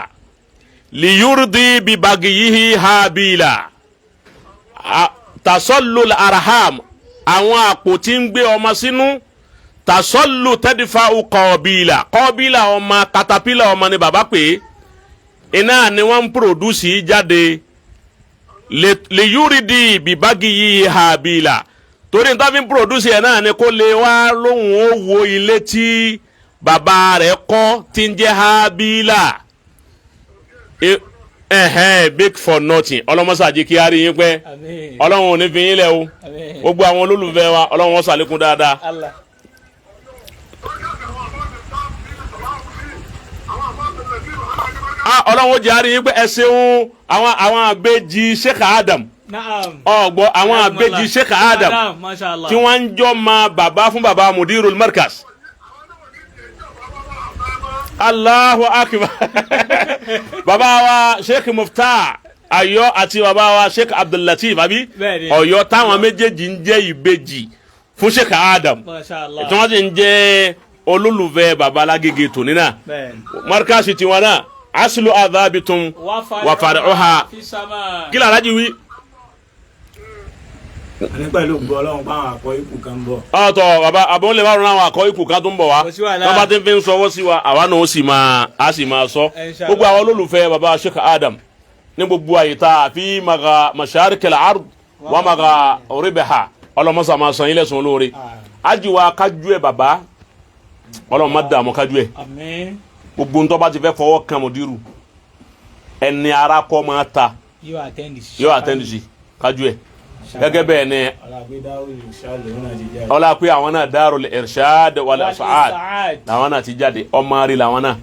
liyurdi bibagiyihi habila tasọ́lù arham àwọn àpò tí ń gbé ọmọ sínú tasọ́lù tẹ́dífà ukọ̀bílà kọ́bílà ọmọ katapila ọmọ ni bàbá pé iná ni wọ́n ń pòròdúsì jáde le yuridi bibagi yi habila torí n ta fi produce ẹ náà ni kó lè wá lóhùn ó wo ilé tí bàbá rẹ̀ kọ́ tí ń jẹ́ habila big for nothing ọlọmọsàjì kí á rí yín pẹ́ ọlọ́run ò ní fi yín lẹ̀ o gbogbo àwọn olólùfẹ́ wa ọlọ́run wọn ṣàlékún dáadáa. ọlọ́run ó jẹ́ àárín yín pé ẹ ṣeun àwọn àbẹ́jì Sheikh Adam ọgbọ́ àwọn àbẹ́jì Sheikh Adam tí wọ́n ń jọ ma bàbá fún bàbá mudirul markaz. Allahu akbar. bàbá wa Sheikh Muftah Ayọ̀ àti bàbá wa Sheikh Abdulatif àbí Ọ̀yọ́ táwọn méjèèjì ń jẹ́ ìbejì fún Sheikh Adam tí wọ́n sì ń jẹ́ olólùfẹ́ Babala Gege tòní náà markaz tiwọn náà aslu adhabitum wa far'uha kila alaji wi ní pẹ̀lú Ọlọ́run pa àwọn àkọ́ ikú kan bọ̀. ọ̀tọ̀ bàbá àbọ̀ lè márùn àwọn àkọ́ ikú kan tó ń bọ̀ wá wọ́n bá ti fi ń sọwọ́ sí wa àwa náà ó sì máa sọ gbogbo àwọn olólùfẹ́ bàbá Sheikh Adam ní gbogbo àyíká àfi maga masharikil ard wa maga ribaha ọlọ́mọsà máa sọ yín lẹ́sùn olóore ajiwa kájú ẹ bàbá Ọlọ́run má dààmú kájú ẹ àmín gbogbo ntọ́ bá ti fẹ́ fọwọ́ kan mùdírù ẹni ara kọ́ máa ta yóò attend sí kájú ẹ gẹ́gẹ́ bẹ́ẹ̀ ni ọlá pé àwọn náà Darul Irshad wal As'ad làwọn náà ti jáde ọmọ rí làwọn náà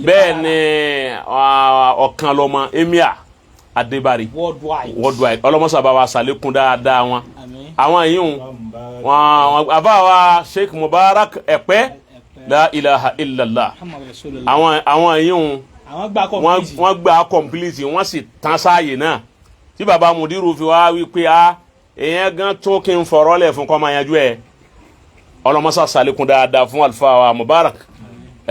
bẹ́ẹ̀ ni ọ̀kan lọ́mọ emir Adébárí worldwide ọlọ́mọsàbá wa sàlékún dáadáa wọn àwọn yìí wọn àbáwa Sheikh Mubarak ẹ̀pẹ́ la ilaha illallah àwọn yìí wọ́n gba complete wọ́n sì tán sáàyè náà tí baba mudiru fi wá wí pé èèyàn gan tó kí n fọ̀rọ̀ lẹ̀ fún kọ́ máa yanjú ẹ̀ ọlọ́mọsà sàlékún dáadáa fún àlùfáà wa Mubarak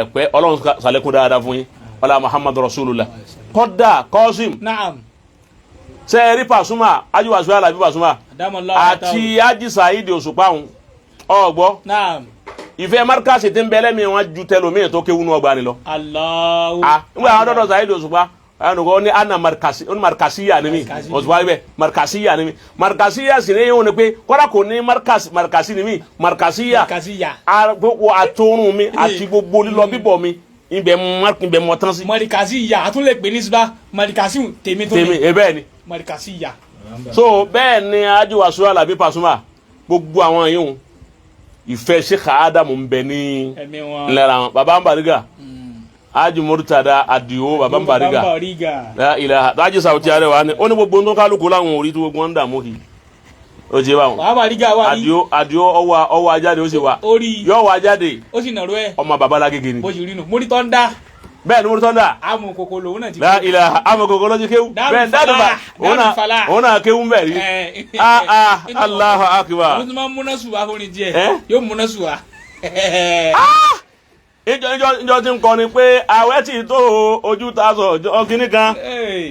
ẹ̀pẹ́ ọlọ́mọsà sàlékún dáadáa fún yín ọlá Muhammadu Rasulullah kọ́dà Qasim sẹ́ẹ̀rí Pasuma ajiwasu alabi Pasuma àti aji Saidi Òṣùpá ọgbọ́ ìfẹ́ markasi tí ń bẹ̀lẹ́ mi wọ́n ju tẹlomi tó kéwú ní ọgbà ni lọ. Allahu nígbà àwọn dọ́dọ̀ Saidi Òṣùpá ẹnìkan ní ana markasiya ni mi Òṣùpá ibẹ̀ markasiya ni mi markasiya sì ní yóò ní pé kọ́dà kò ní markasi ni mi markasiya àtòrùn mi àti gbogbo lílọ bíbọ̀ mi ibẹ̀ mọ̀ tán sí. markasiya a tún lè pè ní síbá markasi tèmi tó ní. bẹ́ẹ̀ ni markasiya. so bẹ́ẹ̀ ni ajiwasu alabi Pasuma gbogbo àwọn yìí ìfẹ́ Sheikh Adamu ń bẹ ní lẹ́ra wọn baba Bariga Haji Murtada Adio baba Bariga la ilaha Haji Sauti Arewa ni ó ní gbogbo tó kálukú láwọn orí tí gbogbo ń dààmú kì ó jẹ́ báwọn baba Bariga wà ní Adio ọwọ́ ajáde ó sì wà yóò wá jáde ó sì nàró ẹ̀ ọmọ Babala Gege ni bó ṣe rí nù mórí tó ń dá bẹ́ẹ̀ ni mórí tó ń dá àmọ́ kòkó lòun náà ti la ilaha àmọ́ kòkó ló ti kéwú bẹ́ẹ̀ dáàdùbà òun náà kéwú ń bẹ̀ rí Allahu akbar ó tún máa ń múná sùn wá fún ní díẹ̀ yóò múná sùn wá. ìjọ ti ń kọ́ ni pé àwẹ̀ tí tó ojú ta sọ ọkìnrin kan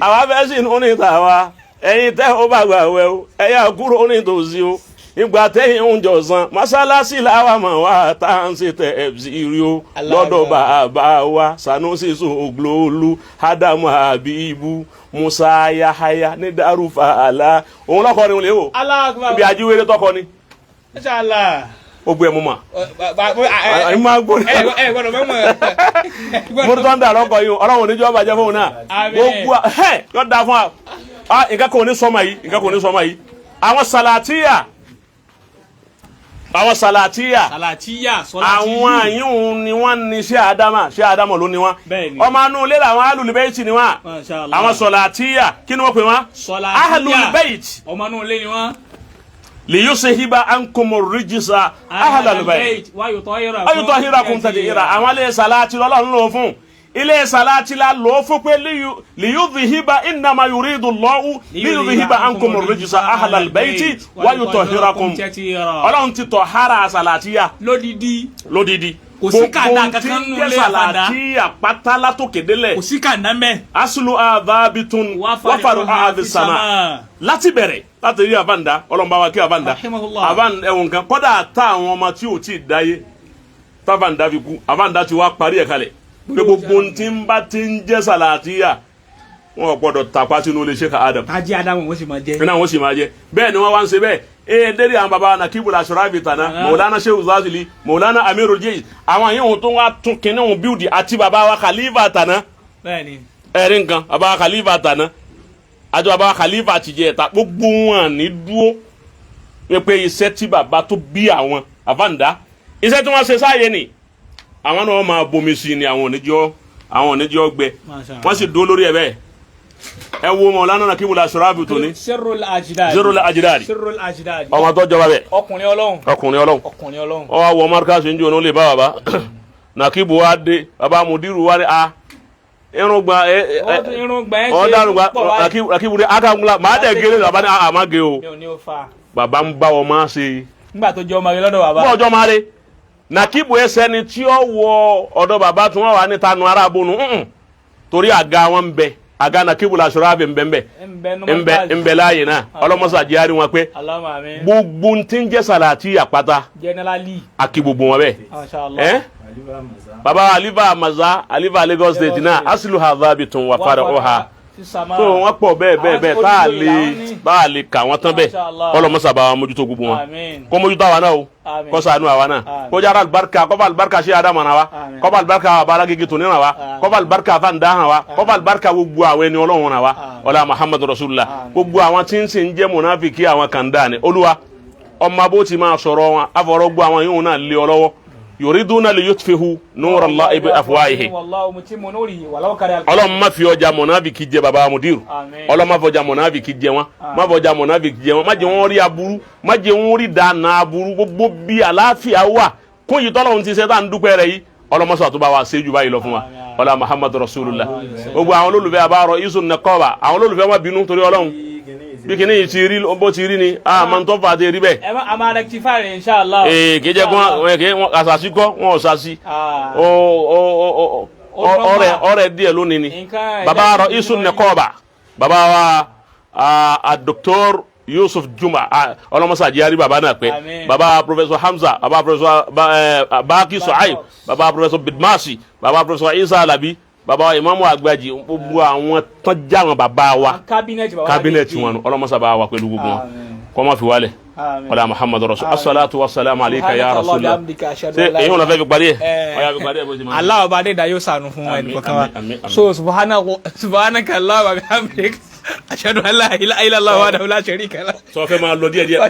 àwa fẹ́ sì ń ní tàwa ẹ̀yin tẹ́ ó bá gbà wẹ̀ o ẹ̀yà kúrò ní tòsí o ìgbà tẹ́yìn oúnjẹ ọ̀sán mọ́sálásí làwa mọ̀ wá tá à ń ṣe tẹ̀ ẹ̀bùsírí o lọ́dọ̀ bàbá wa Sanusi Sogblolu Ádámù Habibu Musa Yahaya ní Darufala òun lọ́kọ́ ni òun lè wò ibi ajíwèrè tọkọ ni ó gbé ẹmu mà ẹ máa gbó mọ́tò ń dà lọ́kọ̀ yìí ọlọ́run oníjọ́ bàjẹ́ fóun náà gbogbo yóò da fún wa nǹkan kò ní sọmọ yìí àwọn salatiya àwọn àyùn ni wọ́n ní Sheikh Adama ló ní wọ́n ọmọ anú ilé làwọn Ahlul Bayt ni wọ́n àwọn salatiya kí ni wọ́n pè wọ́n Ahlul Bayt ọmọ anú ilé ni wọ́n. liyusihiba ankumur rijsa Ahlul Bayt wa yutahhirakum tadhira àwọn ilé salati lọ́lọ́run lò fún ilé salati la lò fún pé liyudhihiba innama yuridu Allahu liyudhihiba ankumur rijsa Ahlul Bayt wa yutahhirakum Ọlọ́run ti tọ̀hárà salatiya lódìdí kò sí kàdá kankan nù lé àfàdá salatiya pátá látòkè délẹ̀ kò sí kàdá mẹ́ aslu adhabitun wa faru adhisama láti bẹ̀rẹ̀ láti rí àbáǹdá ọlọ́mọba wa kí àbáǹdá ẹ̀wọ̀n kan kọ́dà tá àwọn ọmọ tí ò tí ì dáyé tábàǹdá fi kú àbáǹdá ti wá parí ẹ̀ kalẹ̀ pé gbogbo tí ń bá ti ń jẹ́ salatiya wọn gbọ́dọ̀ tàpá sínú ilé Sheikh Adam. ajé Adamu wọ́n sì máa jẹ́. iná wọ́n sì máa jẹ́ bẹ́ẹ̀ ni wọ́n wá ń ṣe bẹ́ẹ̀ dérí àwọn baba Nakibul Ashrafi tana Maulana Sheikh Zazili Maulana Amirul Jaysh àwọn yìí wọn tó wá tún kínní wọn bíúdì àti baba wa Khalifa tana. bẹ́ẹ̀ni. ẹ̀rí nǹkan baba wa Khalifa tana àti baba wa Khalifa ti jẹ́ ẹ̀ta gbogbo wọn ní dúró pé iṣẹ́ tí baba tó bí àwọn àfàǹdá iṣẹ́ tí wọ́n ṣe sáàyè ni àwọn náà máa bomi sí ni àwọn oníjọ́ gbẹ wọ́n sì dúró lórí ẹ̀ bẹ́ẹ̀ ẹ wo Maulana Nakibul Ashrafi tó ní. Sirrul Ajdad ọmọ tó jọba bẹ. ọkùnrin Ọlọ́run. ọ wa wọ markasi ń jò ní olè bá bàbá Nakibu wa dé bàbá mudiru wa dé irungba ọdarungba Nakibu dé akangula màá dẹ̀ gẹ́lẹ́ bàbá ní àmà gé o bàbá ń bá wọn máa ṣe. nígbà tó jọ ọmọ rẹ lọ́dọ̀ bàbá. bọ́ ọjọ́ máa rẹ Nakibu ẹsẹ̀ ni tí ó wọ ọ̀dọ̀ bàbá tí wọ́n wà ní tanu arábónú torí àga wọn ń bẹ aga Nakibul Ashrafi nbẹ láàyè náà ọlọmọsá jáde wọn pé gbogbo tí ń jẹ́ salati àpáta àkí gbogbo wọn bẹ́ẹ̀ baba aliva Lagos State náà asilu hadhabitun wa far'uha tó wọ́n pọ̀ bẹ́ẹ̀ tá a lè kà wọ́n tán bẹ́ẹ̀ ọlọ́mọsà bá wa mójútó gbogbo wọn kó mójútó àwa náà o kó ṣàánú àwa náà kó jára alibarika kó bá alibarika ṣe adama na wa kó bá alibarika Babala Gege tó ní na wa kó bá alibarika fanda hàn wa kó bá alibarika gbogbo àwọn ẹni Ọlọ́run na wa ọlá Muhammadu Rasulullah gbogbo àwọn tí ń sìn jẹ́ munafiki àwọn kan dáa ni Olúwa ọmọ bó ti máa sọ̀rọ̀ wọn afọ̀rọ̀ gbọ́ àwọn yóò náà lé ọ lọ́wọ́ yuriduna li yutfihu nura Allah bi afwahihi Ọlọ́run má fi ọjà munafiki jẹ baba mudiru Ọlọ́run má fọjà munafiki jẹ wọn má fọjà munafiki jẹ wọn má jẹ́ wọn rí aburú má jẹ́ wọn rí dáná aburú gbogbo bí àlàáfíà wà kó yìí tọ́lọ́run ti ṣe tá ń dúpẹ́ rẹ̀ yìí Ọlọ́run sọ àtúbà wa ṣéjú báyìí lọ fún wa ọlá Muhammadu Rasulullah gbogbo àwọn olólùfẹ́ àbárọ̀ isun nẹ́kọ́ọ̀bà àwọn olólùfẹ́ wọn bínú torí Ọlọ́run bí kìíní yìí ti rí bó ti rí ni máa ń tọ́ fà dé rí bẹ́ẹ̀. a máa rectify rẹ̀ inshallah. kì í jẹ́ kó wọn àṣàṣì kọ́ wọn ò ṣàṣì ọ̀rẹ́ díẹ̀ lónìí ni baba rọ isun nẹ́kọ́ọ̀bà baba wa Dr. Yusuf Juma ọlọmọsá jiyari baba náà pẹ́ baba Professor Hamza baba Professor Baki Suhaib baba Professor Bidmasi baba Professor Isa Alabi baba Imamu Agbaji gbogbo àwọn tán já wọn baba wa kábínẹ̀tì wọn ọlọmọsá bá wa pẹ̀lú gbogbo wọn kọ́ ma fi wálẹ̀ wàlá Muhammadu Rasul assalatu wassalamu alayka ya Rasulullah ṣe èyí wọn fẹ́ fi parí ẹ̀ ọ̀yà fi parí ẹ̀ bó ti máa. Allah ọba adé da yóò sànù fún ẹnì kọ̀ọ̀kan wa so subhanaka Allah wa bihamdik ashhadu an la ilaha illallah wahdahu la sharika lahu. sọ fẹ́ máa lọ díẹ̀ díẹ̀.